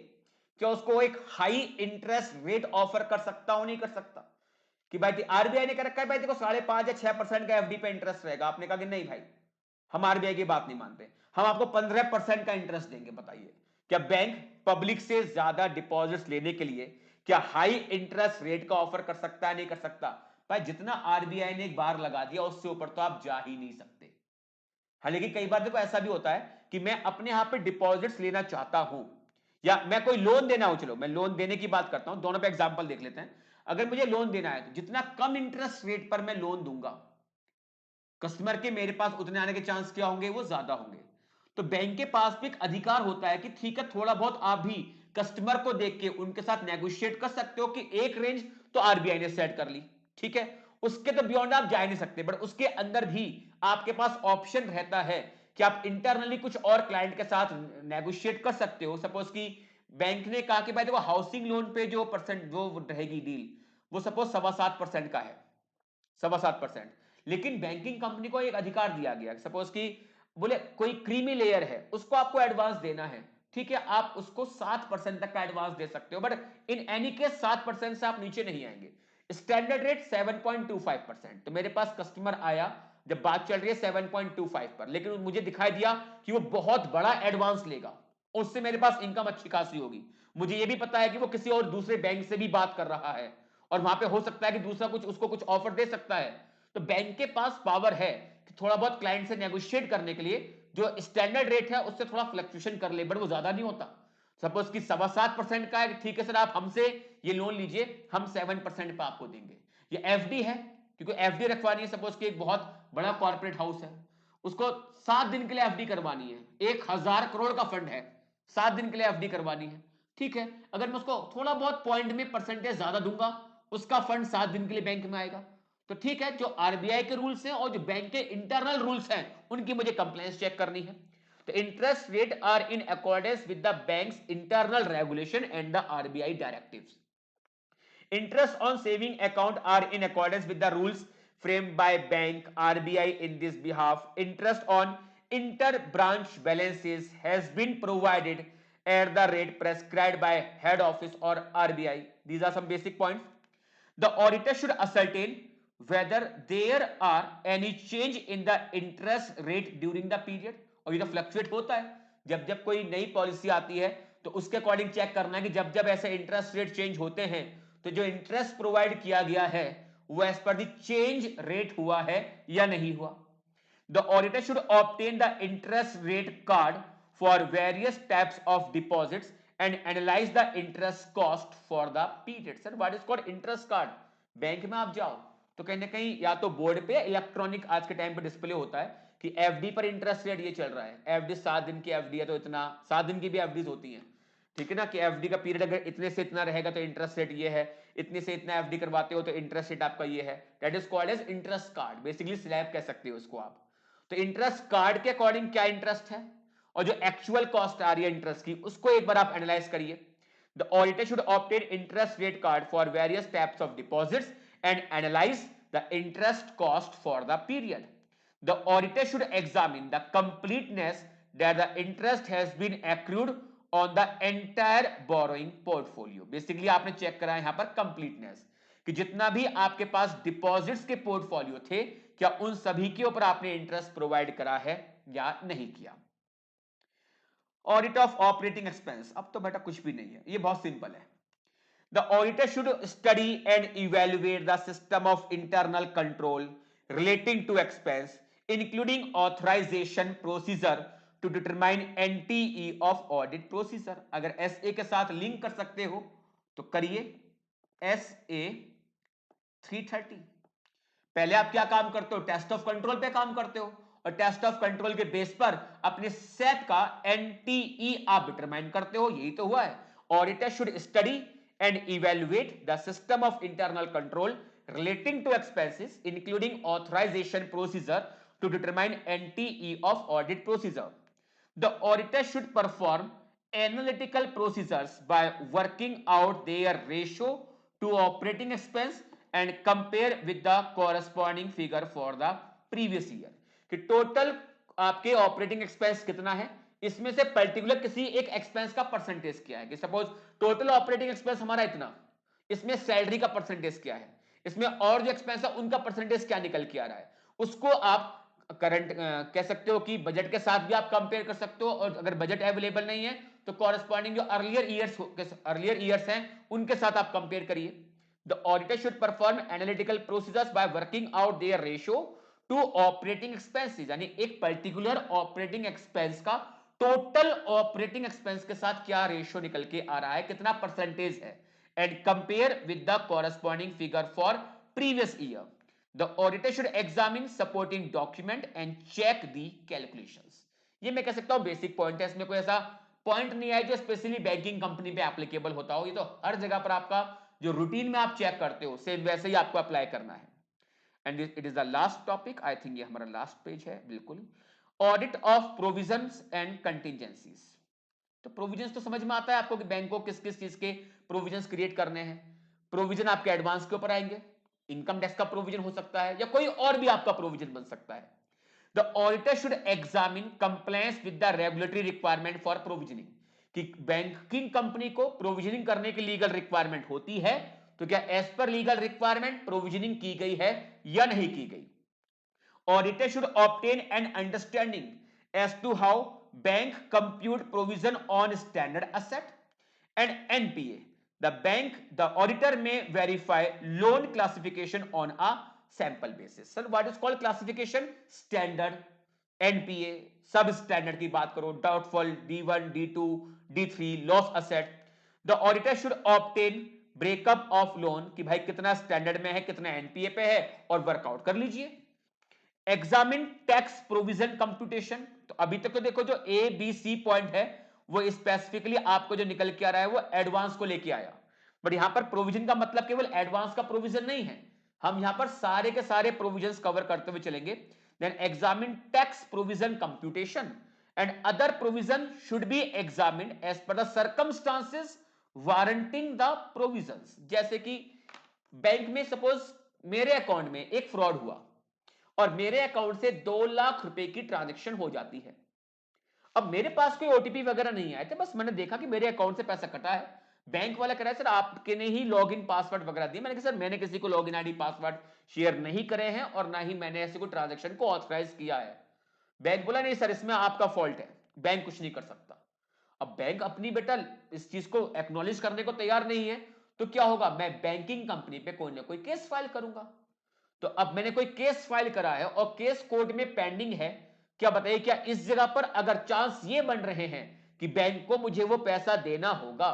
क्या उसको एक हाई इंटरेस्ट रेट ऑफर कर सकता हूं, नहीं कर सकता? कि भाई आरबीआई ने कह रखा है भाई देखो 5.5 या 6% का एफडी पे इंटरेस्ट रहेगा, आपने कहा कि नहीं भाई हम आरबीआई की बात नहीं मानते, हम आपको 15% का इंटरेस्ट देंगे। बताइए क्या बैंक पब्लिक से ज्यादा डिपॉजिट्स लेने के लिए क्या हाई इंटरेस्ट रेट का ऑफर कर सकता है, नहीं कर सकता? भाई जितना आरबीआई ने एक बार लगा दिया उससे ऊपर तो आप जा ही नहीं सकते। हालांकि कई बार देखो ऐसा भी होता है कि मैं अपने यहां पे डिपॉजिट्स लेना चाहता हूं, या मैं कोई लोन देना हो, चलो मैं लोन देने की बात करता हूं, दोनों पे एग्जांपल देख लेते हैं। अगर मुझे लोन देना है तो जितना कम इंटरेस्ट रेट पर मैं लोन दूंगा, कस्टमर के मेरे पास उतने आने के चांस क्या होंगे, वो ज्यादा होंगे। तो बैंक के पास भी एक अधिकार होता है कि ठीक है, थोड़ा बहुत आप भी कस्टमर को देख के उनके साथ नेगोशिएट कर सकते हो कि एक रेंज तो आरबीआई ने सेट कर ली, ठीक है, उसके तो बियॉन्ड आप जा ही नहीं सकते, बट उसके अंदर भी आपके पास ऑप्शन रहता है कि आप इंटरनली कुछ और क्लाइंट के साथ नेगोशिएट कर सकते हो। सपोज कि बैंक ने कहा कि भाई देखो, हाउसिंग लोन पे जो परसेंट जो रहेगी डील, वो सपोज 7.25% का है, 7.25%। लेकिन बैंकिंग कंपनी को एक अधिकार दिया गया, सपोज कि बोले कोई क्रीमी लेयर है, उसको आपको एडवांस देना है, ठीक है, आप उसको 7% तक का एडवांस दे सकते हो, बट इन एनी केस 7% से आप नीचे नहीं आएंगे। Standard rate 7.25%। तो मेरे पास कस्टमर आया, जब बात चल रही है 7.25 पर, लेकिन मुझे दिखाई दिया कि वो बहुत बड़ा एडवांस लेगा, उससे मेरे पास इनकम अच्छी खासी होगी, मुझे ये भी पता है कि वो किसी और दूसरे बैंक से भी बात कर रहा है, और वहां पे हो सकता है कि दूसरा कुछ उसको कुछ ऑफर दे सकता है। तो बैंक के पास पावर है कि थोड़ा बहुत क्लाइंट से नेगोशिएट करने के लिए जो स्टैंडर्ड रेट है उससे थोड़ा फ्लक्चुएशन कर ले, बट वो ज्यादा नहीं होता। सपोज कि 7.25% का है, ठीक है सर आप हमसे ये लोन लीजिए, हम 7% पे आपको देंगे। ये एफडी है, क्योंकि एफडी रखवानी है, सपोज कि एक बहुत बड़ा कॉर्पोरेट हाउस है, उसको 7 दिन के लिए एफडी करवानी है, 1,000 करोड़ का फंड है, 7 दिन के लिए एफडी करवानी है, ठीक है, अगर मैं उसको थोड़ा बहुत पॉइंट में परसेंटेज ज्यादा दूंगा, उसका फंड 7 दिन के लिए बैंक में आएगा। तो ठीक है, जो आरबीआई के रूल्स हैं और जो बैंक के इंटरनल रूल्स हैं, उनकी मुझे कंप्लेंट्स चेक करनी है। तो interest rate are in accordance with the bank's internal regulation and the RBI directives. Interest on saving account are in accordance with the rules framed by bank RBI in this behalf. Interest on inter-branch balances has been provided at the rate prescribed by head office or RBI. These are some basic points. The auditor should ascertain whether there are any change in the interest rate during the period. और ये तो फ्लक्चुएट होता है, जब जब कोई नई पॉलिसी आती है तो उसके अकॉर्डिंग चेक करना है कि जब जब ऐसे इंटरेस्ट रेट चेंज होते हैं तो जो इंटरेस्ट प्रोवाइड किया गया है वो as per the change rate हुआ है या नहीं हुआ। The auditor should obtain the interest rate card for various types of deposits and analyze the interest cost for the period. Sir, what is called interest card? Bank में आप जाओ तो कहीं ना कहीं या तो बोर्ड पे इलेक्ट्रॉनिक आज के टाइम पे डिस्प्ले होता है कि एफडी पर इंटरेस्ट रेट ये चल रहा है, एफडी 7 दिन की एफडी है तो इतना, 7 दिन की भी एफडीज होती हैं, ठीक है ना, कि एफडी का पीरियड अगर इतने से इतना रहेगा तो इंटरेस्ट रेट ये है, इतने से इतना एफडी करवाते हो तो इंटरेस्ट रेट आपका ये है। That is called as interest card, basically slab कह सकते हो उसको आप। तो इंटरेस्ट कार्ड के अकॉर्डिंग क्या इंटरेस्ट है और जो एक्चुअल कॉस्ट आ रही है इंटरेस्ट की, उसको एक बार आप एनालाइज करिए। The auditor should obtain interest rate card for various types of deposits and analyse the interest cost for the period. The auditor should examine the completeness that the interest has been accrued on the entire borrowing portfolio. Basically आपने चेक करा यहां पर completeness कि जितना भी आपके पास डिपॉजिट्स के पोर्टफोलियो थे, क्या उन सभी के ऊपर आपने इंटरेस्ट प्रोवाइड करा है या नहीं किया। ऑडिट ऑफ ऑपरेटिंग एक्सपेंस, अब तो बेटा कुछ भी नहीं है, ये बहुत सिंपल है। The auditor should study and evaluate the system of internal control relating to expense, including authorization procedure to determine NTE of audit procedure. अगर SA के साथ लिंक कर सकते हो तो करिए, SA 330। पहले आप क्या काम करते हो, टेस्ट ऑफ कंट्रोल पे काम करते हो, और टेस्ट ऑफ कंट्रोल के बेस पर अपने सेट का NTE आप डिटरमाइन करते हो, यही तो हुआ है। Auditor should study and evaluate the system of internal control relating to expenses, including authorization procedure to determine NTE of audit procedure. The auditor should perform analytical procedures by working out their ratio to operating expense and compare with the corresponding figure for the previous year. कि टोटल आपके ऑपरेटिंग एक्सपेंस कितना है, इसमें से पर्टिकुलर किसी एक एक्सपेंस का परसेंटेज क्या है, कि सपोज टोटल ऑपरेटिंग एक्सपेंस हमारा इतना, इसमें सैलरी का परसेंटेज क्या है, इसमें और जो एक्सपेंस है उनका परसेंटेज क्या निकल के आ रहा है, उसको आप करंट कह सकते हो कि बजट के साथ भी आप कंपेयर कर सकते हो, और अगर बजट अवेलेबल नहीं है तो कॉरेस्पॉन्डिंग जो अर्लियर ईयर्स हैं उनके साथ आप कंपेयर करिए। The auditor should perform analytical procedures by working out their ratio two operating expenses, यानी एक पर्टिकुलर ऑपरेटिंग एक्सपेंस का टोटल ऑपरेटिंग एक्सपेंस के साथ क्या रेशियो निकल के आ रहा है, कितना परसेंटेज है, and compare with the corresponding figure for previous year. The auditor should examine supporting document and check the calculations. ये मैं कह सकता हूं बेसिक पॉइंट है, इसमें कोई ऐसा पॉइंट नहीं है जो स्पेशली बैंकिंग कंपनी पे एप्लीकेबल होता हो. ये तो हर जगह पर आपका जो रूटीन में आप चेक करते हो सेम वैसे ही आपको अप्लाई करना है. And it is the last topic, I think ये हमारा लास्ट पेज है बिल्कुल. Audit of provisions and contingencies. तो प्रोविजंस तो समझ में आता है आपको कि बैंक को किस किस चीज के प्रोविजंस क्रिएट करने हैं. प्रोविजन आपके एडवांस के ऊपर आएंगे, इनकम टैक्स का प्रोविजन हो सकता है या कोई और भी आपका प्रोविजन बन सकता है. The auditor should examine compliance with the regulatory requirement for provisioning. कि बैंकिंग कंपनी को प्रोविजनिंग करने की लीगल रिक्वायरमेंट होती है, तो क्या as per legal requirement provisioning की गई है या नहीं की गई. Auditor should obtain an understanding as to how bank compute provision on standard asset and NPA. The auditor may verify loan classification on a sample basis. Sir, what is called classification? Standard, NPA, substandard की बात करो, doubtful, D1, D2, D3, loss asset. The auditor should obtain breakup of loan कि भाई कितना स्टैंडर्ड में है, कितना एनपीए पे है, और वर्कआउट कर लीजिए. Examine tax provision computation. तो अभी तक तो देखो जो ए बी सी पॉइंट है वो स्पेसिफिकली आपको जो निकल के आ रहा है वो एडवांस को लेके आया, बट यहां पर प्रोविजन का मतलब केवल एडवांस का प्रोविजन नहीं है, हम यहां पर सारे के सारे प्रोविजंस कवर करते हुए चलेंगे. Then examine tax provision computation and other provision should be examined as per the circumstances warranting the provisions. जैसे कि बैंक में सपोज मेरे अकाउंट में एक फ्रॉड हुआ और मेरे अकाउंट से 2 लाख रुपए की ट्रांजैक्शन हो जाती है. अब मेरे पास कोई ओटीपी वगैरह नहीं आए थे, बस मैंने देखा कि मेरे अकाउंट से पैसा कटा है. बैंक वाला कह रहा है सर आपके ने ही लॉगिन पासवर्ड वगैरह दिए. मैंने कहा सर मैंने किसी को लॉगिन आईडी पासवर्ड शेयर नहीं करे हैं और ना ही मैंने ऐसे कोई ट्रांजैक्शन को ऑथराइज किया है. बैंक बोला नहीं सर इसमें आपका फॉल्ट है, बैंक कुछ नहीं कर सकता. अब बैंक अपनी बेटा इस चीज को एक्नॉलेज करने को तैयार नहीं है, तो क्या होगा, मैं बैंकिंग कंपनी पे कोई ना कोई केस फाइल करूंगा. तो अब मैंने कोई केस फाइल करा है और केस कोर्ट में पेंडिंग है. क्या बताइए, क्या इस जगह पर अगर चांस ये बन रहे हैं कि बैंक को मुझे वो पैसा देना होगा,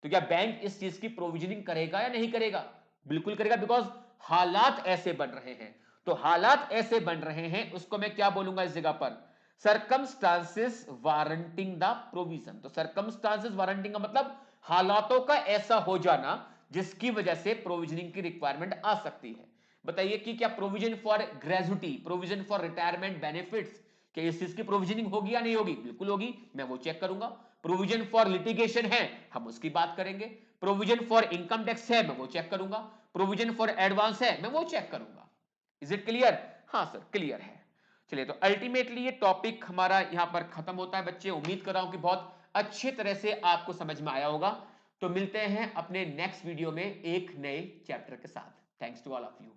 तो क्या बैंक इस चीज की प्रोविजनिंग करेगा या नहीं करेगा? बिल्कुल करेगा, बिकॉज हालात ऐसे बन रहे हैं. तो हालात ऐसे बन रहे हैं उसको मैं क्या बोलूंगा इस जगह पर, सर्कमस्टांसेस वारंटिंग द प्रोविजन. तो सर्कमस्टांसेस वारंटिंग का मतलब हालातों का ऐसा हो जाना जिसकी वजह से प्रोविजनिंग की रिक्वायरमेंट आ सकती है. बताइए कि क्या provision for gratuity, provision for retirement benefits, क्या इस चीज की प्रोविजनिंग होगी या नहीं होगी? बिल्कुल होगी, मैं वो चेक करूंगा. प्रोविजन फॉर लिटिगेशन है, हम उसकी बात करेंगे. प्रोविजन फॉर इनकम टैक्स है, मैं वो चेक करूंगा. प्रोविजन फॉर एडवांस है, मैं वो चेक करूंगा. Is it clear? हाँ सर क्लियर है. चलिए, तो अल्टीमेटली ये टॉपिक हमारा यहां पर खत्म होता है बच्चे. उम्मीद कर रहा हूं कि बहुत अच्छी तरह से आपको समझ में आया होगा. तो मिलते हैं अपने नेक्स्ट वीडियो में एक नए चैप्टर के साथ. Thanks to all of you.